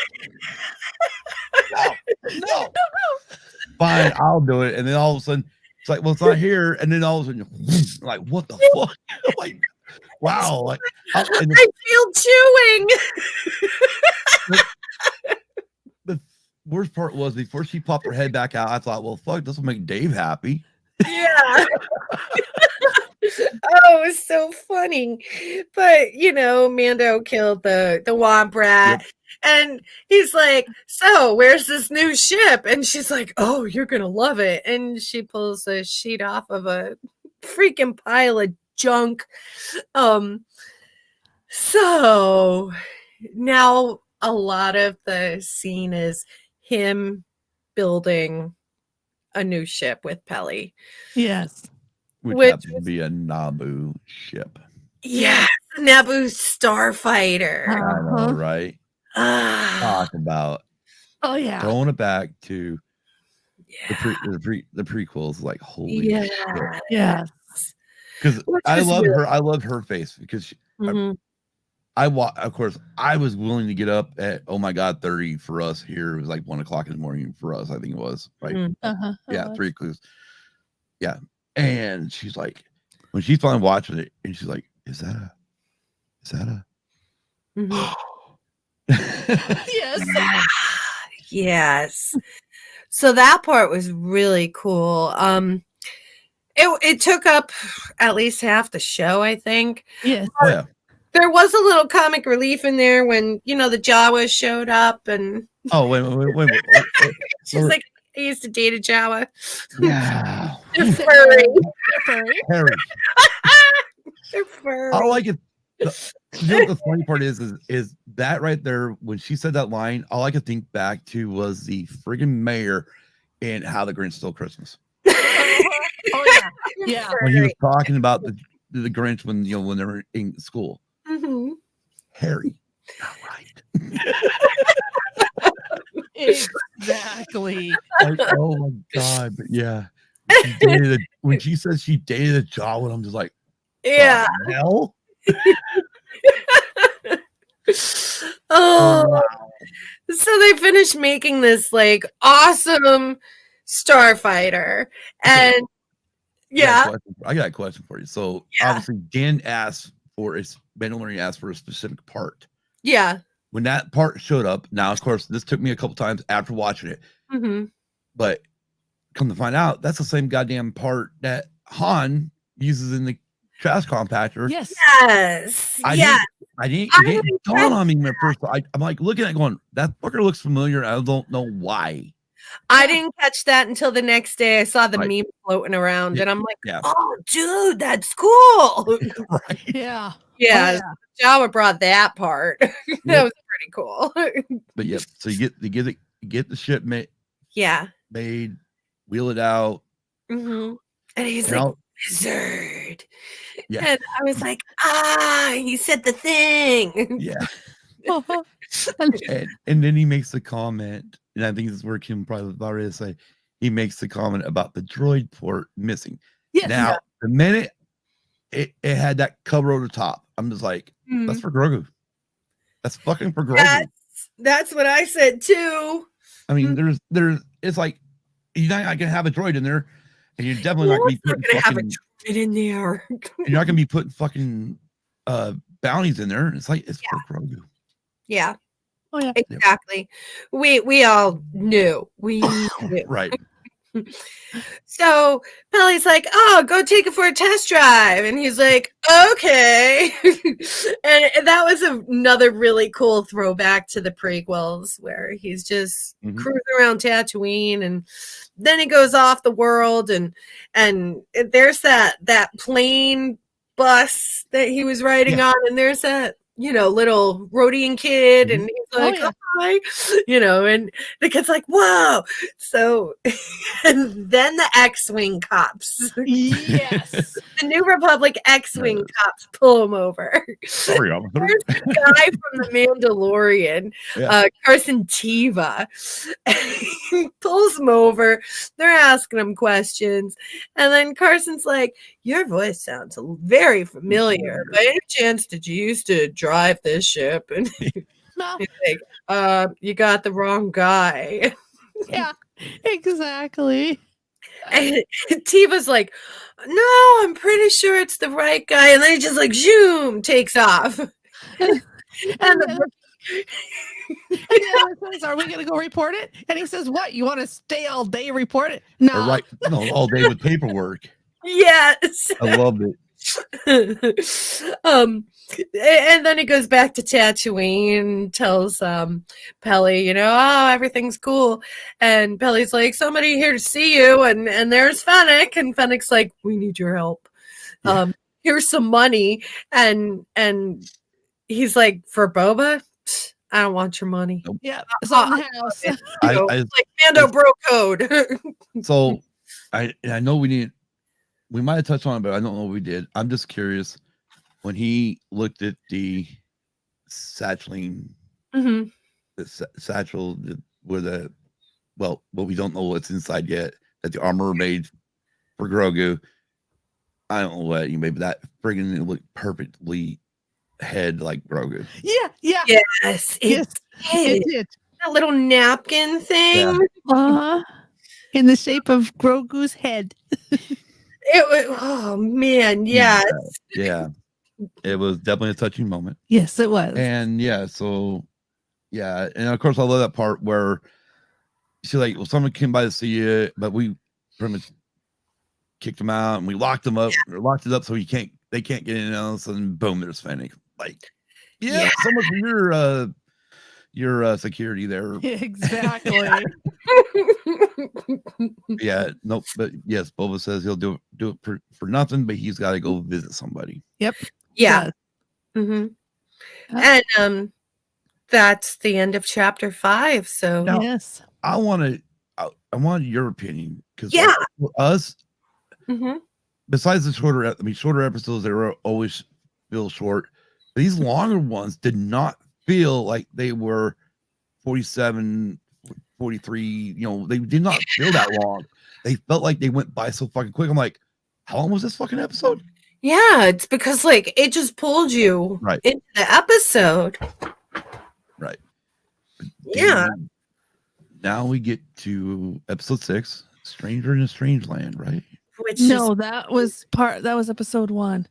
no. Fine, I'll do it. And then all of a sudden, it's like, well, it's not here. And then all of a sudden, like, what the fuck? Like, wow. Like, I feel chewing. The worst part was before she popped her head back out, I thought, well, fuck, this will make Dave happy. Yeah. Oh, it was so funny. But, you know, Mando killed the womp rat. Yep. And he's like, so where's this new ship? And she's like, oh, you're going to love it. And she pulls a sheet off of a freaking pile of junk. So now a lot of the scene is him building a new ship with Pelly. Yes. Which happens to be a Naboo ship. Yes, Naboo Starfighter. I know, right? Ah, Talk about Oh, yeah. throwing it back to yeah. the prequels. Like, holy Yeah. shit! Yes. Because Which I is love really- her. I love her face because she, Mhm. of course, I was willing to get up at, oh my God, 30 for us here. It was like 1 o'clock in the morning for us. I think it was right. Mm. Uh-huh. Yeah, 3 clues. Yeah. And she's like, when she's finally watching it, and she's like, is that a Mhm. Yes. Yes. So that part was really cool. It took up at least half the show, I think. Yes. Oh, yeah. There was a little comic relief in there when, you know, the Jawas showed up and Oh, wait. she's like, I used to date a Jawa. Yeah. They're furry. Harry. They're furry. All I could, you know what the funny part is that right there, when she said that line, all I could think back to was the friggin' mayor and How the Grinch Stole Christmas. Oh, yeah. Yeah. When he was talking about the Grinch when they were in school. Mm-hmm. Harry. All right. Exactly. Like, oh my God. But yeah. When she says she dated a Jawa, I'm just like, Yeah. the hell? Oh, Wow. so they finished making this like awesome starfighter, and yeah, I got a question for you. So Yeah. obviously Dan asked for Mandalorian asked for a specific part. yeah. When that part showed up, now of course this took me a couple times after watching it, Mm-hmm. but come to find out, that's the same goddamn part that Han uses in the trash compactor. Yes. Yes, It didn't dawn on me at first. I'm like looking at it going, that fucker looks familiar. I don't know why. I didn't catch that until the next day. I saw the Right. meme floating around, and I'm like, Yeah. "Oh, dude, that's cool." Right. Yeah. Yeah, Jawa brought that part. That Yep. was pretty cool. But yep. So you get the ship made, Yeah. wheel it out. And he's Now, like, "Wizard." yeah. And I was like, he said the thing. Yeah. Uh-huh. And then he makes the comment, and I think this is where Kim probably was about ready to say, he makes the comment about the droid port missing. Yes. Now, the minute it had that cover over the top, I'm just like, that's for Grogu. That's fucking for Grogu. That's what I said too. I mean, there's it's like you're not gonna have a droid in there, and you're definitely not gonna be putting have a fucking droid in there. you're not gonna be putting fucking bounties in there. It's like it's for Grogu. Yeah. Oh yeah. Exactly. We all knew. We knew. Right. So Pelly's like, "Oh, go take it for a test drive," and he's like, "Okay." And that was another really cool throwback to the prequels, where he's just cruising around Tatooine, and then he goes off the world, and there's that plane bus that he was riding on, and there's that little Rhodian kid, and he's like, "Hi," and the kid's like, "Whoa!" So, and then the X-wing cops, Yes, the New Republic X-wing cops pull him over. Sorry, officer. There's the guy from the Mandalorian, Carson Teva, he pulls him over. They're asking him questions, and then Carson's like, "Your voice sounds very familiar. By any chance, did you used to drive this ship?" And no. he's like, "You got the wrong guy." Yeah, exactly. And Tiva's like, "No, I'm pretty sure it's the right guy." And then he just like, zoom, takes off. And the other says, "Are we going to go report it?" And he says, "What? You want to stay all day report it?" No, Right. No, all day with paperwork. Yes. I loved it. And then he goes back to Tatooine and tells Pelly, "Oh, everything's cool." And Pelly's like, "Somebody here to see you." And there's Fennec, and Fennec's like, "We need your help. Here's some money." And he's like, "For Boba? I don't want your money." Nope. Yeah, it's on the house. Like Mando bro code. So I know we might have touched on it, but I don't know what we did. I'm just curious when he looked at the satcheling, the satchel with what we don't know what's inside yet, that the armor made for Grogu. I don't know what you made, but that friggin' looked perfectly head like Grogu. Yeah. Yes, it did. That little napkin thing. In the shape of Grogu's head. It was, oh man, yes. Yeah. It was definitely a touching moment. Yes, it was. And and of course I love that part where she's like, "Well, someone came by to see you, but we pretty much kicked him out and we locked him up, or locked it up so they can't get in else." And boom, there's Fennec. Like, so much for your security there. Exactly. Nope. But yes, Boba says he'll do it for nothing, but he's got to go visit somebody. Yep. Yeah. And that's the end of chapter 5. So now, yes, I want your opinion, because for us, besides the shorter episodes, they were always feel short. These longer ones did not feel like they were 47, 43. They did not feel that long. They felt like they went by so fucking quick. I'm like, how long was this fucking episode? Yeah, it's because it just pulled you into the episode. Right. Yeah. Now we get to episode 6, Stranger in a Strange Land, right? that was episode 1.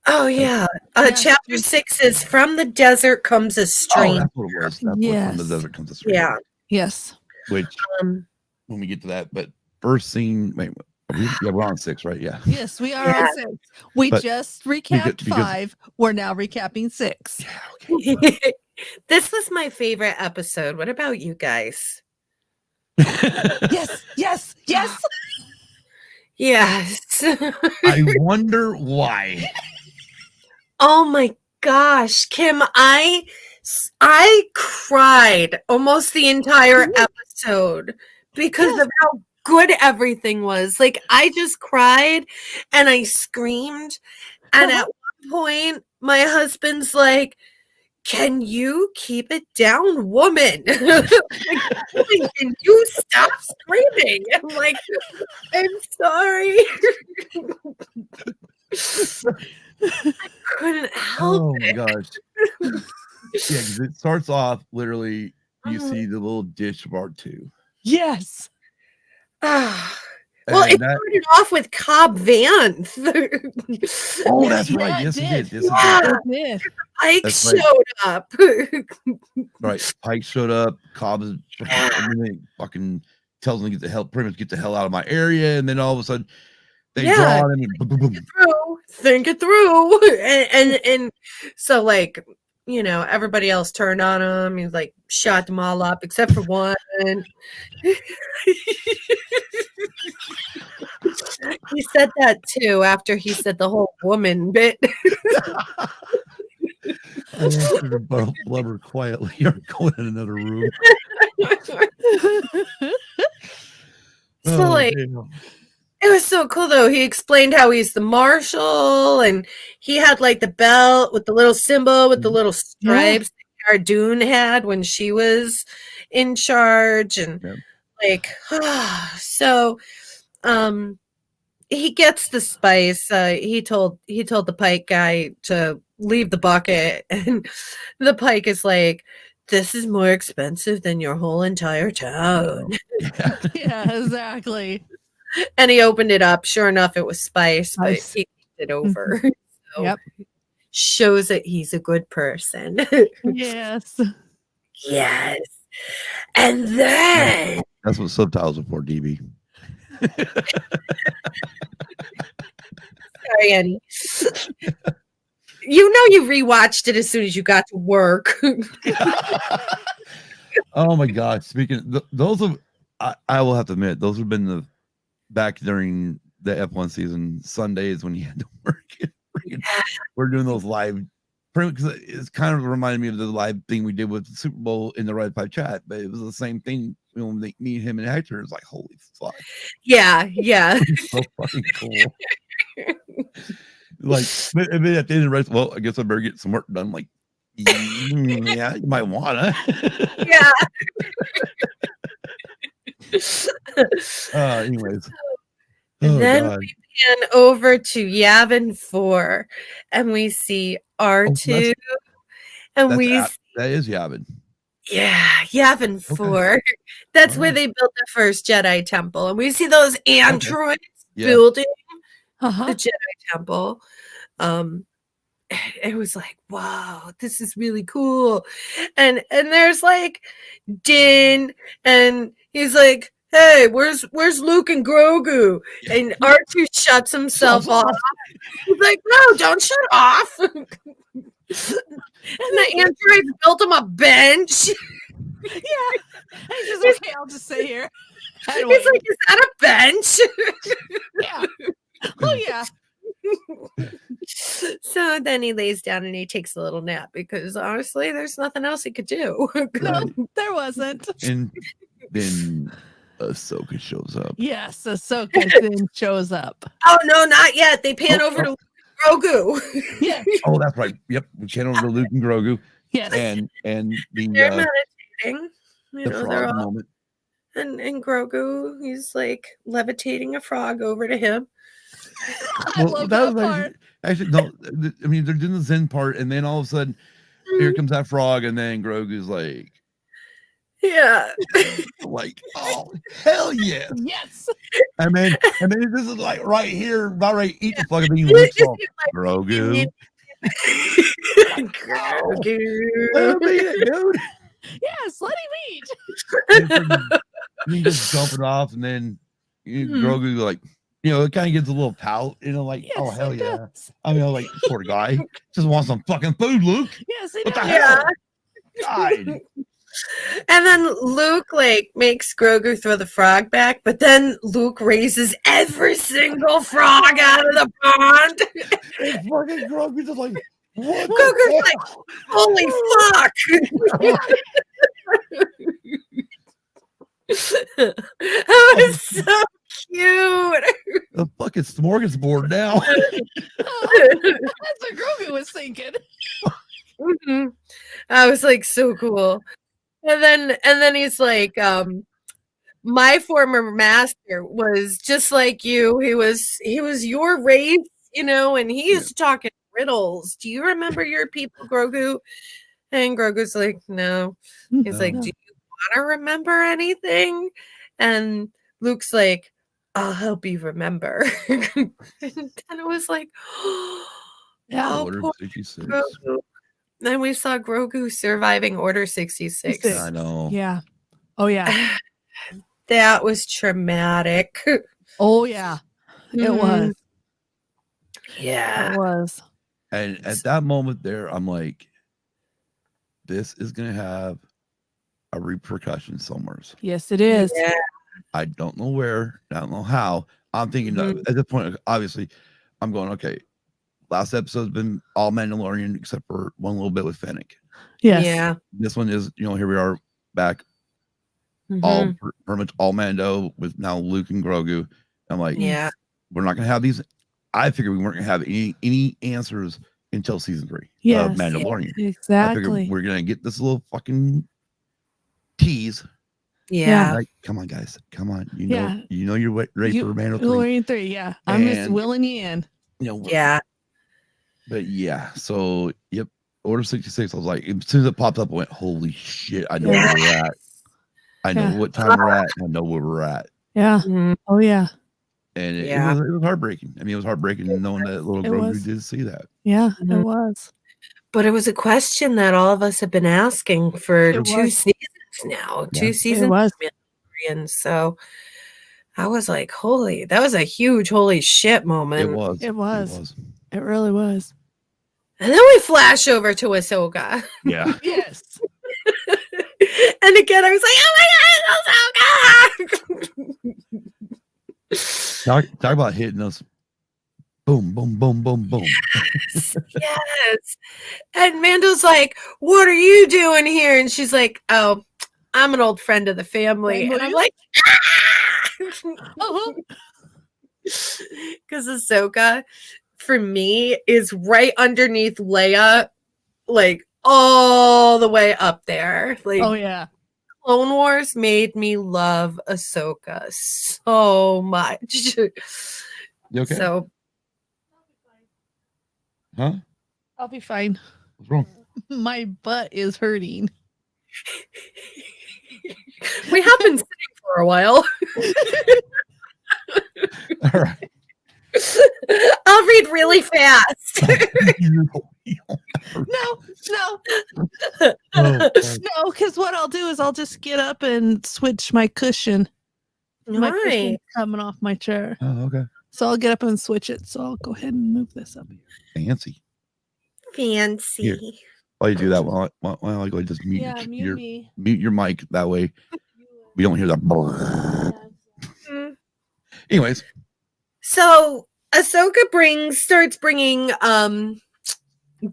Oh yeah. Chapter 6 is From the Desert Comes a Strange. Oh, that's what it was. That's what From the Desert Comes a Strange. Yeah. Yes. Which when we get to that, but first scene, we're on 6, right? Yeah. Yes, we are on 6. We just recapped 5. We're now recapping 6. Yeah, okay. This was my favorite episode. What about you guys? Yes, yes, yes. Yes. I wonder why. Oh my gosh, Kim, I cried almost the entire episode because Yes. of how good everything was. Like I just cried and I screamed. And at one point, my husband's like, "Can you keep it down, woman? Like, can you stop screaming?" I'm like, "I'm sorry." I couldn't help Oh my gosh. Yeah, because it starts off literally, you see the little dish bar 2. Yes. Well, it And that, started off with Cobb Vanth. oh, Yes, that's right. yeah, it Yes, it did. did. Yes, Yeah. it did. It did. Ike That's right. showed up. Right. Pike showed up. Cobb is and then they fucking tells him to get the hell, pretty much get the hell out of my area. And then all of a sudden they draw him and boom, boom, boom. Think it through. And so like, you know, everybody else turned on him. He like shot them all up except for one. He said that too after he said the whole woman bit. I want you to blubber quietly. You're going in another room. So like, damn. it was so cool though. He explained how he's the marshal and he had like the belt with the little symbol with the little stripes that Cara Dune had when she was in charge. And like, so he gets the spice. He told the Pike guy to leave the bucket, and the Pike is like, "This is more expensive than your whole entire town." Yeah, exactly. And he opened it up. Sure enough, it was spice, but Nice. he kicked it over. So Yep. shows that he's a good person. Yes. Yes. And then That's what subtitles are for, DB. sorry, Eddie. You know you rewatched it as soon as you got to work. Oh my God! Speaking, those of I will have to admit, those have been the back during the F1 season Sundays when you had to work. We're doing those live, because it's kind of reminded me of the live thing we did with the Super Bowl in the Red Pipe chat, but it was the same thing. You know, me, him, and Hector. It's like, holy fuck! Yeah. So fucking cool. Like, but at the end of the race, well, I guess I better get some work done. Like, yeah, you might wanna. Yeah. Anyways. And Oh, then God. we pan over to Yavin 4 and we see R2 and that is Yavin. Yavin 4. That's where they built the first Jedi temple. And we see those androids building the Jedi temple. It was like, wow, this is really cool. And there's like Din, and he's like, "Hey, where's Luke and Grogu?" And R2 shuts himself off. He's like, "No, don't shut off." And the android built him a bench. Yeah. He's just okay, I'll just sit here. He's like, "Is that a bench?" Yeah. Oh yeah. So then he lays down and he takes a little nap because honestly, there's nothing else he could do. No, there wasn't. And then Ahsoka shows up. Yes, Ahsoka then shows up. Oh no, not yet. They pan over to Grogu. Yeah. Oh, that's right. Yep, we pan over to Luke and Grogu. Yes. And the They're meditating. You the know, frog they're all, moment. and Grogu, he's like levitating a frog over to him. I love that part. Actually, no. I mean, they're doing the Zen part, and then all of a sudden, here comes that frog, and then Grogu's like, Yeah. like, oh hell yeah, Yes. and then this is like right here, about ready to eat the fucking thing. Luke's all, Grogu. Grogu. Let him eat it, dude. Yes, let him eat. And he just jumping off, and then Grogu like, you know, it kind of gets a little pout, you know, like, Yes, oh hell it yeah. does. I mean, like, poor guy just wants some fucking food, Luke. Yes, it What the does. hell? God. And then Luke like makes Grogu throw the frog back, but then Luke raises every single frog out of the pond. And fucking Grogu's just like, what Grogu's like, holy fuck! That was so cute. the fucking smorgasbord now. That's what Grogu was thinking. Mhm. I was like, so cool. And then he's like, my former master was just like you. He was your race, and he used to talk in riddles. Do you remember your people, Grogu? And Grogu's like, no. He's like, No. do you want to remember anything? And Luke's like, I'll help you remember. And it was like, Yeah. Order poor 66. Grogu. Then we saw Grogu surviving Order 66. I know. Yeah. Oh yeah. That was traumatic. Oh yeah. It was. Yeah. It was. And at that moment there, I'm like, this is going to have a repercussion somewhere. Yes, it is. Yeah. I don't know where. I don't know how. I'm thinking Mhm. at this point, obviously, I'm going, okay, last episode's been all Mandalorian except for one little bit with Fennec. Yes. Yeah. This one is, here we are back, Mhm. all pretty much all Mando with now Luke and Grogu. I'm like, Yeah. we're not going to have these. I figured we weren't going to have any answers until season 3 of Yes. Mandalorian. I Exactly. figured we're going to get this little fucking tease. Yeah. Like, come on, guys. Come on. Yeah. You're ready for Mando 3. Mandalorian 3, yeah. I'm just And- willing you in. Yeah. But yeah, so yep, Order 66. I was like, as soon as it popped up, I went, holy shit, I know where we're at. I know Yeah. what time we're at. I know where we're at. Yeah. Mhm. Oh yeah. And it Yeah. was heartbreaking. I mean, it was heartbreaking knowing that little It Grogu was. did see that. Yeah, it Mhm. was. But it was a question that all of us have been asking for It 2 was. seasons now. Yeah. 2 seasons was. of Mandalorian. So I was like, that was a huge holy shit moment. It was. It was. It really was. And then we flash over to Ahsoka. Yeah. Yes. And again, I was like, oh my God, Ahsoka! Talk about hitting us. Boom, boom, boom, boom, boom. Yes. And Mando's like, what are you doing here? And she's like, oh, I'm an old friend of the family. And I'm like, Uh-huh. because Ahsoka, for me, is right underneath Leia, like all the way up there. Like, Oh yeah. Clone Wars made me love Ahsoka so much. You okay? So, Huh? I'll be fine. What's wrong? My butt is hurting. we have been sitting for a while. All right. I'll read really fast. No, Oh, because what I'll do is I'll just get up and switch my cushion. My Right. cushion's coming off my chair. oh, okay. So I'll get up and switch it. So I'll go ahead and move this up here. Fancy. Fancy. Here. While you do that, while I go ahead and just mute, Yeah, mute me. mute your mic. That way we don't hear that. Mm. Anyways, So Ahsoka starts bringing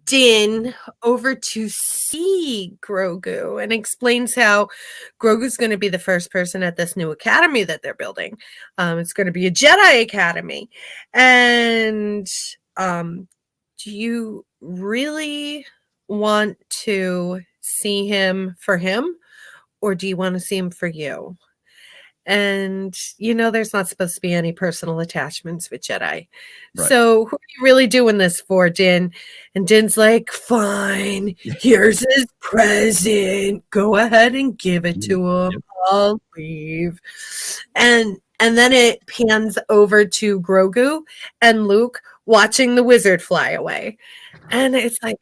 Din over to see Grogu and explains how Grogu's going to be the first person at this new academy that they're building. It's going to be a Jedi academy. And do you really want to see him for him, or do you want to see him for you? And there's not supposed to be any personal attachments with Jedi. Right. So who are you really doing this for, Din? And Din's like, fine, here's his present. Go ahead and give it to him. Yep. I'll leave. And then it pans over to Grogu and Luke watching the wizard fly away. And it's like,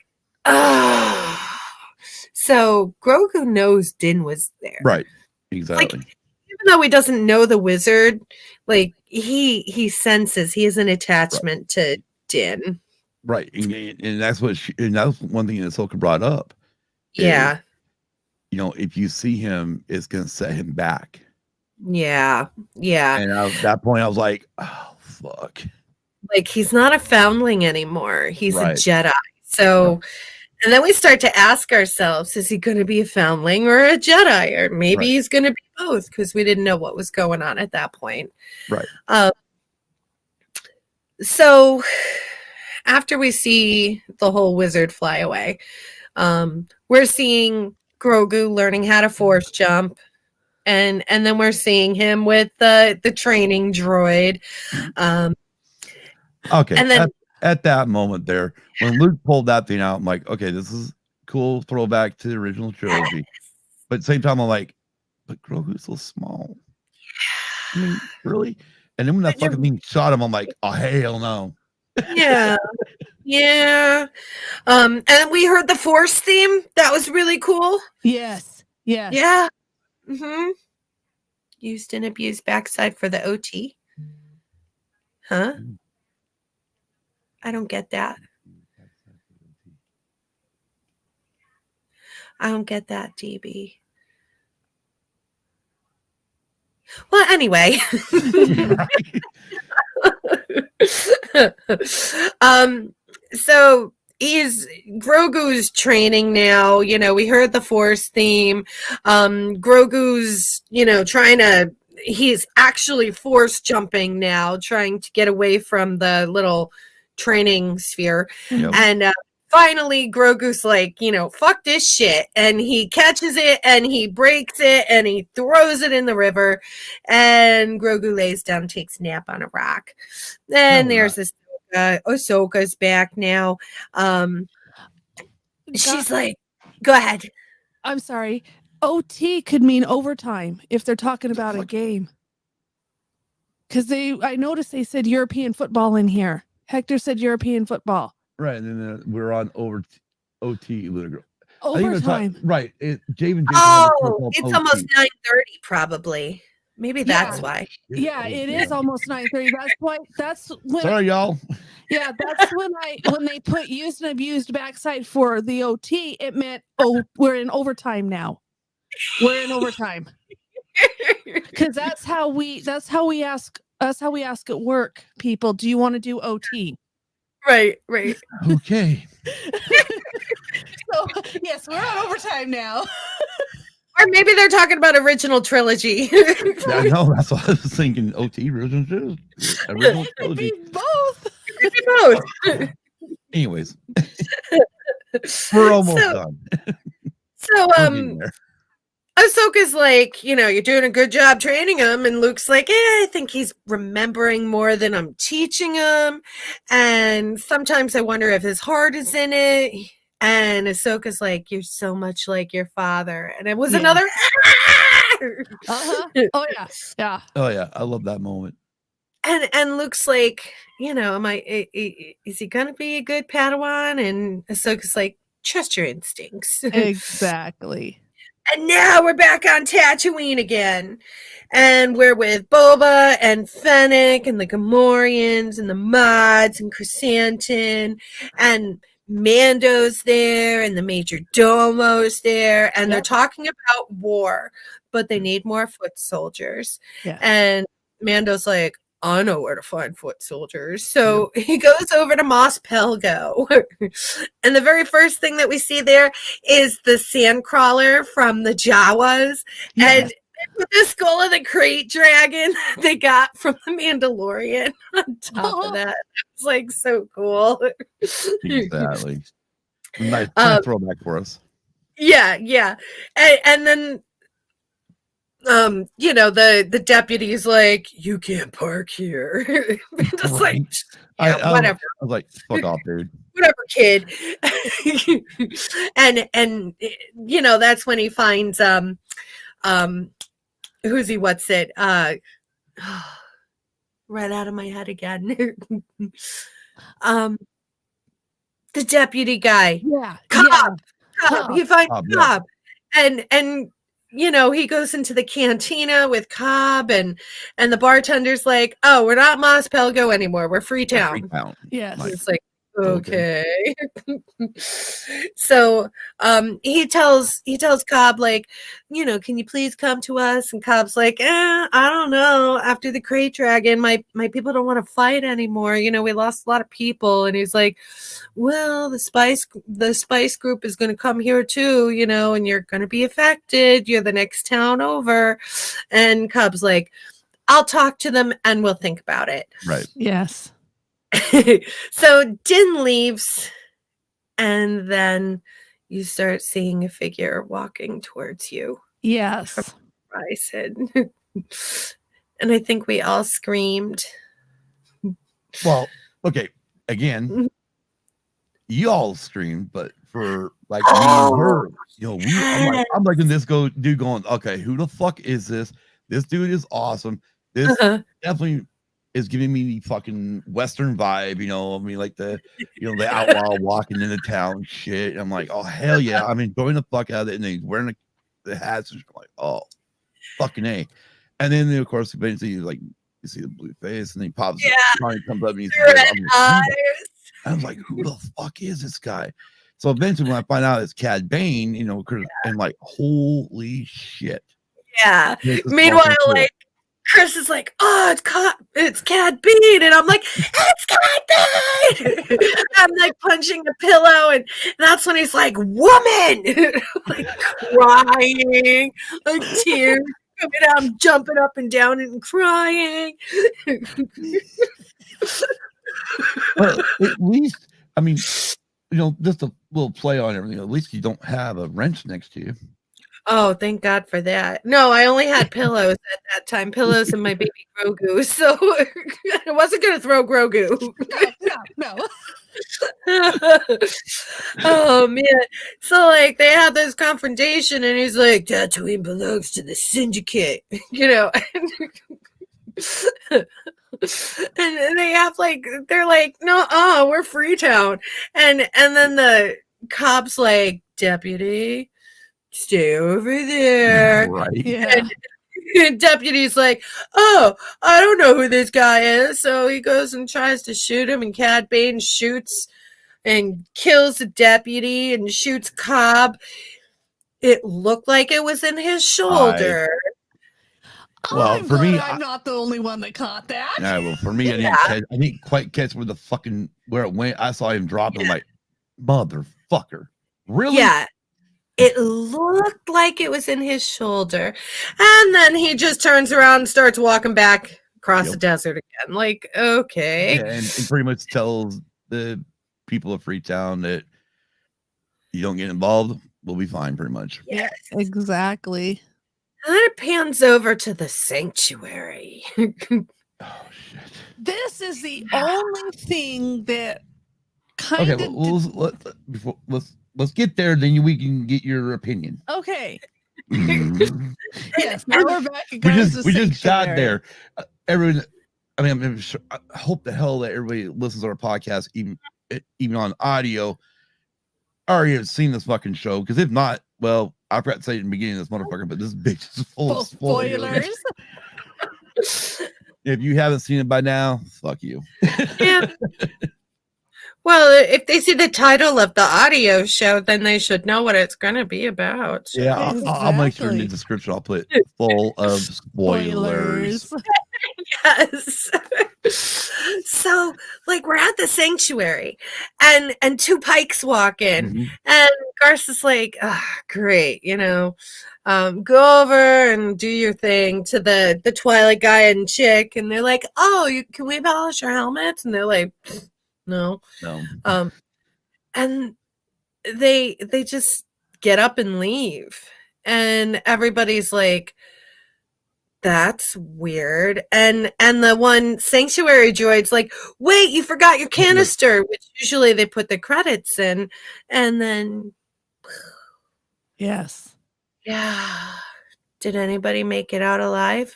So Grogu knows Din was there. right. Exactly. Even though he doesn't know the wizard, like he senses he has an attachment to Din. Right. And that's what and that's one thing that Ahsoka brought up. Yeah. if you see him, it's going to set him back. Yeah. And at that point, I was like, oh, fuck. Like, he's not a foundling anymore. He's Right. a Jedi. So, and then we start to ask ourselves, is he going to be a foundling or a Jedi? Or maybe he's going to be both, because we didn't know what was going on at that point. Right. So after we see the whole wizard fly away, we're seeing Grogu learning how to force jump. And then we're seeing him with the training droid. Okay. And then at that moment there, when Luke pulled that thing out, I'm like, okay, this is cool throwback to the original trilogy. But at the same time, I'm like, but Grogu's so small. I mean, really? And then when that fucking thing shot him, I'm like, oh, hell no. Yeah. Yeah. And we heard the Force theme. That was really cool. Yes. Yes. Yeah. Mm-hmm. Used and abused backside for the OT. Huh? I don't get that. I don't get that, DB. Well, anyway. So Grogu's training now. We heard the Force theme. Grogu's, he's actually force jumping now, trying to get away from the little training sphere. Yep. And finally, Grogu's like, fuck this shit. And he catches it and he breaks it and he throws it in the river. And Grogu lays down and takes a nap on a rock. And there's this Ahsoka's back now. She's like, go ahead. I'm sorry. OT could mean overtime if they're talking about a game. Because I noticed they said European football in here. Hector said European football. Right, and then we're on OT, Lunyr Grl. Overtime. Right. Javen. Oh, it's almost 9:30 probably. Maybe that's why. Yeah, it is almost 9:30. That's when. Sorry, y'all. Yeah, that's when they put used and abused backside for the OT. It meant we're in overtime now. We're in overtime. Because that's how we ask at work. People, do you want to do OT? Right. Okay. So yes, we're on overtime now. Or maybe they're talking about original trilogy. Yeah, I know. That's what I was thinking. OT, original trilogy. Both. Anyways, we're almost done. So, Ahsoka's like, you're doing a good job training him. And Luke's like, I think he's remembering more than I'm teaching him. And sometimes I wonder if his heart is in it. And Ahsoka's like, you're so much like your father. And it was another. Uh-huh. Oh, yeah. Yeah. Oh, yeah. I love that moment. And Luke's like, is he going to be a good Padawan? And Ahsoka's like, trust your instincts. Exactly. And now we're back on Tatooine again. And we're with Boba and Fennec and the Gamorreans and the Mods and Chrysanthemum and Mando's there and the Major Domo's there. And they're talking about war, but they need more foot soldiers. Yeah. And Mando's like, I know where to find foot soldiers. So he goes over to Mos Pelgo. And the very first thing that we see there is the sandcrawler from the Jawas. And the skull of the crate dragon they got from the Mandalorian on top of that. It's like so cool. Exactly. Nice throwback for us. Yeah. And then the deputy's like, you can't park here. Just like, whatever. I was like, fuck off, dude. Whatever, kid. and that's when he finds what's it? Right out of my head again. The deputy guy. Yeah. Cobb. He finds Cobb. And he goes into the cantina with Cobb and the bartender's like, oh, we're not Mos Pelgo anymore. We're Freetown. Yes. It's like, Okay. So he tells Cobb, like, can you please come to us? And Cobb's like, I don't know. After the crate dragon, my people don't want to fight anymore. We lost a lot of people. And he's like, well, the spice group is going to come here too, and you're going to be affected. You're the next town over. And Cobb's like, I'll talk to them and we'll think about it. Right. Yes. So Din leaves, and then you start seeing a figure walking towards you. Yes. I said, and I think we all screamed. Well, okay. Again, you all screamed, but for like me and her, I'm like in this dude going, okay, who the fuck is this? This dude is awesome. This definitely is giving me the fucking Western vibe, like the outlaw walking into town shit. And I'm like, oh hell yeah, I'm enjoying the fuck out of it. And then he's wearing the hats, and I'm like, oh fucking A. And then of course eventually you see the blue face, and then he pops comes up and he's I was like, who the fuck is this guy? So eventually when I find out it's Cad Bane, and like, holy shit. Yeah. Meanwhile, like, Chris is like, oh, it's Cad Bane. And I'm like, it's Cad Bane. I'm like punching the pillow. And that's when he's like, woman. Like crying, like tears coming out. I'm jumping up and down and crying. Well, at least, I mean, just a little play on everything. At least you don't have a wrench next to you. Oh, thank God for that. No, I only had pillows at that time. Pillows and my baby Grogu. So I wasn't going to throw Grogu. No. Oh, man. So, like, they have this confrontation, and he's like, Tatooine belongs to the Syndicate. And they have, like, they're like, no, we're Freetown. And then the cop's like, deputy, stay over there. Right. Yeah. And deputy's like, oh, I don't know who this guy is. So he goes and tries to shoot him, and Cad Bane shoots and kills the deputy and shoots Cobb. It looked like it was in his shoulder. Well, for me, I'm not the only one that caught that. Yeah, well, for me, I didn't quite catch where it went. I saw him drop, and I'm like, motherfucker. Really? Yeah. It looked like it was in his shoulder. And then he just turns around and starts walking back across the desert again. Like, okay. Yeah, and pretty much tells the people of Freetown that you don't get involved, we'll be fine, pretty much. Yes. Exactly. And then it pans over to the sanctuary. Oh, shit. This is the only thing that kind of... Okay, let's get there, then we can get your opinion. Okay. Yes, now we're back. We just got there. Everyone, I'm sure, I hope the hell that everybody listens to our podcast, even on audio, already have seen this fucking show. Because if not, well, I forgot to say it in the beginning of this motherfucker, but this bitch is full of spoilers. If you haven't seen it by now, fuck you. Yeah. Well, if they see the title of the audio show, then they should know what it's going to be about. Yeah, I'll make sure in the description I'll put full of spoilers. Yes. So, like, we're at the sanctuary, and two pikes walk in, and Garth is like, great, go over and do your thing to the Twilight guy and chick, and they're like, oh, can we polish our helmets? And they're like, no. And they just get up and leave, and everybody's like, that's weird. And the one sanctuary droid's like, wait, you forgot your canister, which usually they put the credits in, and then yes. Yeah. Did anybody make it out alive?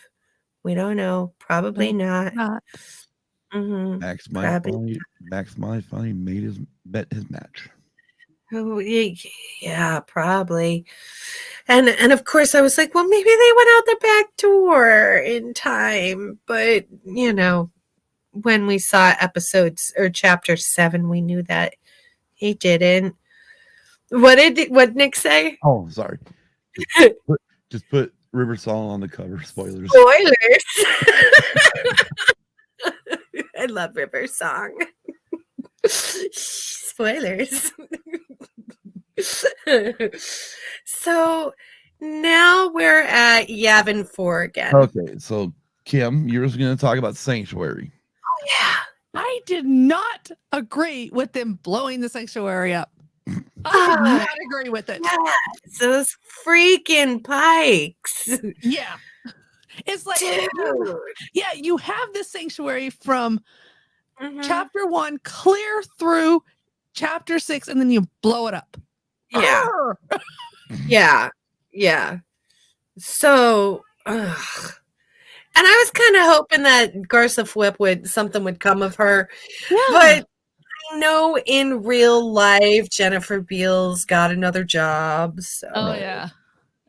We don't know. Probably not. Mm-hmm. Max finally made his match. Oh, yeah, probably. And of course I was like, well, maybe they went out the back door in time, but when we saw episodes or chapter 7, we knew that he didn't. What Nick say? Oh, sorry. Just put River Song on the cover. Spoilers. Spoilers. I love River Song. Spoilers. So now we're at Yavin 4 again. Okay, so Kim, you're just going to talk about Sanctuary. Yeah. I did not agree with them blowing the sanctuary up. I did not agree with it. Yes, those freaking pikes. Yeah. It's like, Dude. yeah, you have this sanctuary from Mhm. chapter 1 clear through chapter 6, and then you blow it up. Yeah. Arr! Yeah. So, and I was kind of hoping that Garza Whip something would come of her. Yeah. But I know in real life, Jennifer Beals got another job. So Oh, yeah.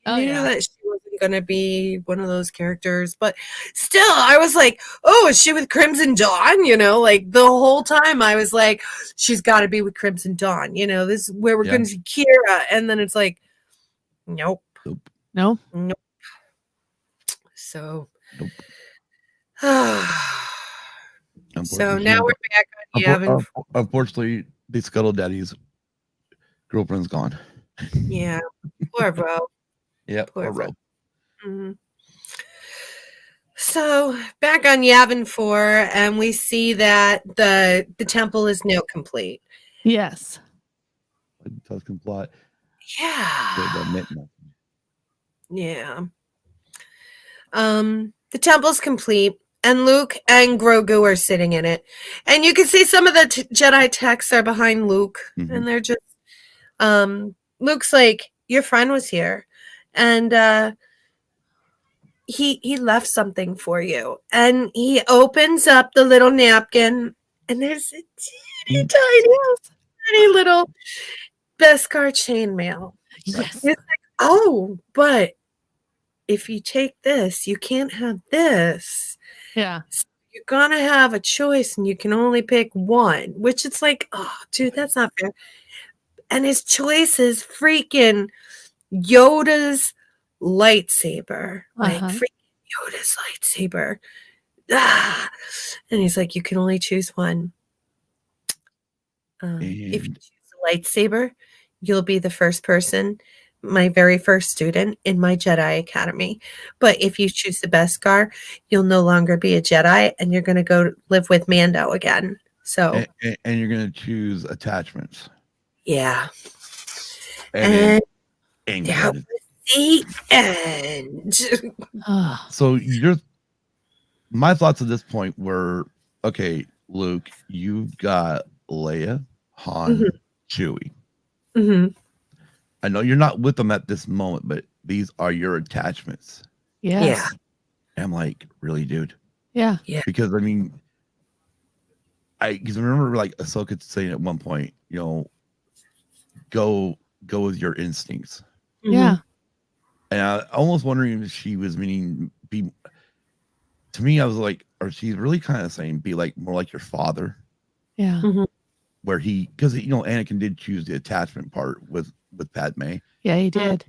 I knew that she wasn't going to be one of those characters. But still, I was like, oh, is she with Crimson Dawn? Like the whole time I was like, she's got to be with Crimson Dawn. This is where we're going to see Kira. And then it's like, nope. No. So, Nope. So now we're back on Yavin. Unfortunately, the Scuttle Daddy's girlfriend's gone. Yeah, poor bro. Yeah, Poor poor bro. Mm-hmm. So back on Yavin 4, and we see that the temple is now complete. Yes. Tuscan plot. Yeah. Yeah. The temple's complete, and Luke and Grogu are sitting in it, and you can see some of the Jedi texts are behind Luke, and they're just Luke's like, your friend was here, and he left something for you, and he opens up the little napkin, and there's a tiny little Beskar chainmail. Yes. It's like, oh, but if you take this, you can't have this. Yeah. So you're gonna have a choice, and you can only pick one. Which it's like, oh, dude, that's not fair. And his choice is freaking Yoda's lightsaber, like freaking Yoda's lightsaber. And he's like, you can only choose one. If you choose the lightsaber, you'll be the first person, my very first student in my Jedi Academy. But if you choose the Beskar, you'll no longer be a Jedi, and you're going to go live with Mando again. So, and you're going to choose attachments. Yeah. And that was the end. So my thoughts at this point were, okay, Luke, you've got Leia, Han, Chewie. I know you're not with them at this moment, but these are your attachments. Yes. Yeah. And I'm like, really, dude? Yeah. Because I mean, because I remember like Ahsoka saying at one point, go with your instincts. Yeah. And I almost wondering if she was meaning to me, I was like, or she's really kind of saying be like more like your father. Yeah. Where because Anakin did choose the attachment part with Padme. Yeah, he did.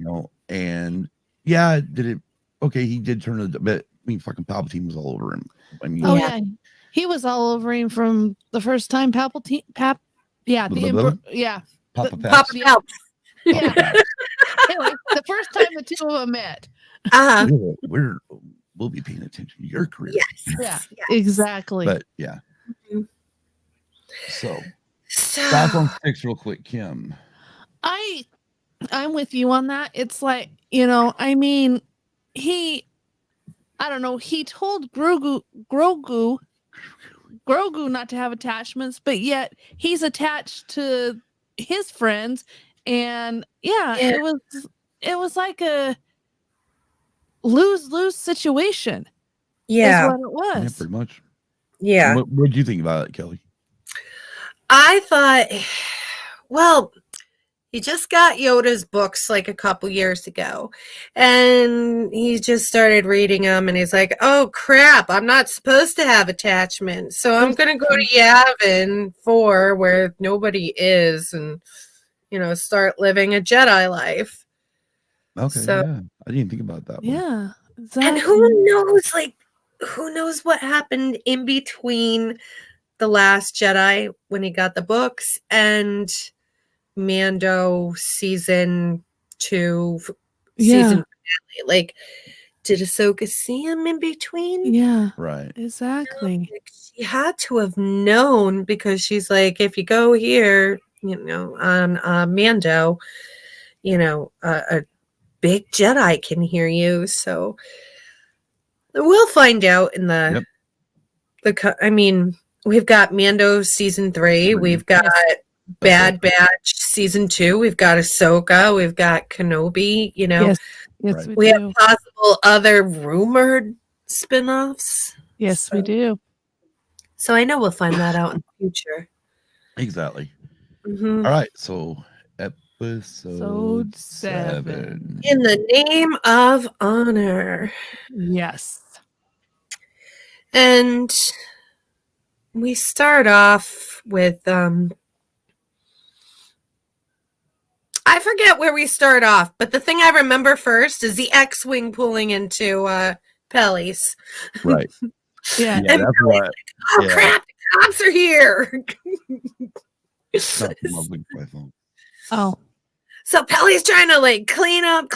And did it? Okay, he did turn a bit. I mean, fucking Palpatine was all over him. I mean, he was all over him from the first time Palpatine. Papa Palps. Yeah. Anyway, the first time the two of them met. We'll be paying attention to your career. Yes. Yeah. Exactly. But yeah. So back on 6 real quick, Kim. I'm with you on that. It's like, I mean, he told Grogu not to have attachments, but yet he's attached to his friends, and it was like a lose-lose situation. Yeah. Is what it was. Yeah, pretty much. Yeah. What did you think about it, Kelly? I thought, well, He just got Yoda's books like a couple years ago, and he just started reading them, and he's like, oh crap, I'm not supposed to have attachments, so I'm gonna go to Yavin 4 where nobody is, and start living a Jedi life. Okay, So, yeah. I didn't think about that one. Yeah. and who knows what happened in between The Last Jedi when he got the books and Mando season 2 season finale. Like, did Ahsoka see him in between? Yeah. Right. Exactly. Like, she had to have known, because she's like, if you go here, on Mando, a big Jedi can hear you. So we'll find out in the we've got Mando season 3, we've got Bad Batch season 2, we've got Ahsoka, we've got Kenobi, Yes, Right. we we do. have possible other rumored spin-offs. Yes, we do. So I know we'll find that out in the future. Exactly. Mhm. All right. So episode 7. In the Name of Honor. Yes. And we start off with I forget where we start off, but the thing I remember first is the X-Wing pulling into Pelly's. Right. Yeah. Yeah, And that's Pelly's what. like, oh yeah. crap, the cops are here. Not the mumbling my phone. Oh. So Pelly's trying to like clean up,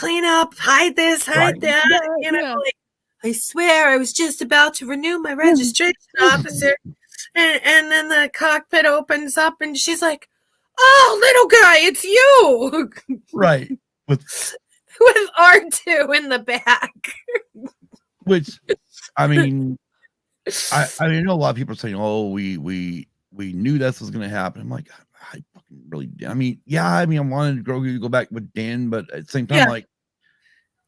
hide this, hide Right. that. Yeah. Like, I swear I was just about to renew my registration, officer. And then the cockpit opens up and she's like, oh, little guy, it's you. Right. With R2 in the back. which, I mean, I know a lot of people are saying, "Oh, we knew this was going to happen." I'm like, I fucking really. I mean, I wanted Grogu to go back with Din, but at the same time, like,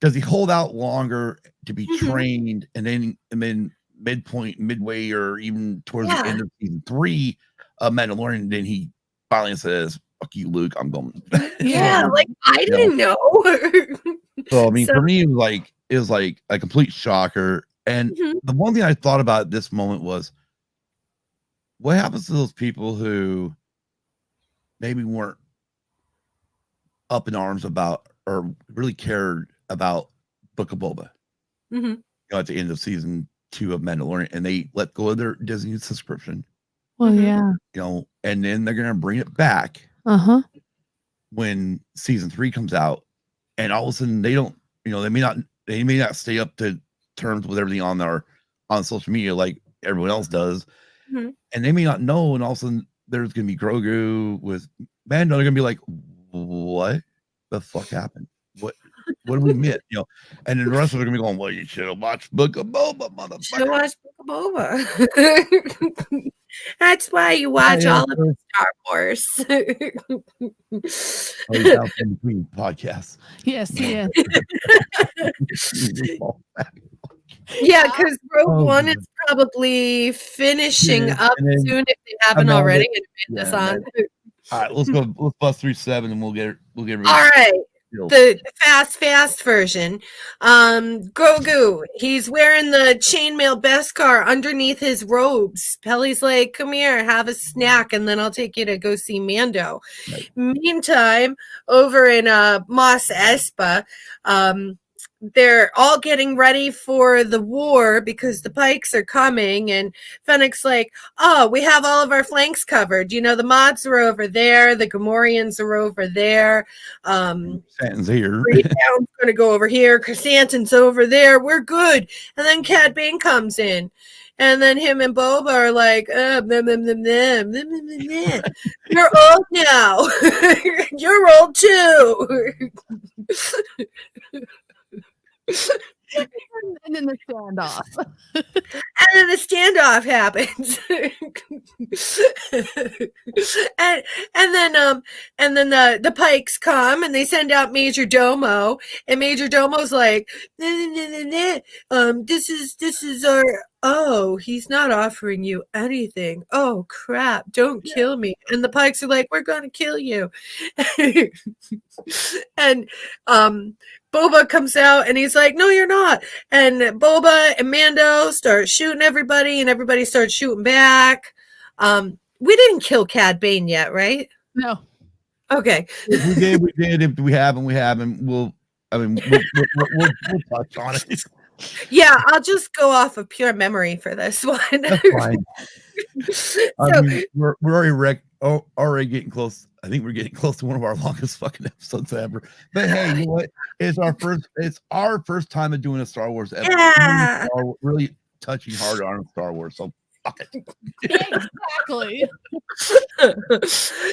does he hold out longer to be trained, and then midway, or even towards the end of season 3 of Mandalorian, then he finally says, "Fuck you, Luke, I'm going." Like I didn't know. So I mean, for me, it was like a complete shocker. And the one thing I thought about at this moment was, what happens to those people who maybe weren't up in arms about or really cared about Book of Boba? At the end of season 2 of Mandalorian, and they let go of their Disney subscription. Well, yeah. And then they're gonna bring it back when season 3 comes out, and all of a sudden they don't, they may not stay up to terms with everything on social media like everyone else does, and they may not know, and all of a sudden there's gonna be Grogu with Mando. They're gonna be like, what the fuck happened? What do we miss? And then the rest of them are gonna be going, well, you should have watched Book of Boba, motherfucker. Should have watched Book of Boba. That's why you watch all of the Star Wars. Out in between podcasts. Yes, yeah. Yeah, because Rogue One is probably finishing up soon if they haven't already. This on. All right, let's go. Let's bust through 7, and we'll get. All right. The fast version. Grogu, he's wearing the chainmail Beskar underneath his robes. Pelly's like, come here, have a snack, and then I'll take you to go see Mando. Right. Meantime, over in Mos Espa, they're all getting ready for the war because the Pikes are coming, and Fennec's like, oh, we have all of our flanks covered. The Mods are over there, the Gamorreans are over there. Stanton's here. Freetown's going to go over here. Chrysanthemum's over there. We're good. And then Cad Bane comes in. And then him and Boba are like, you're old now. You're old too. And then the standoff. And then the standoff happens. and then the Pikes come and they send out Major Domo, and Major Domo's like, this is oh, he's not offering you anything. Oh crap, don't kill me. And the Pikes are like, we're gonna kill you. And Boba comes out and he's like, no, you're not. And Boba and Mando start shooting everybody, and everybody starts shooting back. We didn't kill Cad Bane yet, right? No. Okay. If we did. If we haven't, we'll touch on it. Yeah, I'll just go off of pure memory for this one. That's fine. I mean, we're already getting close. I think we're getting close to one of our longest fucking episodes ever. But hey, you know what? It's our first time of doing a Star Wars episode. Yeah. Really touching hard on Star Wars. So fuck it. Exactly.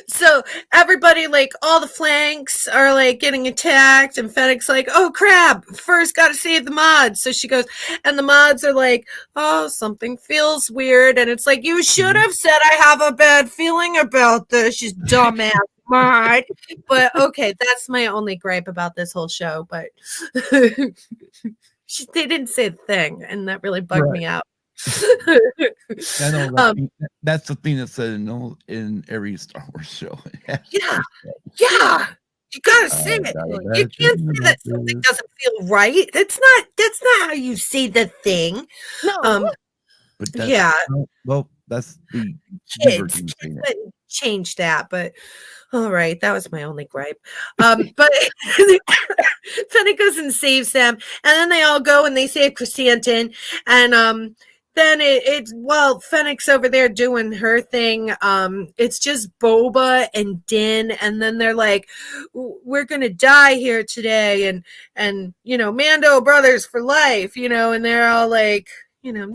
So everybody, like, all the flanks are like getting attacked, and Fennec's like, oh crap, first gotta save the mods. So she goes, and the mods are like, oh, something feels weird. And it's like, you should have said I have a bad feeling about this, you dumbass mod. But okay, that's my only gripe about this whole show. But they didn't say the thing, and that really bugged me out. I know that's the thing that's said in every Star Wars show. Yeah. You gotta say it. You can't say that something doesn't feel right. That's not how you say the thing. No. But that's, yeah. Well, that's the Kids change that, but all right, that was my only gripe. But Fennec goes and saves them, and then they all go and they save Chrysanthemum, and then while Fennec's over there doing her thing, it's just Boba and Din, and then they're like, we're gonna die here today, and you know, Mando brothers for life, you know, and they're all like, you know,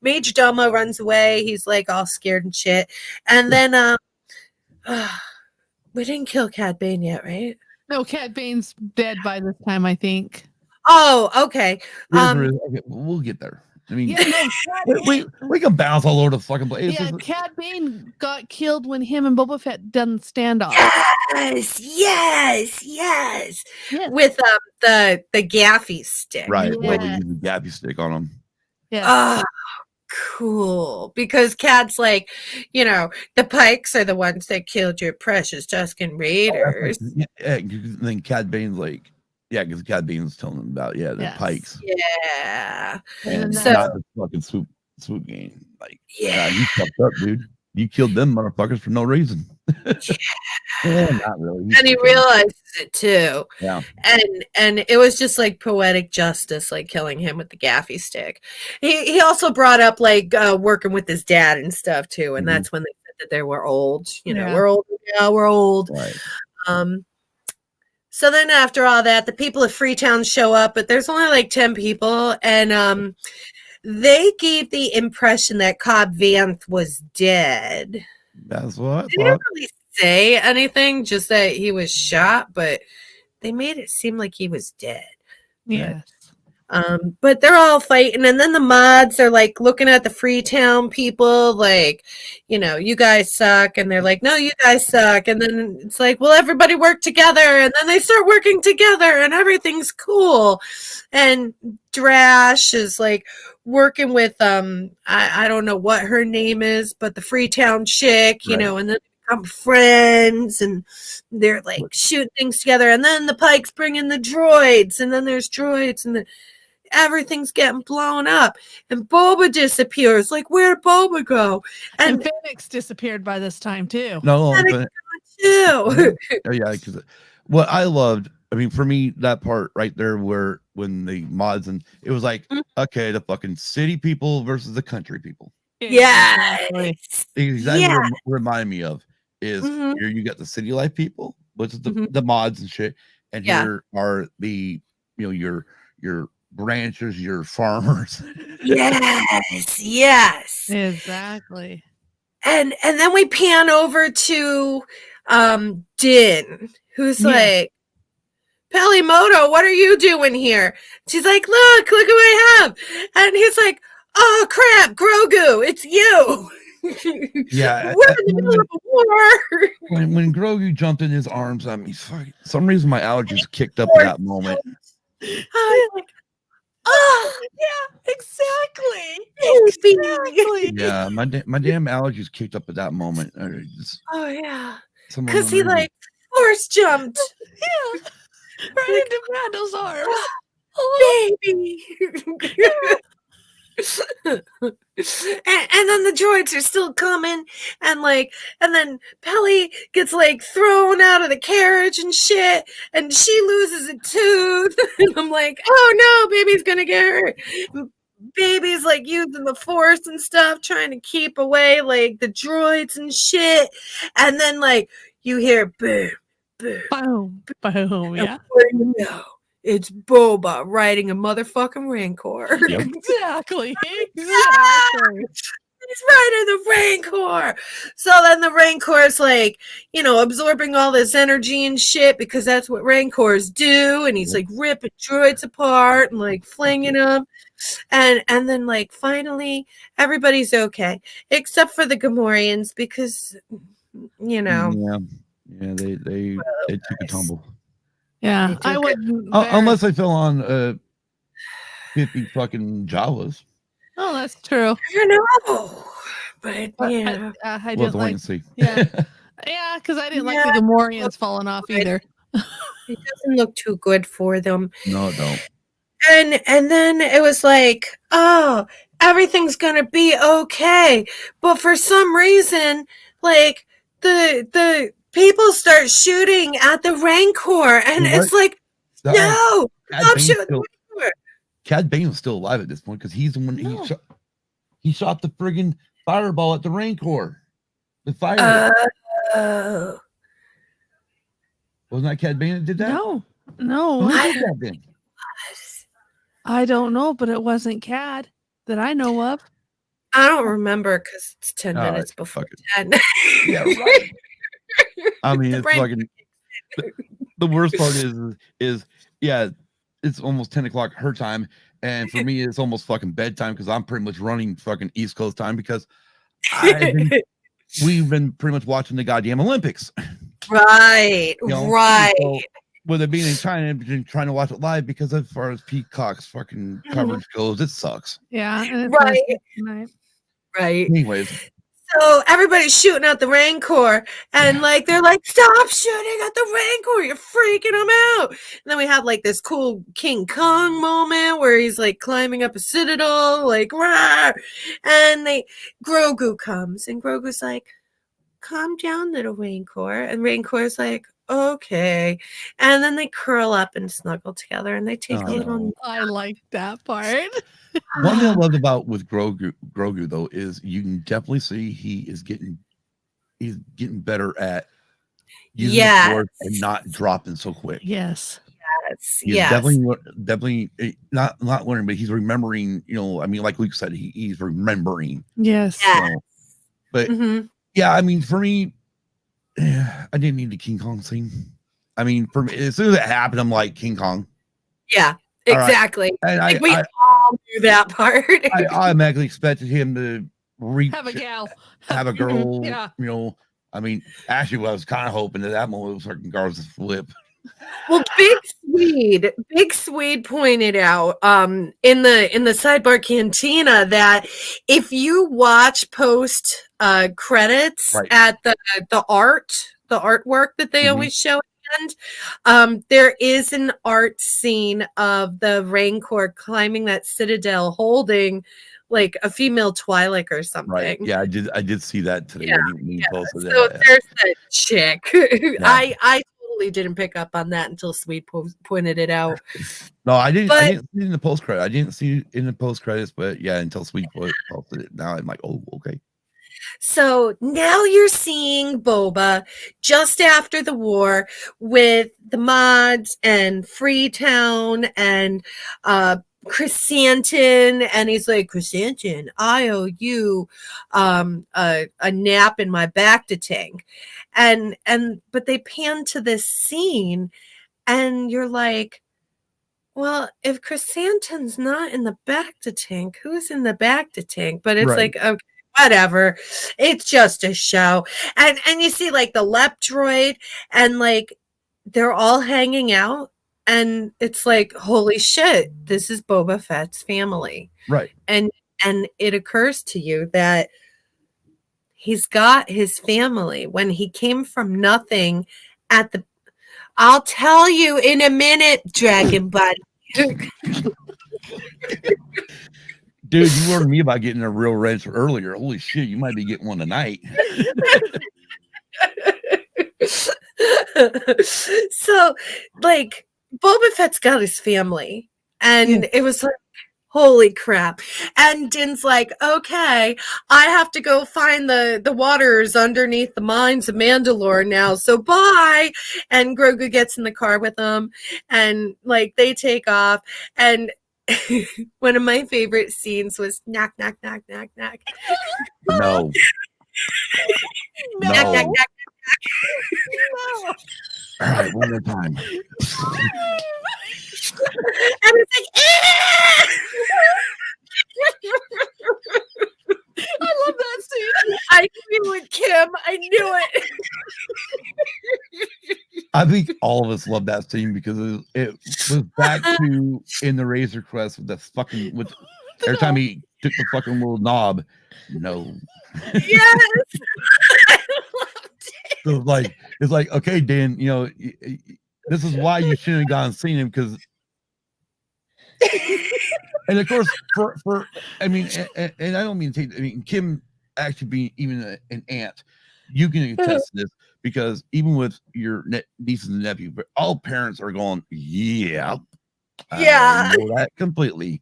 Major Domo runs away, he's like all scared and shit, and then we didn't kill Cad Bane yet, right? No, Cad Bane's dead by this time, I think. Oh, okay. Okay, we'll get there. I mean, yeah, no, we can bounce all over the fucking place. Yeah, Cad Bane got killed when him and Boba Fett done standoff. Yes. With the gaffy stick. Right. Yeah. Well, we use the gaffy stick on them. Yeah. Cool. Because Cad's like, you know, the Pikes are the ones that killed your precious Tusken Raiders. Then Cad Bane's like, yeah, because Cad Bane's telling them about the Pikes. Yeah. And not the fucking swoop game. Like, yeah, you fucked up, dude. You killed them motherfuckers for no reason. Yeah, not really. And he realizes it too. Yeah. And it was just like poetic justice, like killing him with the gaffy stick. He also brought up like working with his dad and stuff too. And that's when they said that they were old. You know, we're old. Yeah, we're old. Right. So then after all that, the people of Freetown show up, but there's only like 10 people. And they gave the impression that Cobb Vanth was dead. That's what They didn't really say anything, just that he was shot, but they made it seem like he was dead. Yes. But they're all fighting, and then the mods are like looking at the Freetown people like, you know, you guys suck, and they're like, no, you guys suck, and then it's like, well, everybody work together, and then they start working together and everything's cool. And Drash is like working with I don't know what her name is, but the Freetown chick, you know, and then become friends, and they're like shooting things together, and then the Pikes bring in the droids, and then there's droids, and everything's getting blown up, and Boba disappears. Like, where'd Boba go? And Fennec's disappeared by this time too. No, too. Yeah, because what I loved, I mean, for me, that part right there where when the mods, and it was like, okay, the fucking city people versus the country people. Yeah, exactly what it reminded me of is here you got the city life people, which is the mods and shit, and here are the, you know, your ranchers, your farmers. Yes, exactly. And then we pan over to Din, who's like, Pelimoto, what are you doing here? She's like, look what I have. And he's like, oh crap, Grogu, it's you. Yeah, we're in the middle of a war. When Grogu jumped in his arms, I mean, for some reason my allergies kicked up at that moment. I was like, Oh, Yeah, exactly. baby. Exactly. Yeah, my damn allergies kicked up at that moment. Oh yeah. Someone Cause he amazing. like force jumped. Yeah. Right Like, into Randall's arms. Oh, baby. yeah. And then the droids are still coming, and then Pelly gets like thrown out of the carriage and shit, and she loses a tooth. And I'm like, oh no, baby's gonna get hurt. Baby's like using the force and stuff, trying to keep away like the droids and shit. And then like you hear boom, boom, Boom. Boom. and Yeah. what do you know? It's Boba riding a motherfucking Rancor. Yep. Exactly. Ah! Exactly. He's riding the Rancor. So then the Rancor's like, absorbing all this energy and shit because that's what Rancors do. And he's like ripping droids apart and like flinging them. And then like finally everybody's okay except for the Gamorreans because Yeah, they took a tumble. Yeah. They took I it. wouldn't. Unless they fell on 50 fucking Jawas. Oh, that's true. I know, but But yeah. I We'll have didn't to wait like. and see. Yeah. Yeah, because I didn't like Yeah, the Gamorreans falling off good. either. It doesn't look too good for them. No, don't. And then it was like, oh, everything's gonna be okay. But for some reason, like the people start shooting at the Rancor, and You know it's like, what? no, Cad stop Bane's shooting the still, Rancor. Cad Bane was still alive at this point because he's the one No. he shot the friggin' fireball at the Rancor. The fire. Oh, Wasn't that Cad Bane that did that? No. Who No. did that then? I don't know, but it wasn't Cad that I know of. I don't remember because it's 10 All minutes right, before fuck it. 10. Yeah, right. I mean, The it's brain- fucking. The worst part is yeah, it's almost 10 o'clock her time, and for me, it's almost fucking bedtime because I'm pretty much running fucking East Coast time because we've been pretty much watching the goddamn Olympics. Right, right. So, with it being in China, I've been trying to watch it live because as far as Peacock's fucking coverage goes, it sucks. Yeah. And it's Right. tonight. Right. Anyways, So everybody's shooting at the Rancor, and like they're like, "Stop shooting at the Rancor! You're freaking them out!" And then we have like this cool King Kong moment where he's like climbing up a citadel, like, rah! And Grogu comes, and Grogu's like, "Calm down, little Rancor," and Rancor's like, "Okay," and then they curl up and snuggle together, and they take a little. I like that part. One thing I loved about with Grogu though is you can definitely see he's getting better at using the Force and not dropping so quick. Yes. He's definitely not learning, but he's remembering. I mean, like Luke said, he's remembering. Yes. But yeah, I mean, for me, I didn't need the King Kong scene. I mean, for me, as soon as it happened, I'm like King Kong. Yeah. Exactly. Right. And we all knew that part. I automatically expected him to have a gal, have a girl. Yeah. I mean, actually, I was kind of hoping that moment was fucking Garza's flip. Well, Big Swede pointed out in the Sidebar Cantina that if you watch post credits at the artwork that they always show at the end, there is an art scene of the Rancor climbing that citadel holding like a female Twi'lek or something. Right. Yeah, I did see that today. Yeah. So there's that chick. Yeah. I totally didn't pick up on that until Sweet pointed it out. No, I didn't see it in the post credit. I didn't see it in the post credits, but yeah, until Sweet posted it. Now I'm like, oh, okay. So now you're seeing Boba just after the war with the mods and Freetown and Chrysanthemum, and he's like, Chrysanthemum, I owe you a nap in my bacta tank. But they pan to this scene and you're like, well, if Chrysanthemum's not in the bacta tank, who's in the bacta tank? But it's like, okay, whatever. It's just a show. And you see like the Lep droid and like they're all hanging out And it's like, holy shit, this is Boba Fett's family. Right. And it occurs to you that he's got his family when he came from nothing at the I'll tell you in a minute, Dragon Buddy. Dude, you warned me about getting a real wrench earlier. Holy shit, you might be getting one tonight. So, like, Boba Fett's got his family. And it was like, holy crap. And Din's like, okay, I have to go find the waters underneath the mines of Mandalore now. So bye. And Grogu gets in the car with him. And like they take off. And one of my favorite scenes was knock, knock, knock, knock, knock. No. Knock, knock, knock, knock. No. All right, one more time. And it's like, ah! I love that scene. I knew it, Kim. I knew it. I think all of us love that scene because it was back to in the Razor Crest with the fucking every time he took the fucking little knob. No. Yes. I loved it. So it's like, okay, Dan, you know, this is why you shouldn't have gone and seen him because. And of course, for I mean, and I don't mean to take. I mean, Kim actually being even an aunt, you can attest to this because even with your nieces and nephews, but all parents are going, yeah, Yeah. I know that completely.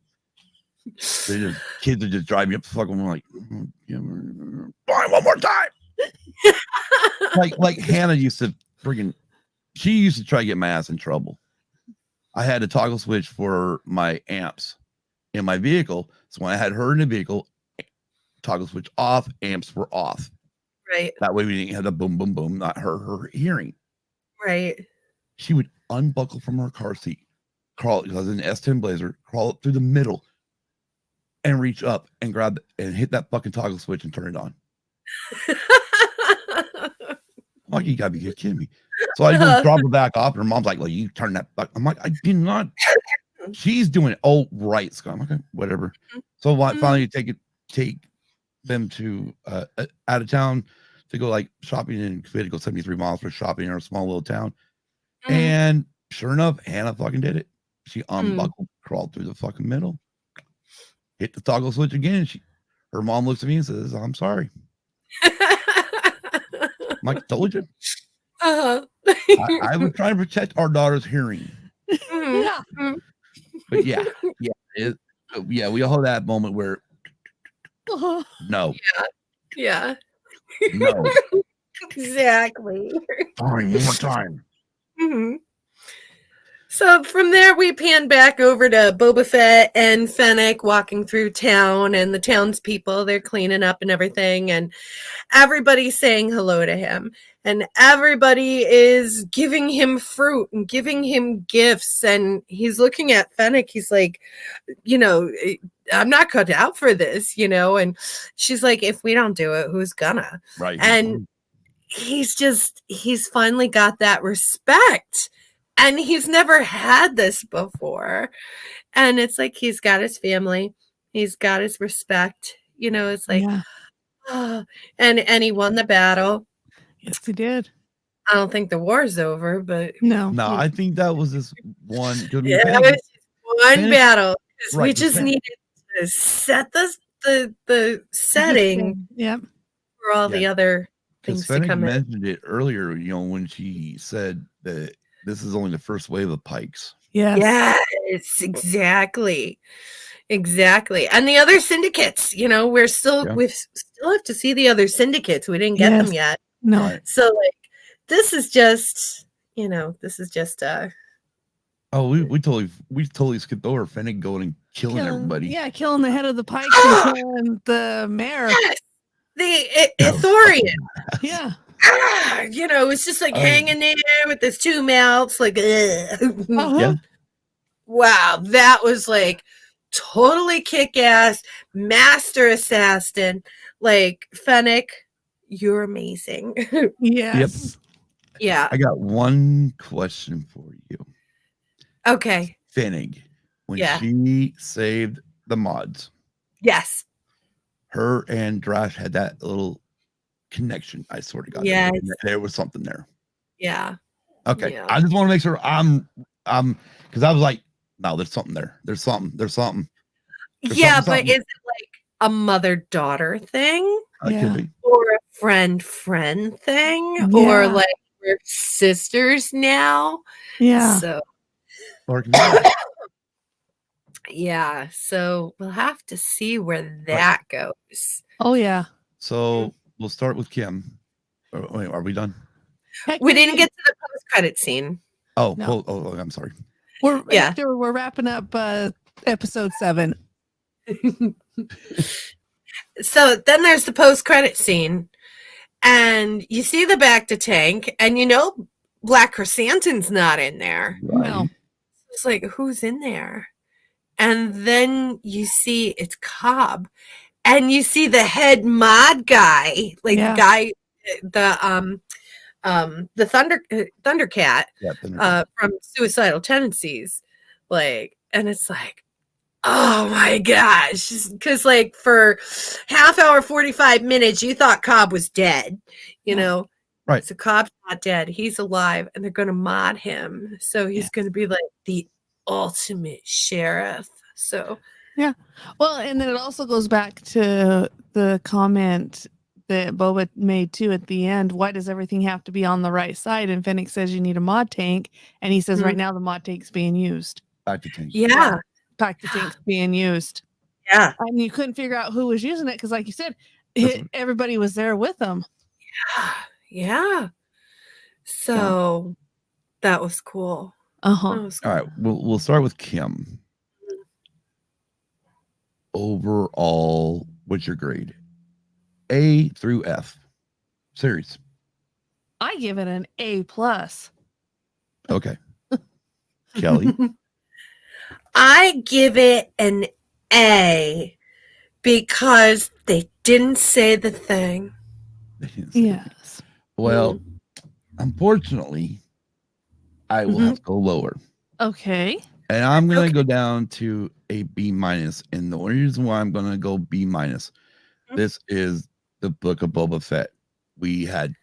Kids are just driving up the fucking like, fine, one more time. like Hannah used to she used to try to get my ass in trouble. I had a toggle switch for my amps in my vehicle. So when I had her in the vehicle, toggle switch off, amps were off. Right. That way we didn't have the boom, boom, boom, not her hearing. Right. She would unbuckle from her car seat, crawl, because I was in an S10 Blazer, crawl up through the middle and reach up and grab and hit that fucking toggle switch and turn it on. Like, you gotta be kidding me. So I go drop her back off, and her mom's like, well, you turn that back. I'm like, I did not. She's doing it. Oh, right. So I'm like, okay, whatever. So I finally take them to out of town to go like shopping in. We had to go 73 miles for shopping in our small little town. And sure enough, Hannah fucking did it. She unbuckled, crawled through the fucking middle, hit the toggle switch again. Her mom looks at me and says, I'm sorry. I'm like, told you. I was trying to protect our daughter's hearing. Yeah. But yeah, we all have that moment where no. Yeah. No. Exactly. Fine, one more time. So from there, we pan back over to Boba Fett and Fennec walking through town, and the townspeople, they're cleaning up and everything, and everybody's saying hello to him, and everybody is giving him fruit and giving him gifts, and he's looking at Fennec. He's like, I'm not cut out for this, and she's like, if we don't do it, who's gonna? Right. And he's finally got that respect. And he's never had this before. And it's like he's got his family. He's got his respect. It's like, and he won the battle. Yes, he did. I don't think the war's over, but No, I think that was this one. It was just one battle. Right, we just needed to set the setting for all the other things to come in. Mentioned it earlier, when she said that this is only the first wave of pikes. Yes, exactly. And the other syndicates, we still have to see the other syndicates. We didn't get them yet. No. Right. So this is just, oh, we totally skipped over Fennec going and killing everybody. Yeah, killing the head of the pikes and killing the mayor. Yes, the Ithorian. Yeah. It's just hanging there with his two mouths, Yeah. Wow, that was totally kick-ass, master assassin. Fennec, you're amazing. Yes. Yep. Yeah. I got one question for you. Okay. Finnig, when Yeah. she saved the mods, Yes. her and Drash had that little connection. I swear to God, Yes. there was something there. Yeah. Okay, Yeah. I just want to make sure I'm because I was like, no, there's something there. There's something. Yeah, something. but is it like a mother-daughter thing? It could be. Or a friend-friend thing? Or Yeah. like we're sisters now? Yeah. So Or it could be both. yeah, so we'll have to see where that goes. Oh yeah. So we'll start with Kim. Wait, are we done? Hector, We didn't get to the post-credit scene. Oh, No. oh, I'm sorry. Hector, we're wrapping up episode 7. So then there's the post-credit scene, and you see the Bacta tank, and you know Black Chrysanthemum's not in there. No. It's like, who's in there? And then you see it's Cobb, and you see the head mod guy, like Yeah. the guy, the Thundercat, from Suicidal Tendencies, like, and it's like, oh my gosh, because like for half hour 45 minutes you thought Cobb was dead, you know, right? So Cobb's not dead, he's alive, and they're gonna mod him, so he's gonna be like the ultimate sheriff. So yeah, well, and then it also goes back to the comment that Boba made too at the end. Why does everything have to be on the right side? And Fennec says you need a mod tank, and he says right now the mod tank's being used. Bacta tank. Yeah. Bacta tank's being used. Yeah. And you couldn't figure out who was using it because, like you said, everybody was there with them. Yeah. So that was cool. All right, we'll start with Kim. Overall, what's your grade? A through F series. I give it an A+. Okay. Kelly. I give it an A because they didn't say the thing. Yes. Well, unfortunately, I will have to go lower. Okay. And I'm going to go down to a B-. And the only reason why I'm going to go B-, this is the Book of Boba Fett. We had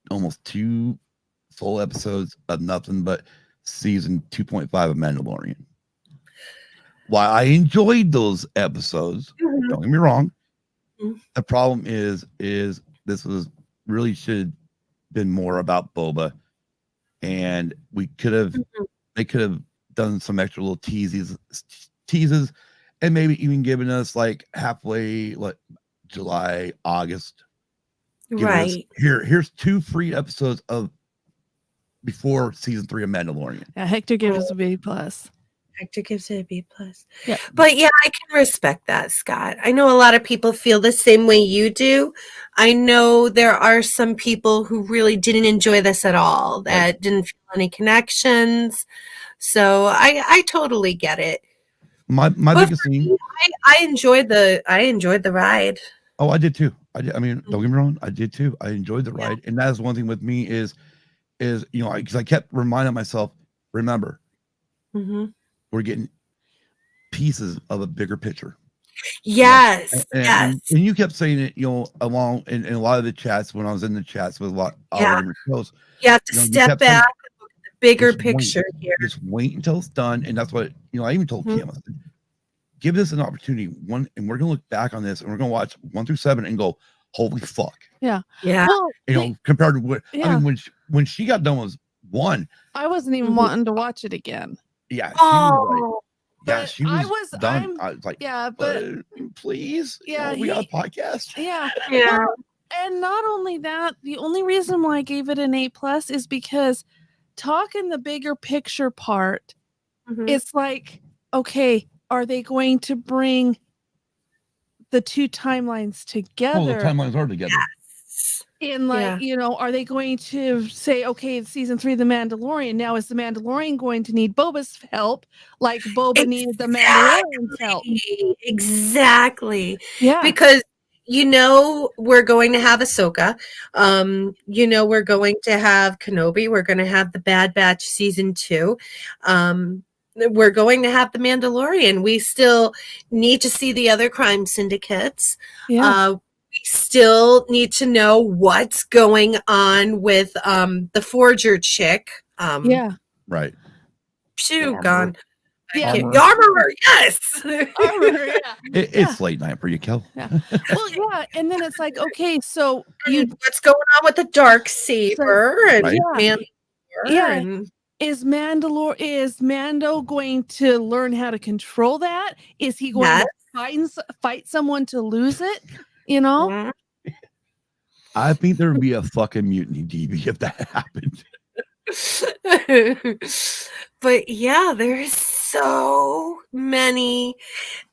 almost 2 full episodes of nothing but season 2.5 of Mandalorian. While I enjoyed those episodes, don't get me wrong, the problem is this was really should have been more about Boba, and we could have they could have done some extra little teases, and maybe even given us like halfway, like July, August. Right. Here's 2 free episodes of before season 3 of Mandalorian. Yeah, Hector gives us a B+. Hector gives it a B+. Yeah. But yeah, I can respect that, Scott. I know a lot of people feel the same way you do. I know there are some people who really didn't enjoy this at all, that didn't feel any connections. So I totally get it. My biggest thing, I enjoyed the ride. Oh, I did too. I mean, don't get me wrong, I did too. I enjoyed the ride, and that is one thing with me is you know, because I kept reminding myself, remember, we're getting pieces of a bigger picture. Yes, and you kept saying it, you know, along in a lot of the chats when I was in the chats with a lot of our shows. You have to step back and look at the bigger picture here. Just wait until it's done, and that's what, you know, I even told Kim, I said, give this an opportunity, and we're gonna look back on this, and we're gonna watch 1 through 7 and go, holy fuck. Yeah. Well, you know, compared to what I mean, when she got done with 1, I wasn't even wanting to watch it again. Yeah, she was but she was done. I was like, yeah, but please, yeah, we got a podcast. Yeah. Well, and not only that, the only reason why I gave it an A+ is because talking the bigger picture part, it's like, okay, are they going to bring the 2 timelines together? Oh, the timelines are together. In like, you know, are they going to say, okay, season 3 of The Mandalorian, now is The Mandalorian going to need Boba's help like Boba needed the Mandalorian's help? Exactly. Yeah. Because, you know, we're going to have Ahsoka. You know, we're going to have Kenobi. We're going to have The Bad Batch season 2. we're going to have the Mandalorian. We still need to see the other crime syndicates. Yeah. We still need to know what's going on with the forger chick. Yeah. Right. Shoot, Armorer. gone. Yeah. Armorer, yes. Armor, yeah. It's late night for you, Kel. Yeah. Well, yeah. And then it's like, okay, so And what's going on with the dark saber and Right. Mandalore Yeah. and is Mando going to learn how to control that? Is he going to fight someone to lose it? You know? I think there would be a fucking mutiny, DB, if that happened. But yeah, there's so many,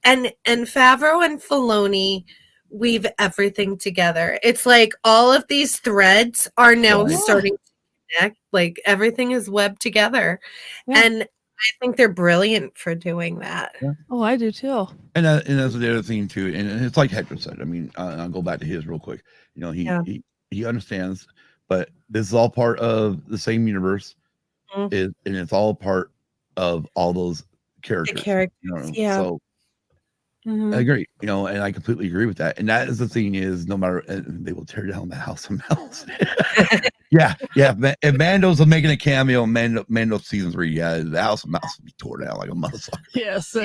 and Favreau and Filoni weave everything together. It's like all of these threads are now Right. starting to connect. Like everything is webbed together, Yeah. and I think they're brilliant for doing that. Yeah. Oh, I do too. And that's the other thing too. And it's like Hector said. I mean, I'll go back to his real quick. You know, he understands, but this is all part of the same universe. And it's all part of all those characters. So I agree, and I completely agree with that. And that is the thing is, no matter, they will tear down the house of mouse. yeah. If Mando's making a cameo, Mando season 3, the house of mouse will be torn down like a motherfucker. Yes,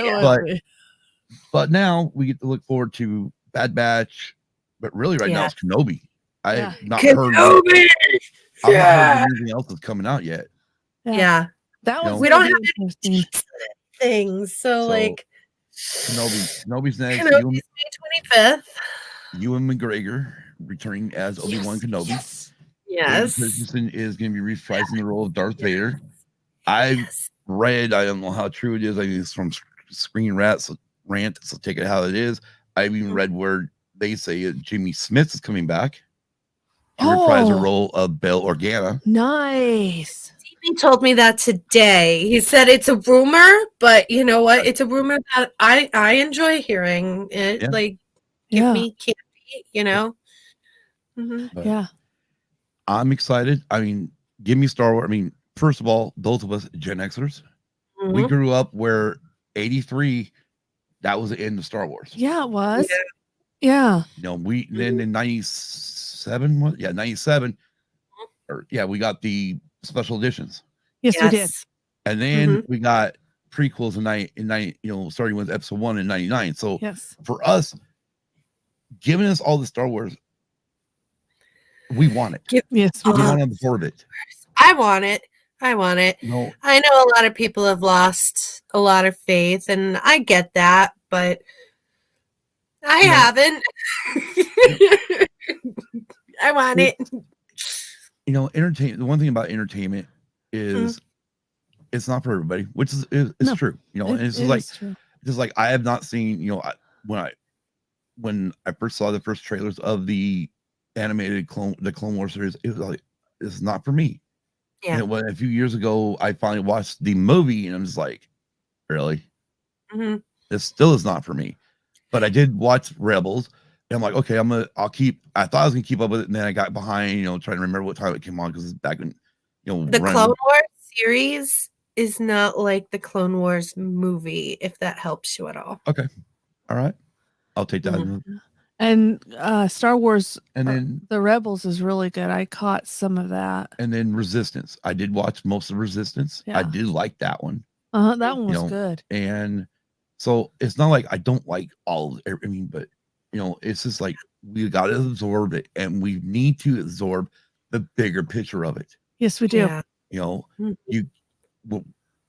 but now we get to look forward to Bad Batch. But really, right now it's Kenobi. I have not heard. I've not heard anything else that's coming out yet. Yeah. That was we don't have any things. So like Kenobi's next. Kenobi's May 25th. Ewan McGregor returning as Obi-Wan Kenobi. Yes. Christensen is going to be reprising the role of Darth Vader. I've read, I don't know how true it is. I think it's from Screen Rant, so take it how it is. I've even read where they say Jimmy Smith is coming back to reprise the role of Bail Organa. Nice. He told me that today. He said it's a rumor, but you know what? It's a rumor that I enjoy hearing it. Like, give me candy, Yeah. I'm excited. I mean, give me Star Wars. I mean, first of all, both of us Gen Xers. We grew up where 83, that was the end of Star Wars. Yeah, it was. Yeah. We then in 97, 97, we got the special editions. Yes, we did. And then we got prequels starting with episode 1 in 99. So for us, giving us all the Star Wars, we want it. Yes, we want to absorb it. I want it. I know a lot of people have lost a lot of faith, and I get that, but I haven't. I want it. Entertainment. The one thing about entertainment is it's not for everybody, which is true. And it's just like I have not seen. When I first saw the first trailers of the animated Clone Wars series, it was like, this is not for me. Yeah. When a few years ago I finally watched the movie, and I'm just like, really, this still is not for me. But I did watch Rebels. And I'm like, okay, I thought I was gonna keep up with it, and then I got behind, trying to remember what time it came on, because it's back when, the Clone Wars series is not like the Clone Wars movie, if that helps you at all. Okay, all right, I'll take that. And Star Wars, and then the Rebels is really good. I caught some of that. And then Resistance, I did watch most of Resistance. I did like that one. That one was good. And so it's not like I don't like all of it. I mean, but it's just like we got to absorb it, and we need to absorb the bigger picture of it. Yes, we do.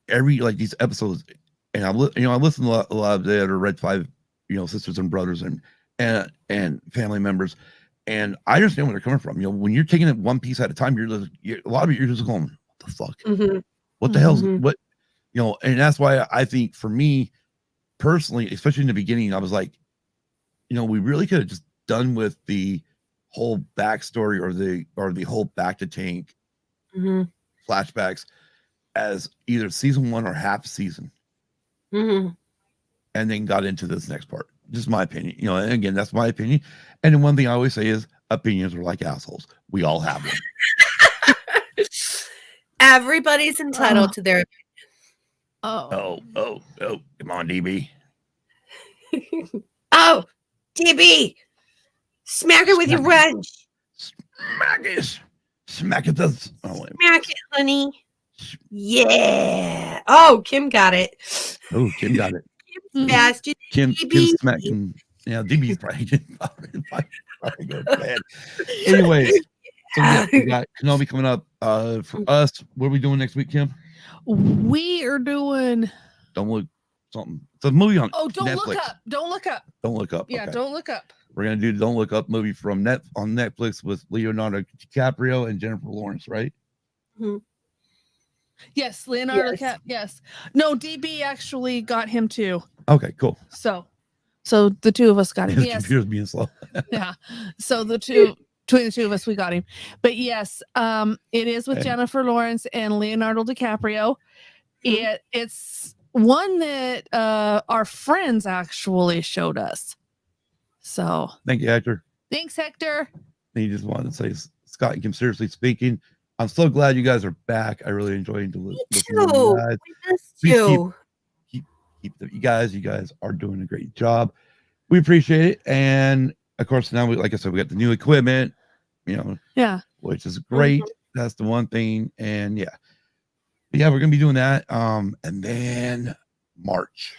Every these episodes, and I listen to a lot of the other Red 5, sisters and brothers and family members, and I understand where they're coming from. When you're taking it one piece at a time, you're a lot of it, you're just going, what the fuck? What the hell's what? And that's why I think for me personally, especially in the beginning, I was like, we really could have just done with the whole backstory or the whole back to tank flashbacks as either season 1 or half season, and then got into this next part. Just my opinion, and again, that's my opinion. And then one thing I always say is opinions are like assholes. We all have them. Everybody's entitled to their opinion. Oh. Come on, DB. Oh, DB, smack it with your wrench. Smack it. Oh, Smack it, honey. Yeah. Oh, Kim got it. Kim got it. Faster than Kim DB. smacking. Yeah, DB's probably go bad. Anyways, so yeah, we got Kenobi coming up. For us, what are we doing next week, Kim? We are doing. Don't look something. It's a movie on. Oh, don't Netflix. look up. Don't look up. Don't look up. Yeah, okay. don't look up. We're gonna do Don't Look Up movie from on Netflix with Leonardo DiCaprio and Jennifer Lawrence, right? Mm-hmm. Yes, Leonardo DiCaprio. Yes. No, DB actually got him too. Okay, cool. So the two of us got him. His Yes. computer's being slow. Yeah. So between the two of us, we got him. But yes, it is with Jennifer Lawrence and Leonardo DiCaprio. It's one that our friends actually showed us. So Thank you, Hector. Thanks, Hector. And he just wanted to say, Scott and Kim, seriously speaking, I'm so glad you guys are back. I really enjoyed listening to you guys. We missed you. Keep you guys are doing a great job. We appreciate it. And of course, now like I said, we got the new equipment, which is great. That's the one thing. And we're gonna be doing that. And then March.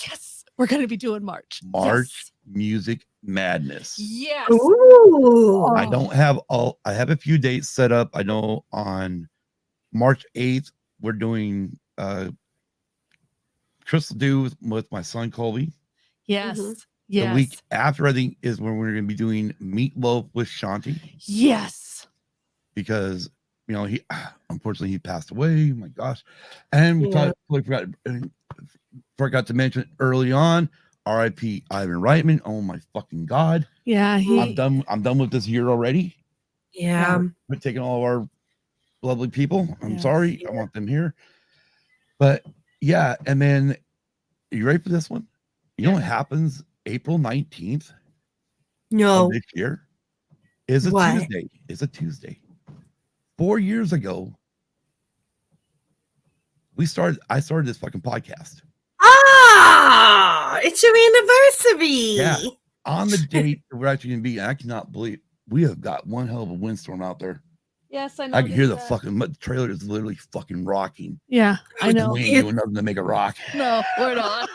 Yes, we're gonna be doing March. Yes. Music Madness. Yes. Ooh. I have a few dates set up. I know on March 8th, we're doing Crystal Dew with my son Colby. Yes. The week after, I think, is when we're going to be doing Meatloaf with Shanti. Yes. Because, he unfortunately he passed away. My gosh. And we forgot to mention early on, R.I.P. Ivan Reitman. Oh my fucking God. Yeah. I'm done with this year already. Yeah. We're taking all of our lovely people. I'm sorry. I want them here. But and then are you ready for this one? You know what happens April 19th? No. Of this year is a Tuesday. It's a Tuesday. 4 years ago, I started this fucking podcast. It's your anniversary. Yeah. On the date we're actually gonna be, I cannot believe we have got one hell of a windstorm out there. Yes, I know. I can hear the trailer is literally fucking rocking. Yeah, I know. We ain't doing nothing to make it rock. No, we're not.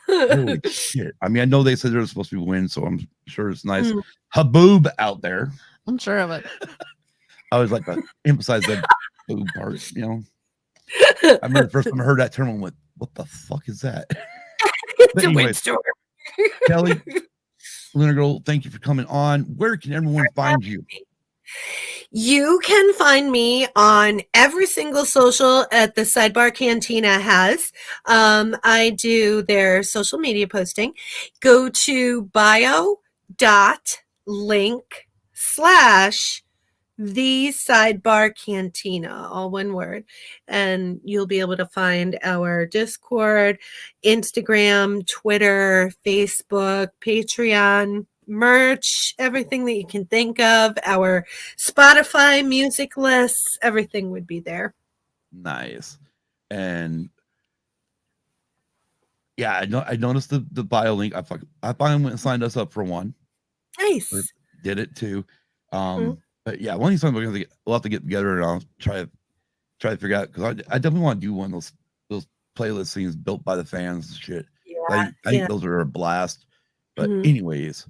Holy shit. I mean, I know they said there's supposed to be wind, so I'm sure it's nice. Haboob out there. I'm sure of it. I always like to emphasize that boob part, I remember the first time I heard that term, I went, what the fuck is that? It's a windstorm. Kelly, Lunyr Grl, thank you for coming on. Where can everyone find you? You can find me on every single social at the Sidebar Cantina has. I do their social media posting. Go to bio.link/the Sidebar Cantina, all one word, and you'll be able to find our Discord, Instagram, Twitter, Facebook, Patreon, merch, everything that you can think of, our Spotify music lists, everything would be there. Nice. And I noticed the bio link. I finally went and signed us up for one. Nice. Did it too. But one of these times we'll have to get together and I'll try to figure out, because I definitely want to do one of those playlist things built by the fans and shit. I think those are a blast. But anyways,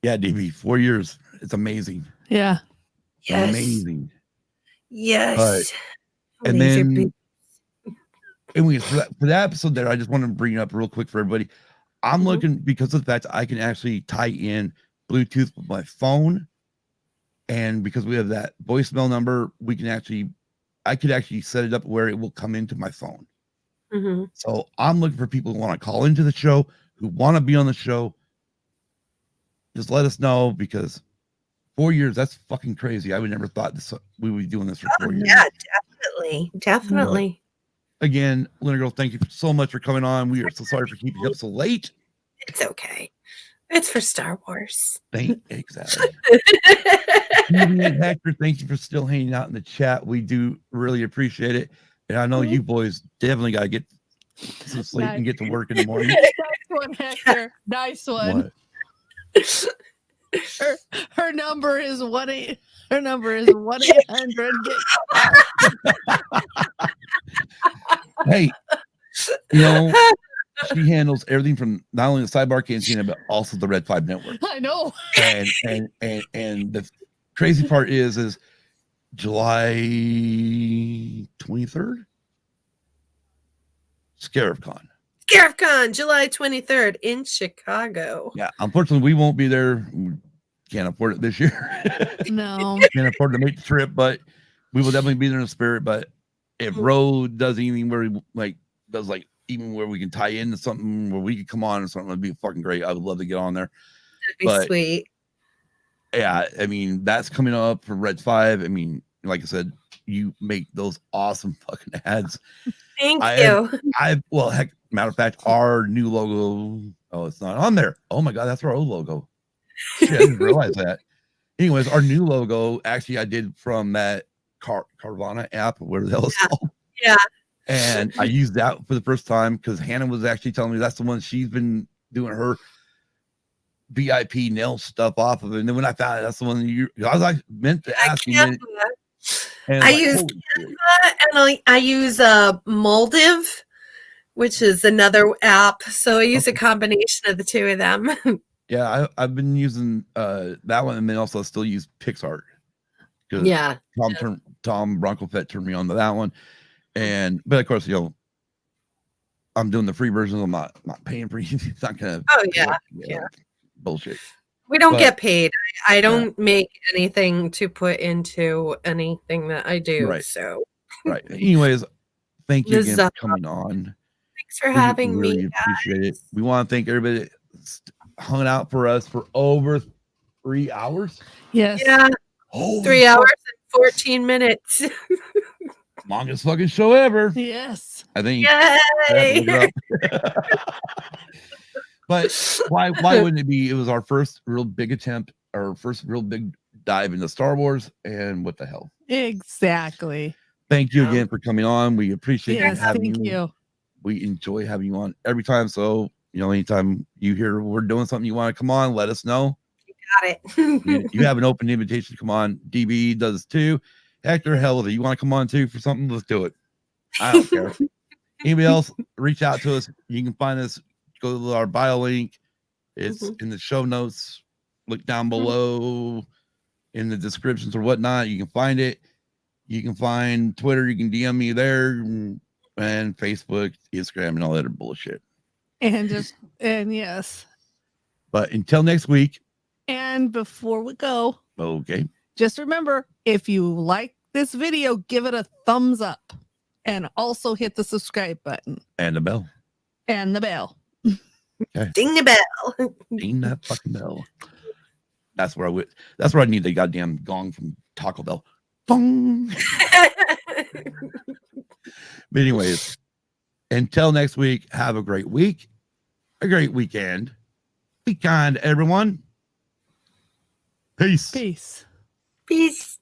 DB, 4 years. It's amazing. Yeah. Yes. Amazing. Yes. And then for that episode there, I just want to bring it up real quick for everybody. I'm looking, because of the fact I can actually tie in Bluetooth with my phone. And because we have that voicemail number, I could actually set it up where it will come into my phone. So I'm looking for people who want to call into the show, who want to be on the show. Just let us know, because 4 years, that's fucking crazy. I would never thought we would be doing this for 4 years. Yeah, definitely. Again, Lunyr Grl, thank you so much for coming on. We are so sorry for keeping you up so late. It's okay. It's for Star Wars. Exactly. Hector, thank you for still hanging out in the chat. We do really appreciate it. And I know you boys definitely got to get some sleep and get to work in the morning. Nice one, Hector. Nice one. What? Her number is 1-800 get Hey, you know, she handles everything from not only the Sidebar Cantina, but also the Red 5 Network. I know. And the crazy part is July 23rd, ScarifCon. ScarifCon, July 23rd in Chicago. Yeah, unfortunately, we won't be there. We can't afford it this year. No. Can't afford to make the trip, but we will definitely be there in the spirit. But if Ro does anything where he does even where we can tie into something where we could come on or something, it'd be fucking great. I would love to get on there. That'd be sweet. Yeah, I mean, that's coming up for Red 5. I mean, like I said, you make those awesome fucking ads. Thank you. Well, heck, matter of fact, our new logo. Oh, it's not on there. Oh my God, that's our old logo. Shit, I didn't realize that. Anyways, our new logo, actually, I did from that Carvana app, whatever the hell it's called. Yeah. And I used that for the first time because Hannah was actually telling me that's the one she's been doing her VIP nail stuff off of it. And then when I found it, that's the one I was like meant to ask you. And I use and I use Moldiv, which is another app. So I use a combination of the two of them. Yeah, I've been using that one, and then also I still use PixArt. Yeah. Tom Bronco Fett turned me on to that one. But of course, I'm doing the free version. I'm not paying for anything. It's not gonna bullshit. We don't get paid. I don't make anything to put into anything that I do. Right. So right. Anyways, thank you again for coming on. Thanks for having me. Really appreciate it. We want to thank everybody that hung out for us for over 3 hours. Yes. Yeah. 3 hours and 14 minutes. Longest fucking show ever. Yes. I think. Yay. But why wouldn't it be? It was our first real big attempt, our first real big dive into Star Wars, and what the hell? Exactly. Thank you again for coming on. We appreciate having you. We enjoy having you on every time. So, anytime you hear we're doing something, you want to come on, let us know. You got it. you have an open invitation to come on. DB does too. Hector, hell with it. You want to come on too for something? Let's do it. I don't care. Anybody else, reach out to us. You can find us. Go to our bio link. It's in the show notes. Look down below in the descriptions or whatnot. You can find it. You can find Twitter. You can DM me there, and Facebook, Instagram, and all that other bullshit. And yes. But until next week. And before we go, okay, just remember, if you like this video, give it a thumbs up, and also hit the subscribe button and the bell. And the bell. Okay. Ding the bell. Ding that fucking bell. That's where I need the goddamn gong from Taco Bell. Bong. But anyways, until next week, have a great week, a great weekend. Be kind, everyone. Peace. Peace. Peace.